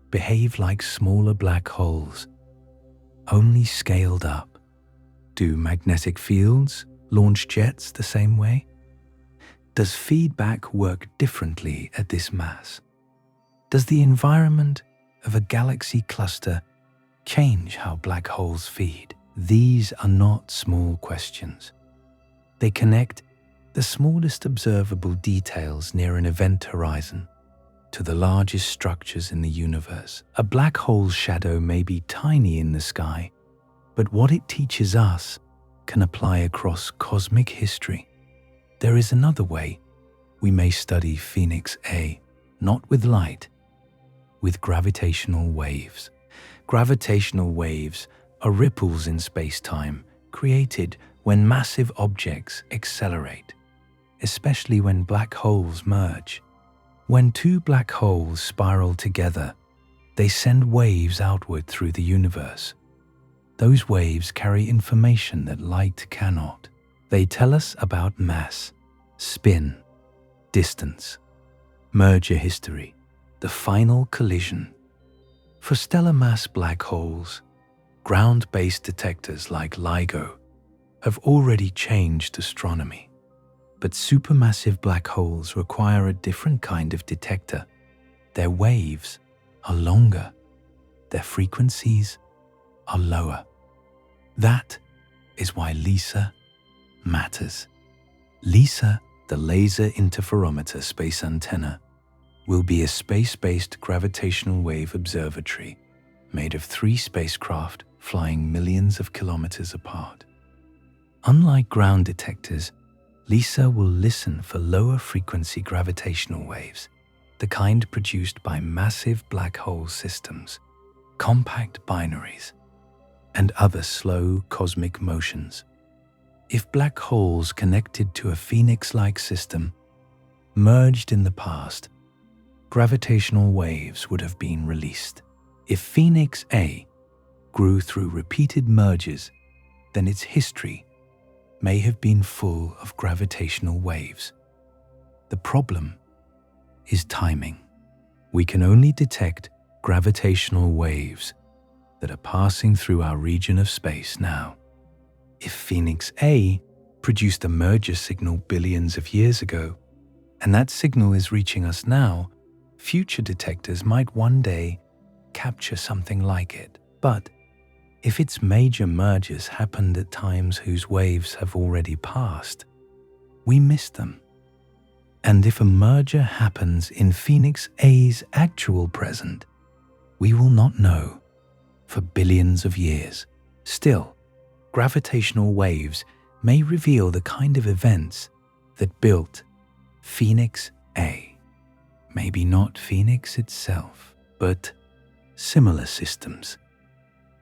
behave like smaller black holes, only scaled up? Do magnetic fields launch jets the same way? Does feedback work differently at this mass? Does the environment of a galaxy cluster change how black holes feed? These are not small questions. They connect the smallest observable details near an event horizon to the largest structures in the universe. A black hole's shadow may be tiny in the sky, but what it teaches us can apply across cosmic history. There is another way we may study Phoenix A, not with light, with gravitational waves. Gravitational waves are ripples in space-time created when massive objects accelerate, especially when black holes merge. When two black holes spiral together, they send waves outward through the universe. Those waves carry information that light cannot. They tell us about mass, spin, distance, merger history, the final collision. For stellar mass black holes, ground-based detectors like LIGO have already changed astronomy. But supermassive black holes require a different kind of detector. Their waves are longer, their frequencies are lower. That is why LISA matters. LISA, the Laser Interferometer Space Antenna, will be a space-based gravitational wave observatory made of 3 spacecraft flying millions of kilometers apart. Unlike ground detectors, LISA will listen for lower frequency gravitational waves, the kind produced by massive black hole systems, compact binaries, and other slow cosmic motions. If black holes connected to a Phoenix-like system merged in the past, gravitational waves would have been released. If Phoenix A grew through repeated mergers, then its history may have been full of gravitational waves. The problem is timing. We can only detect gravitational waves that are passing through our region of space now. If Phoenix A produced a merger signal billions of years ago, and that signal is reaching us now, future detectors might one day capture something like it. But if its major mergers happened at times whose waves have already passed, we miss them. And if a merger happens in Phoenix A's actual present, we will not know for billions of years. Still, gravitational waves may reveal the kind of events that built Phoenix A. Maybe not Phoenix itself, but similar systems.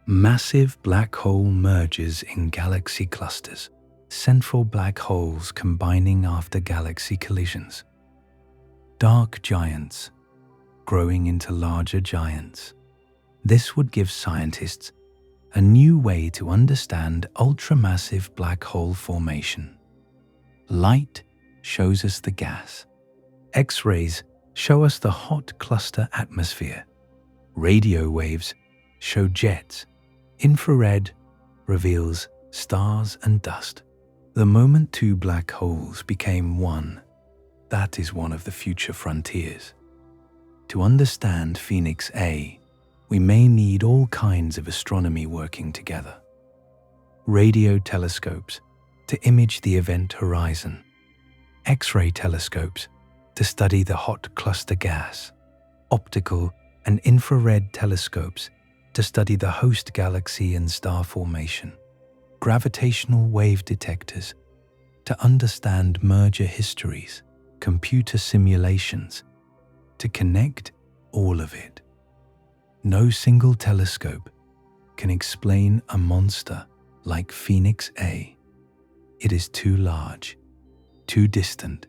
Massive black hole mergers in galaxy clusters, central black holes combining after galaxy collisions. Dark giants growing into larger giants. This would give scientists a new way to understand ultramassive black hole formation. Light shows us the gas. X-rays show us the hot cluster atmosphere. Radio waves show jets. Infrared reveals stars and dust. The moment two black holes became one, that is one of the future frontiers. To understand Phoenix A, we may need all kinds of astronomy working together. Radio telescopes to image the event horizon. X-ray telescopes to study the hot cluster gas. Optical and infrared telescopes to study the host galaxy and star formation. Gravitational wave detectors to understand merger histories. Computer simulations to connect all of it. No single telescope can explain a monster like Phoenix A. It is too large, too distant,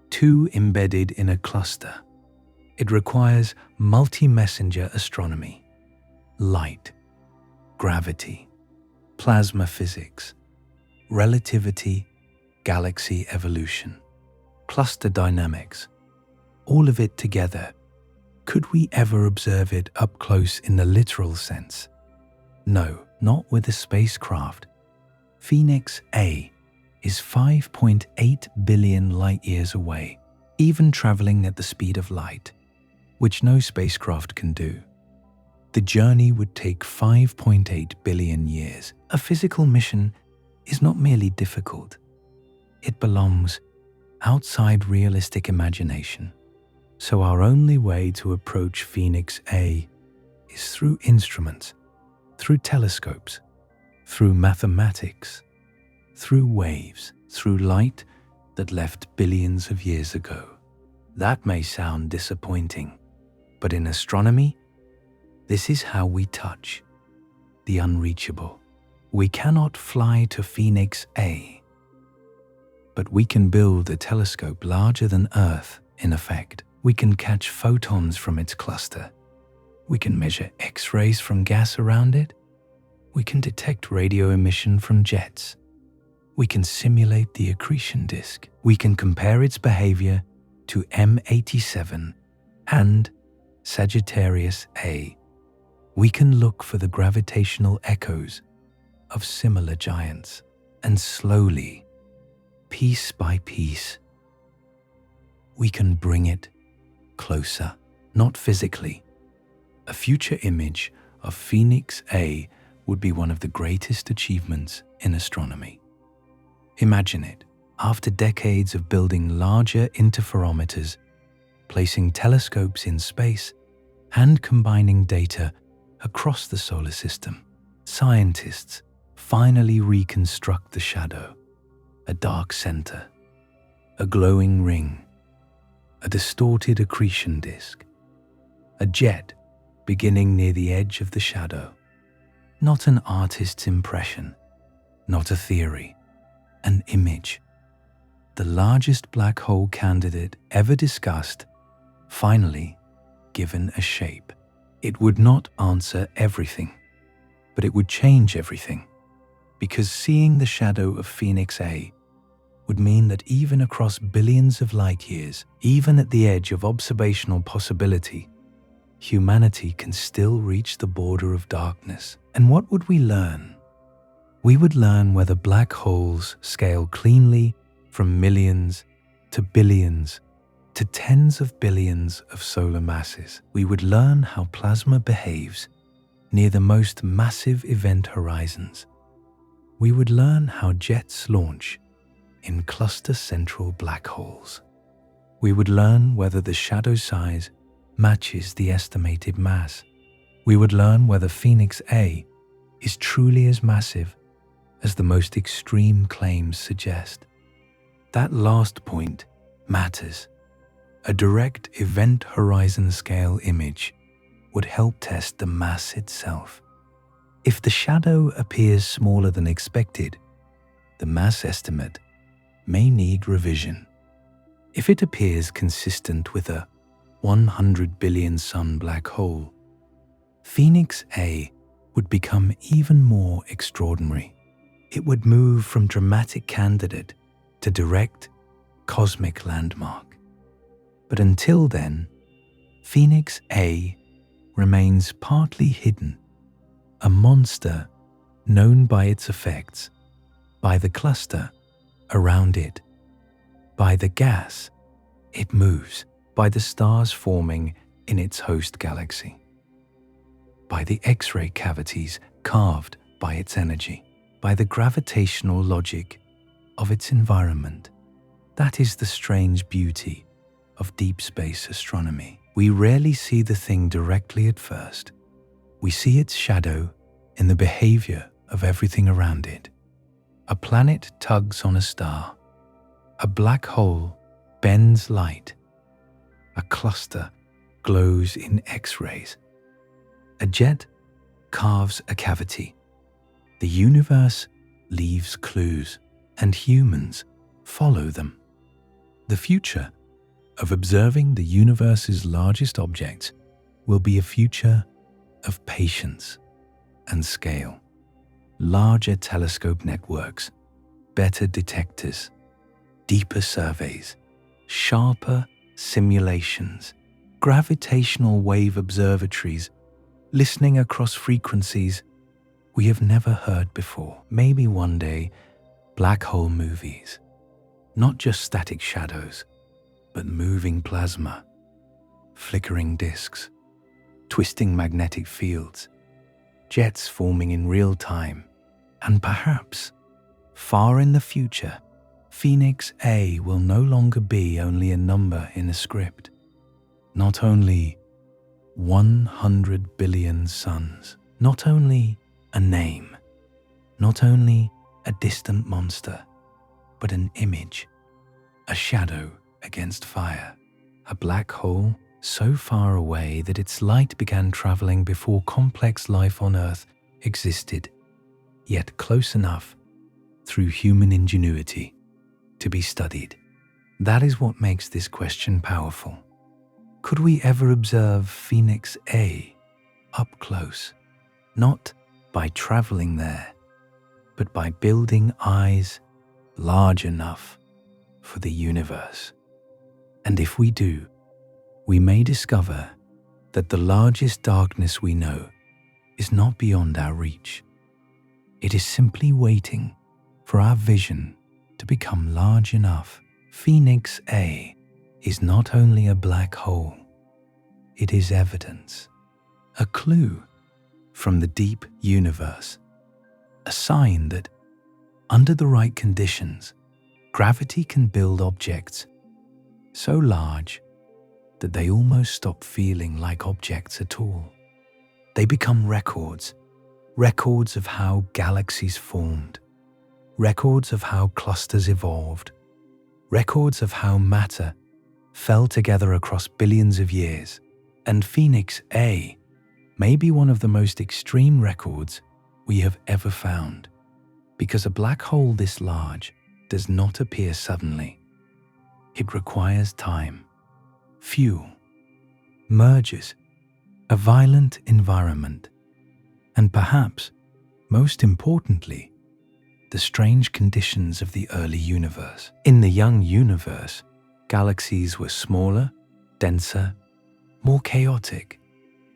too embedded in a cluster. It requires multi-messenger astronomy, light, gravity, plasma physics, relativity, galaxy evolution, cluster dynamics, all of it together. Could we ever observe it up close in the literal sense? No, not with a spacecraft. Phoenix A is 5.8 billion light-years away, even traveling at the speed of light, which no spacecraft can do. The journey would take 5.8 billion years. A physical mission is not merely difficult. It belongs outside realistic imagination. So our only way to approach Phoenix A is through instruments, through telescopes, through mathematics, through waves, through light that left billions of years ago. That may sound disappointing, but in astronomy, this is how we touch the unreachable. We cannot fly to Phoenix A, but we can build a telescope larger than Earth in effect. We can catch photons from its cluster. We can measure X-rays from gas around it. We can detect radio emission from jets. We can simulate the accretion disk. We can compare its behavior to M87 and Sagittarius A. We can look for the gravitational echoes of similar giants, and slowly, piece by piece, we can bring it closer, not physically. A future image of Phoenix A would be one of the greatest achievements in astronomy. Imagine it, after decades of building larger interferometers, placing telescopes in space, and combining data across the solar system, scientists finally reconstruct the shadow, a dark center, a glowing ring, a distorted accretion disk, a jet beginning near the edge of the shadow. Not an artist's impression, not a theory, an image. The largest black hole candidate ever discussed, finally given a shape. It would not answer everything, but it would change everything, because seeing the shadow of Phoenix A would mean that even across billions of light years, even at the edge of observational possibility, humanity can still reach the border of darkness. And what would we learn? We would learn whether black holes scale cleanly from millions to billions to tens of billions of solar masses. We would learn how plasma behaves near the most massive event horizons. We would learn how jets launch in cluster central black holes. We would learn whether the shadow size matches the estimated mass. We would learn whether Phoenix A is truly as massive as the most extreme claims suggest. That last point matters. A direct event horizon scale image would help test the mass itself. If the shadow appears smaller than expected, the mass estimate may need revision. If it appears consistent with a 100 billion sun black hole, Phoenix A would become even more extraordinary. It would move from dramatic candidate to direct cosmic landmark. But until then, Phoenix A remains partly hidden, a monster known by its effects, by the cluster around it, by the gas it moves, by the stars forming in its host galaxy, by the X-ray cavities carved by its energy, by the gravitational logic of its environment. That is the strange beauty of deep space astronomy. We rarely see the thing directly at first. We see its shadow in the behavior of everything around it. A planet tugs on a star. A black hole bends light. A cluster glows in X-rays. A jet carves a cavity. The universe leaves clues, and humans follow them. The future of observing the universe's largest objects will be a future of patience and scale. Larger telescope networks, better detectors, deeper surveys, sharper simulations, gravitational wave observatories, listening across frequencies we have never heard before. Maybe one day, black hole movies, not just static shadows, but moving plasma, flickering disks, twisting magnetic fields, jets forming in real time, and perhaps, far in the future, Phoenix A will no longer be only a number in a script. Not only 100 billion suns, not only a name, not only a distant monster, but an image, a shadow against fire, a black hole so far away that its light began traveling before complex life on Earth existed, yet close enough through human ingenuity to be studied. That is what makes this question powerful. Could we ever observe Phoenix A up close, not by traveling there, but by building eyes large enough for the universe? And if we do, we may discover that the largest darkness we know is not beyond our reach. It is simply waiting for our vision to become large enough. Phoenix A is not only a black hole, it is evidence, a clue from the deep universe, a sign that, under the right conditions, gravity can build objects so large that they almost stop feeling like objects at all. They become records of how galaxies formed, records of how clusters evolved, records of how matter fell together across billions of years. And Phoenix A may be one of the most extreme records we have ever found, because a black hole this large does not appear suddenly. It requires time, fuel, mergers, a violent environment, and perhaps, most importantly, the strange conditions of the early universe. In the young universe, galaxies were smaller, denser, more chaotic,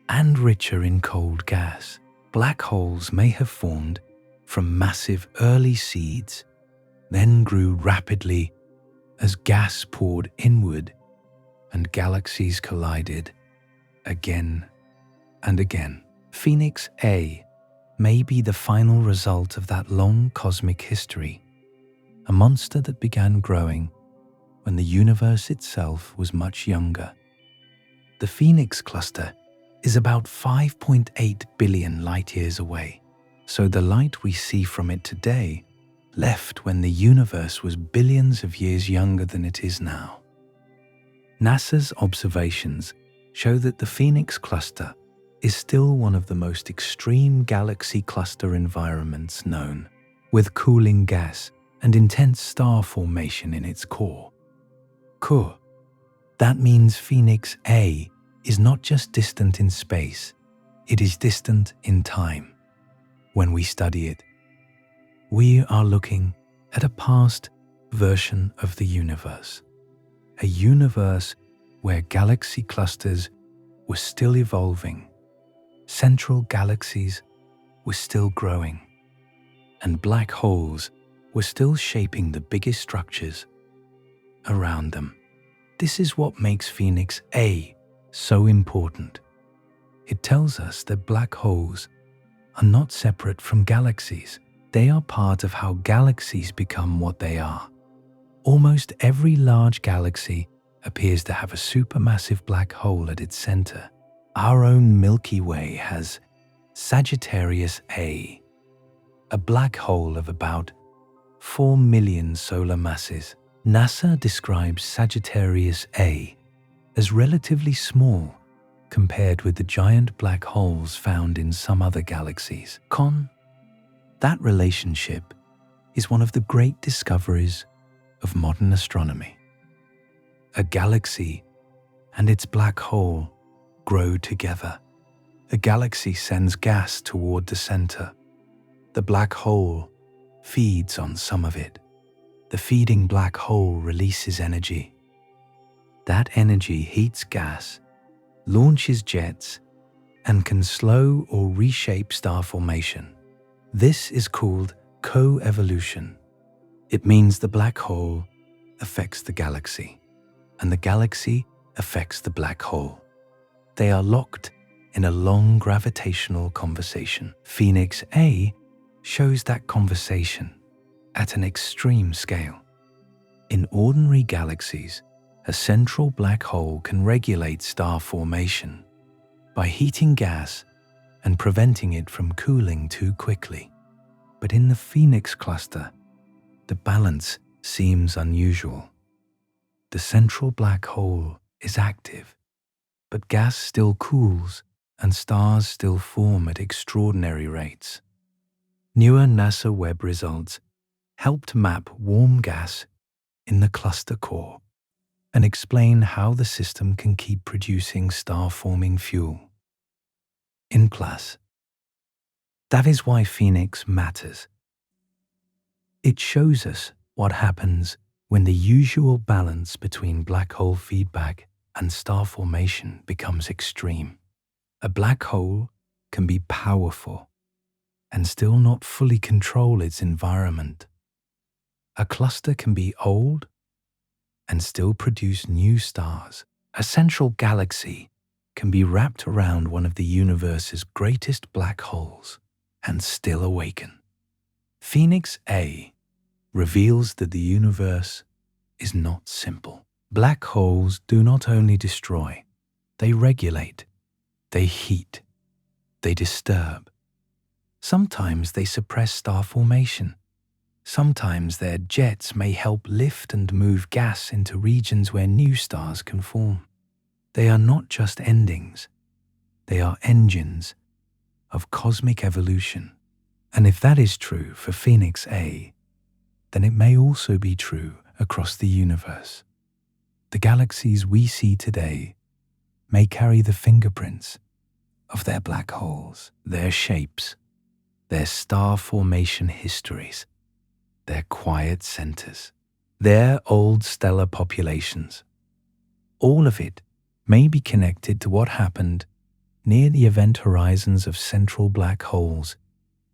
and richer in cold gas. Black holes may have formed from massive early seeds, then grew rapidly as gas poured inward and galaxies collided again and again. Phoenix A may be the final result of that long cosmic history, a monster that began growing when the universe itself was much younger. The Phoenix cluster is about 5.8 billion light-years away, so the light we see from it today left when the universe was billions of years younger than it is now. NASA's observations show that the Phoenix cluster is still one of the most extreme galaxy cluster environments known, with cooling gas and intense star formation in its core. That means Phoenix A is not just distant in space, it is distant in time. When we study it, we are looking at a past version of the universe, a universe where galaxy clusters were still evolving, central galaxies were still growing, and black holes were still shaping the biggest structures around them. This is what makes Phoenix A so important. It tells us that black holes are not separate from galaxies. They are part of how galaxies become what they are. Almost every large galaxy appears to have a supermassive black hole at its center. Our own Milky Way has Sagittarius A, a black hole of about 4 million solar masses. NASA describes Sagittarius A as relatively small compared with the giant black holes found in some other galaxies. That relationship is one of the great discoveries of modern astronomy. A galaxy and its black hole grow together. A galaxy sends gas toward the center. The black hole feeds on some of it. The feeding black hole releases energy. That energy heats gas, launches jets, and can slow or reshape star formation. This is called co-evolution. It means the black hole affects the galaxy, and the galaxy affects the black hole. They are locked in a long gravitational conversation. Phoenix A shows that conversation at an extreme scale. In ordinary galaxies, a central black hole can regulate star formation by heating gas and preventing it from cooling too quickly. But in the Phoenix cluster, the balance seems unusual. The central black hole is active, but gas still cools and stars still form at extraordinary rates. Newer NASA Webb results helped map warm gas in the cluster core and explain how the system can keep producing star-forming fuel. In plus, that is why Phoenix matters. It shows us what happens when the usual balance between black hole feedback and star formation becomes extreme. A black hole can be powerful and still not fully control its environment. A cluster can be old and still produce new stars. A central galaxy can be wrapped around one of the universe's greatest black holes and still awaken. Phoenix A reveals that the universe is not simple. Black holes do not only destroy, they regulate, they heat, they disturb. Sometimes they suppress star formation. Sometimes their jets may help lift and move gas into regions where new stars can form. They are not just endings, they are engines of cosmic evolution. And if that is true for Phoenix A, then it may also be true across the universe. The galaxies we see today may carry the fingerprints of their black holes, their shapes, their star formation histories, their quiet centers, their old stellar populations. All of it may be connected to what happened near the event horizons of central black holes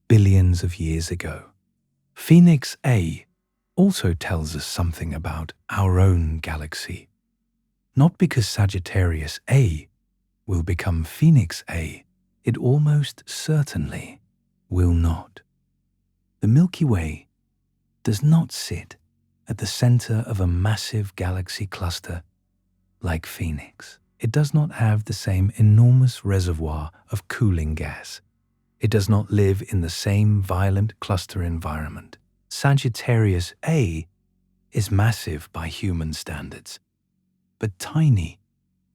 billions of years ago. Phoenix A also tells us something about our own galaxy. Not because Sagittarius A will become Phoenix A, it almost certainly will not. The Milky Way does not sit at the center of a massive galaxy cluster like Phoenix. It does not have the same enormous reservoir of cooling gas. It does not live in the same violent cluster environment. Sagittarius A is massive by human standards, but tiny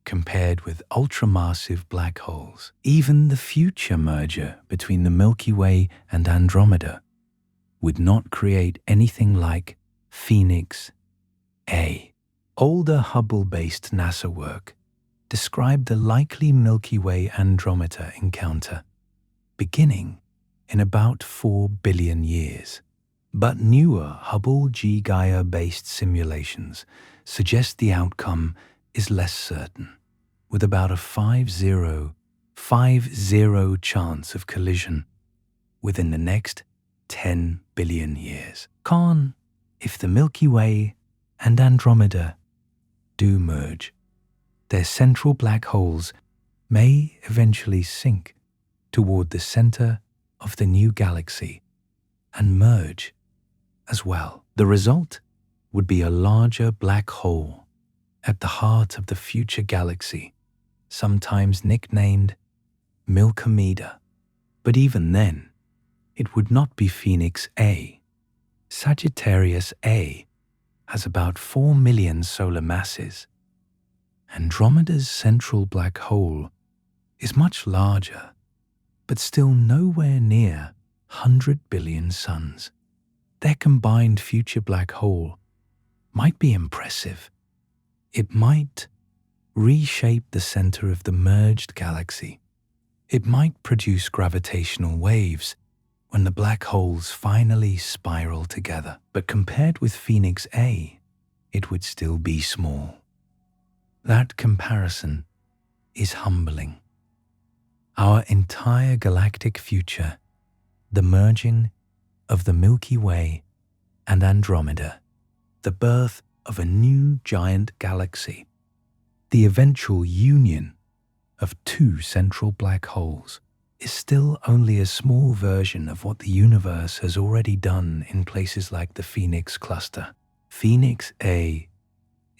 compared with ultramassive black holes. Even the future merger between the Milky Way and Andromeda would not create anything like Phoenix A. Older Hubble-based NASA work described the likely Milky Way-Andromeda encounter beginning in about 4 billion years. But newer Hubble G-Gaia-based simulations suggest the outcome is less certain, with about a 50 chance of collision within the next 10 billion years. If the Milky Way and Andromeda do merge, their central black holes may eventually sink toward the center of the new galaxy and merge as well. The result would be a larger black hole at the heart of the future galaxy, sometimes nicknamed Milkomeda. But even then, it would not be Phoenix A. Sagittarius A has about 4 million solar masses. Andromeda's central black hole is much larger, but still nowhere near 100 billion suns. Their combined future black hole might be impressive. It might reshape the center of the merged galaxy. It might produce gravitational waves when the black holes finally spiral together. But compared with Phoenix A, it would still be small. That comparison is humbling. Our entire galactic future, the merging of the Milky Way and Andromeda, the birth of a new giant galaxy, the eventual union of two central black holes, is still only a small version of what the universe has already done in places like the Phoenix cluster. Phoenix A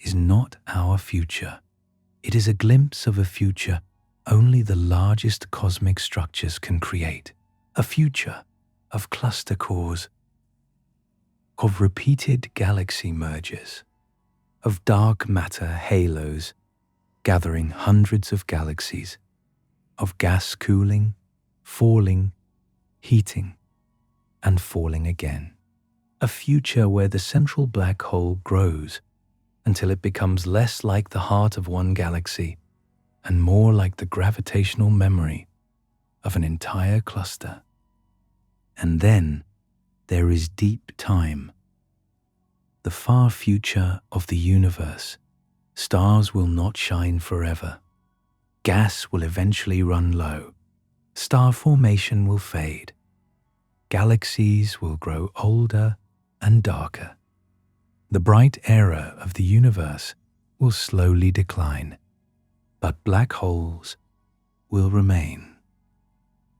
is not our future. It is a glimpse of a future only the largest cosmic structures can create. A future of cluster cores, of repeated galaxy mergers, of dark matter halos gathering hundreds of galaxies, of gas cooling, falling, heating, and falling again. A future where the central black hole grows until it becomes less like the heart of one galaxy and more like the gravitational memory of an entire cluster. And then there is deep time. The far future of the universe. Stars will not shine forever. Gas will eventually run low. Star formation will fade. Galaxies will grow older and darker. The bright era of the universe will slowly decline, but black holes will remain.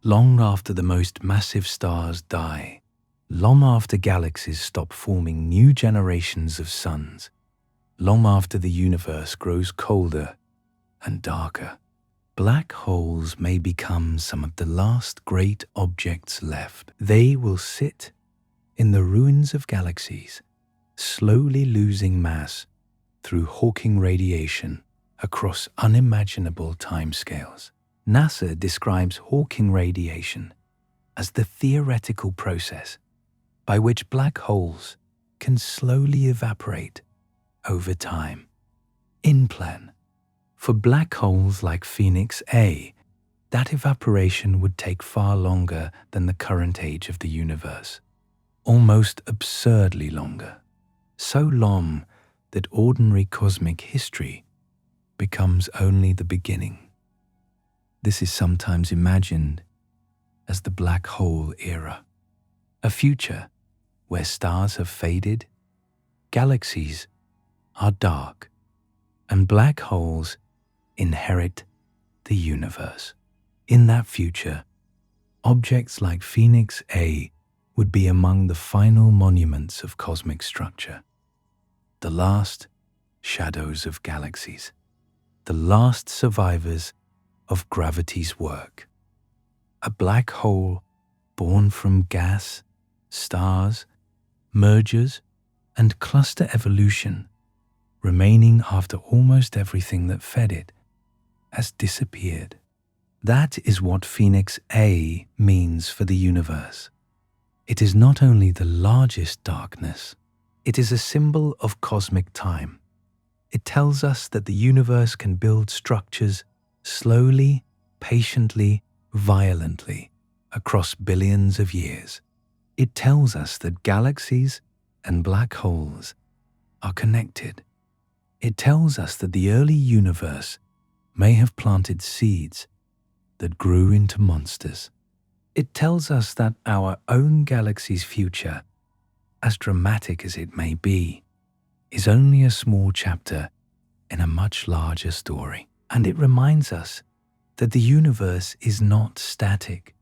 Long after the most massive stars die, long after galaxies stop forming new generations of suns, long after the universe grows colder and darker, black holes may become some of the last great objects left. They will sit in the ruins of galaxies, slowly losing mass through Hawking radiation across unimaginable timescales. NASA describes Hawking radiation as the theoretical process by which black holes can slowly evaporate over time. In plan, for black holes like Phoenix A, that evaporation would take far longer than the current age of the universe, almost absurdly longer, so long that ordinary cosmic history becomes only the beginning. This is sometimes imagined as the black hole era, a future where stars have faded, galaxies are dark, and black holes inherit the universe. In that future, objects like Phoenix A would be among the final monuments of cosmic structure, the last shadows of galaxies, the last survivors of gravity's work. A black hole born from gas, stars, mergers, and cluster evolution, remaining after almost everything that fed it has disappeared. That is what Phoenix A means for the universe. It is not only the largest darkness, it is a symbol of cosmic time. It tells us that the universe can build structures slowly, patiently, violently across billions of years. It tells us that galaxies and black holes are connected. It tells us that the early universe may have planted seeds that grew into monsters. It tells us that our own galaxy's future, as dramatic as it may be, is only a small chapter in a much larger story. And it reminds us that the universe is not static.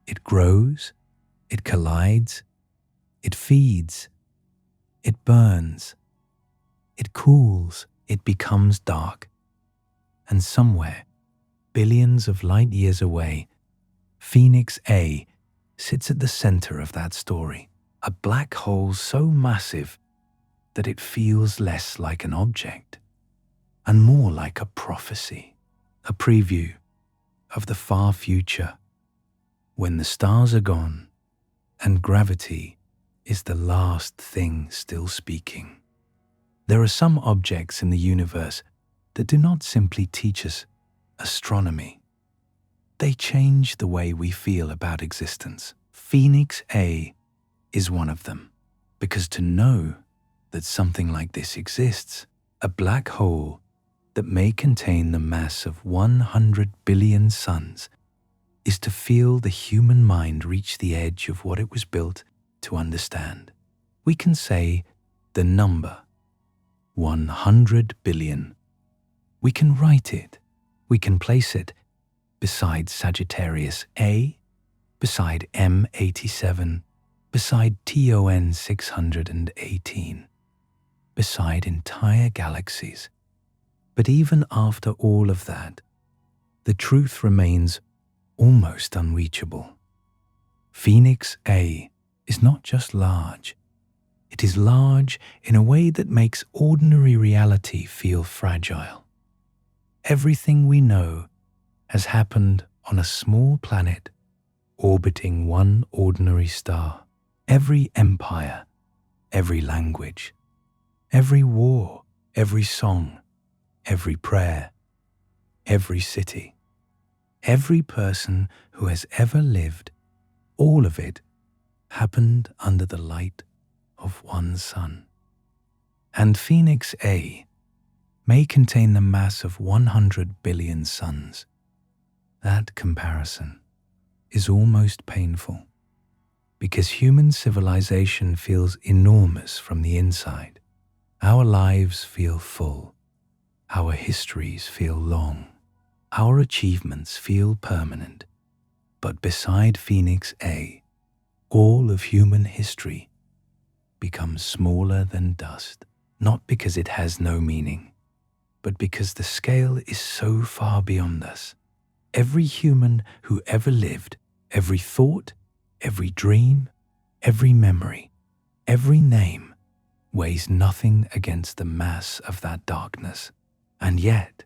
It grows, it collides, it feeds, it burns, it cools, it becomes dark. And somewhere, billions of light years away, Phoenix A sits at the center of that story, a black hole so massive that it feels less like an object and more like a prophecy, a preview of the far future, when the stars are gone and gravity is the last thing still speaking. There are some objects in the universe that do not simply teach us astronomy. They change the way we feel about existence. Phoenix A is one of them, because to know that something like this exists, a black hole that may contain the mass of 100 billion suns, is to feel the human mind reach the edge of what it was built to understand. We can say the number 100 billion. We can write it. We can place it beside Sagittarius A, beside M87, beside TON 618, beside entire galaxies. But even after all of that, the truth remains almost unreachable. Phoenix A is not just large. It is large in a way that makes ordinary reality feel fragile. Everything we know has happened on a small planet orbiting one ordinary star. Every empire, every language, every war, every song, every prayer, every city, every person who has ever lived, all of it happened under the light of one sun. And Phoenix A may contain the mass of 100 billion suns. That comparison is almost painful, because human civilization feels enormous from the inside. Our lives feel full. Our histories feel long. Our achievements feel permanent. But beside Phoenix A, all of human history becomes smaller than dust, not because it has no meaning, but because the scale is so far beyond us. Every human who ever lived, every thought, every dream, every memory, every name weighs nothing against the mass of that darkness. And yet,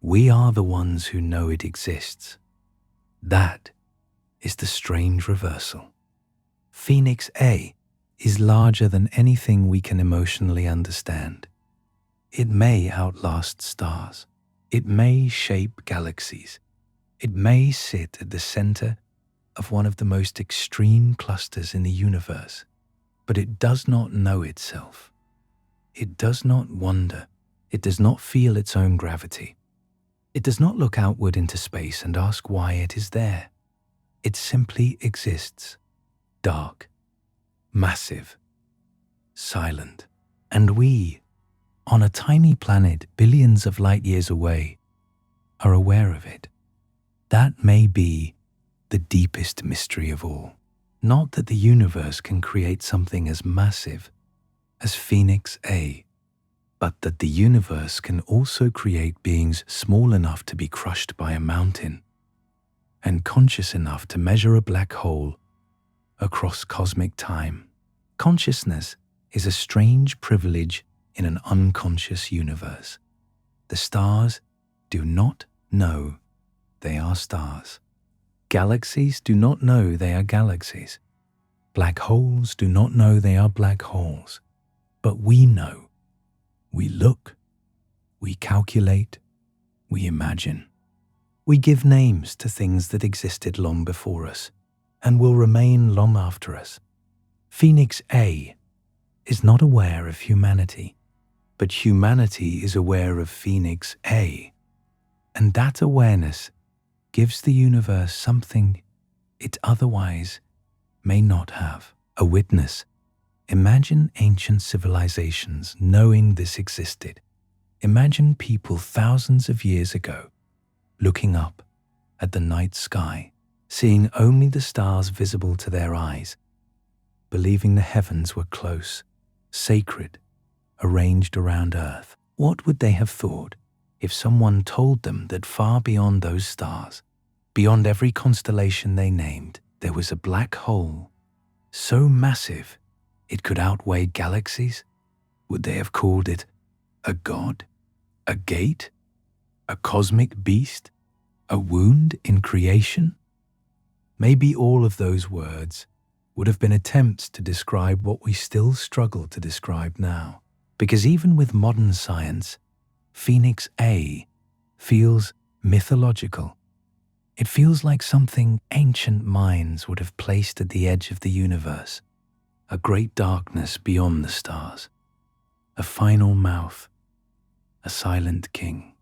we are the ones who know it exists. That is the strange reversal. Phoenix A is larger than anything we can emotionally understand. It may outlast stars. It may shape galaxies. It may sit at the center of one of the most extreme clusters in the universe, but it does not know itself. It does not wonder. It does not feel its own gravity. It does not look outward into space and ask why it is there. It simply exists, dark, massive, silent. And we, on a tiny planet billions of light years away, are aware of it. That may be the deepest mystery of all. Not that the universe can create something as massive as Phoenix A, but that the universe can also create beings small enough to be crushed by a mountain and conscious enough to measure a black hole across cosmic time. Consciousness is a strange privilege in an unconscious universe. The stars do not know they are stars. Galaxies do not know they are galaxies. Black holes do not know they are black holes. But we know. We look. We calculate. We imagine. We give names to things that existed long before us and will remain long after us. Phoenix A is not aware of humanity, but humanity is aware of Phoenix A. And that awareness gives the universe something it otherwise may not have. A witness. Imagine ancient civilizations knowing this existed. Imagine people thousands of years ago looking up at the night sky, seeing only the stars visible to their eyes, believing the heavens were close, sacred, arranged around Earth. What would they have thought if someone told them that far beyond those stars, beyond every constellation they named, there was a black hole so massive it could outweigh galaxies? Would they have called it a god, a gate, a cosmic beast, A wound in creation? Maybe all of those words would have been attempts to describe what we still struggle to describe now. Because even with modern science, Phoenix A feels mythological. It feels like something ancient minds would have placed at the edge of the universe, a great darkness beyond the stars, a final mouth, a silent king.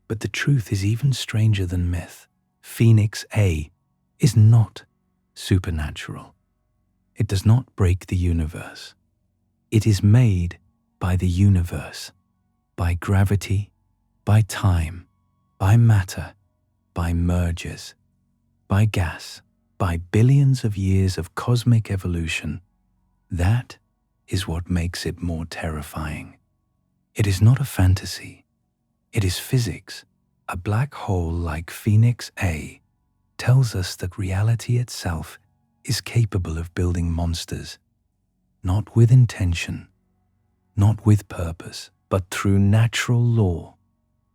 But the truth is even stranger than myth. Phoenix A is not supernatural. It does not break the universe. It is made by the universe, by gravity, by time, by matter, by mergers, by gas, by billions of years of cosmic evolution. That is what makes it more terrifying. It is not a fantasy. It is physics. A black hole like Phoenix A tells us that reality itself is capable of building monsters, not with intention, not with purpose, but through natural law.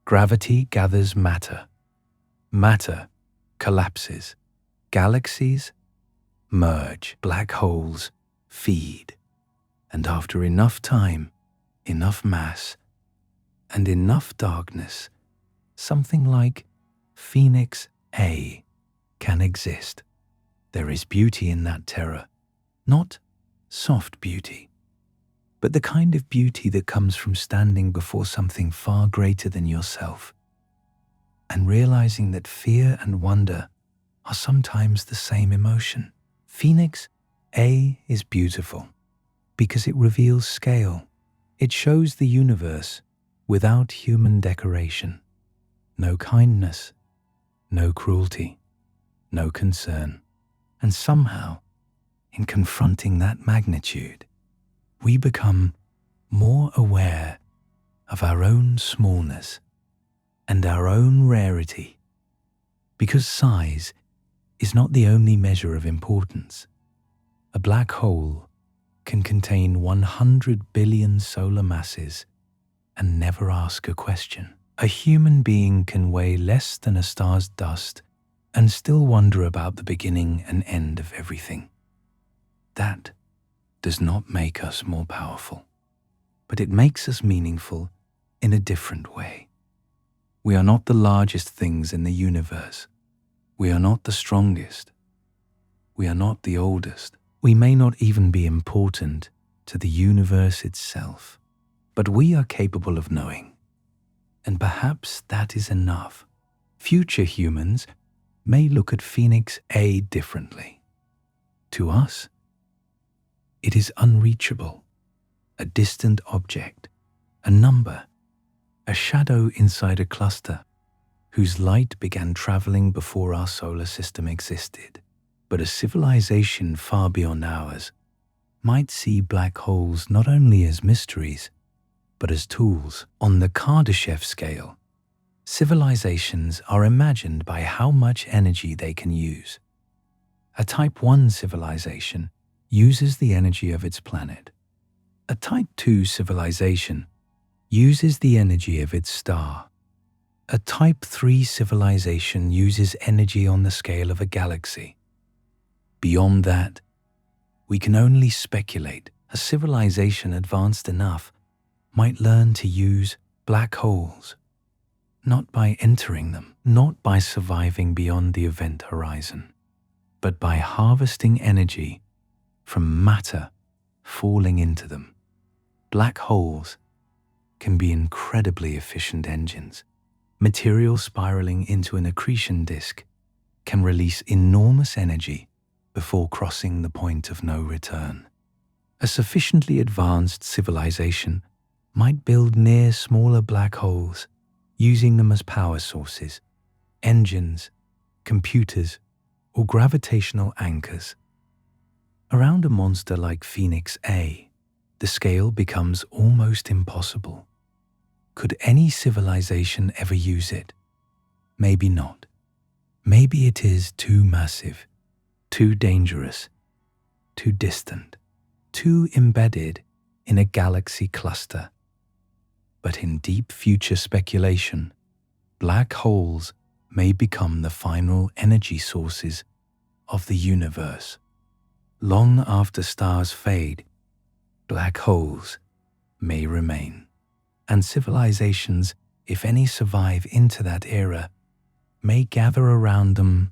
Gravity gathers matter. Matter collapses. Galaxies merge. Black holes feed. And after enough time, enough mass, and enough darkness, something like Phoenix A can exist. There is beauty in that terror, not soft beauty, but the kind of beauty that comes from standing before something far greater than yourself and realizing that fear and wonder are sometimes the same emotion. Phoenix A is beautiful because it reveals scale. It shows the universe without human decoration. No kindness, no cruelty, no concern. And somehow, in confronting that magnitude, we become more aware of our own smallness and our own rarity, because size is not the only measure of importance. A black hole can contain 100 billion solar masses and never ask a question. A human being can weigh less than a star's dust and still wonder about the beginning and end of everything. That does not make us more powerful, but it makes us meaningful in a different way. We are not the largest things in the universe. We are not the strongest. We are not the oldest. We may not even be important to the universe itself, but we are capable of knowing. And perhaps that is enough. Future humans may look at Phoenix A differently. To us, it is unreachable, a distant object, a number, a shadow inside a cluster whose light began traveling before our solar system existed. But a civilization far beyond ours might see black holes not only as mysteries, but as tools. On the Kardashev scale, civilizations are imagined by how much energy they can use. A Type 1 civilization uses the energy of its planet. A Type 2 civilization uses the energy of its star. A Type 3 civilization uses energy on the scale of a galaxy. Beyond that, we can only speculate. A civilization advanced enough might learn to use black holes, not by entering them, not by surviving beyond the event horizon, but by harvesting energy from matter falling into them. Black holes can be incredibly efficient engines. Material spiraling into an accretion disk can release enormous energy before crossing the point of no return. A sufficiently advanced civilization might build near smaller black holes, using them as power sources, engines, computers, or gravitational anchors. Around a monster like Phoenix A, the scale becomes almost impossible. Could any civilization ever use it? Maybe not. Maybe it is too massive, too dangerous, too distant, too embedded in a galaxy cluster. But in deep future speculation, black holes may become the final energy sources of the universe. Long after stars fade, black holes may remain, and civilizations, if any survive into that era, may gather around them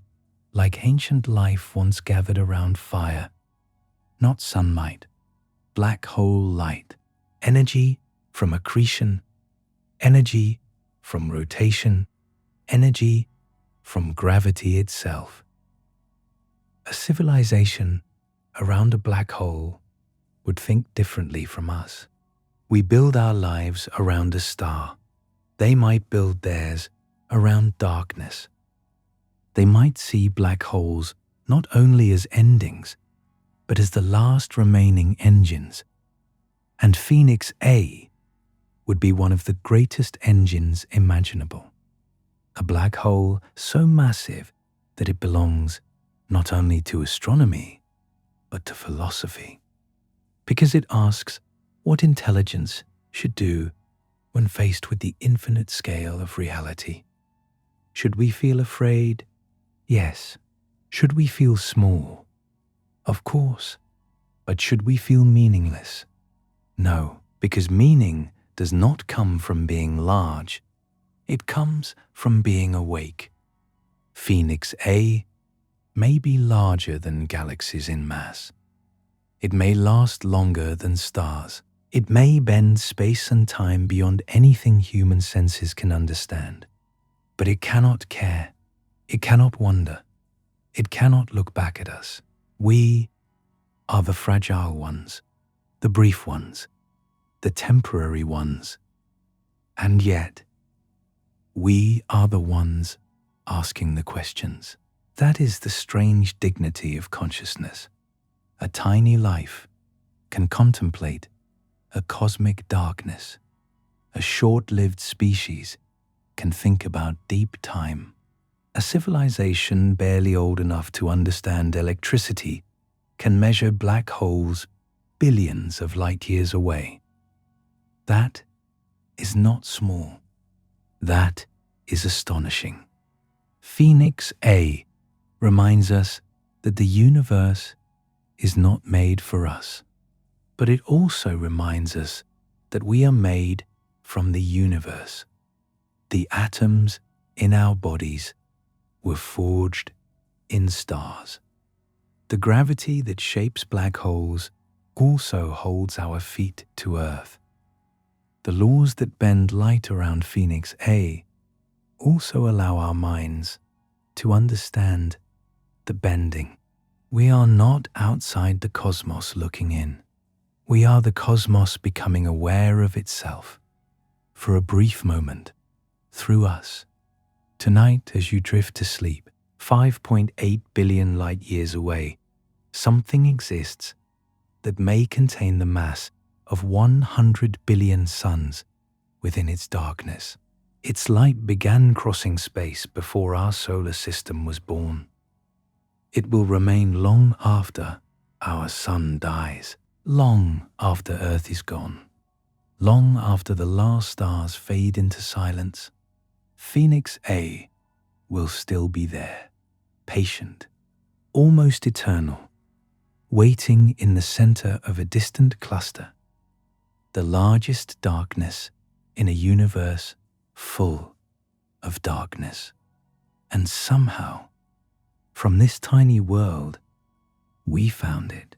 like ancient life once gathered around fire. Not sunlight, black hole light, energy from accretion, energy from rotation, energy from gravity itself. A civilization around a black hole would think differently from us. We build our lives around a star. They might build theirs around darkness. They might see black holes not only as endings, but as the last remaining engines. And Phoenix A would be one of the greatest engines imaginable. A black hole so massive that it belongs not only to astronomy, but to philosophy. Because it asks what intelligence should do when faced with the infinite scale of reality. Should we feel afraid? Yes. Should we feel small? Of course. But should we feel meaningless? No, because meaning does not come from being large. It comes from being awake. Phoenix A may be larger than galaxies in mass. It may last longer than stars. It may bend space and time beyond anything human senses can understand. But it cannot care. It cannot wonder. It cannot look back at us. We are the fragile ones, the brief ones, the temporary ones. And yet, we are the ones asking the questions. That is the strange dignity of consciousness. A tiny life can contemplate a cosmic darkness. A short-lived species can think about deep time. A civilization barely old enough to understand electricity can measure black holes billions of light years away. That is not small. That is astonishing. Phoenix A reminds us that the universe is not made for us, but it also reminds us that we are made from the universe. The atoms in our bodies were forged in stars. The gravity that shapes black holes also holds our feet to Earth. The laws that bend light around Phoenix A also allow our minds to understand the bending. We are not outside the cosmos looking in. We are the cosmos becoming aware of itself for a brief moment through us. Tonight, as you drift to sleep, 5.8 billion light years away, something exists that may contain the mass of 100 billion suns within its darkness. Its light began crossing space before our solar system was born. It will remain long after our sun dies, long after Earth is gone, long after the last stars fade into silence. Phoenix A will still be there, patient, almost eternal, waiting in the center of a distant cluster, the largest darkness in a universe full of darkness. And somehow, from this tiny world, we found it.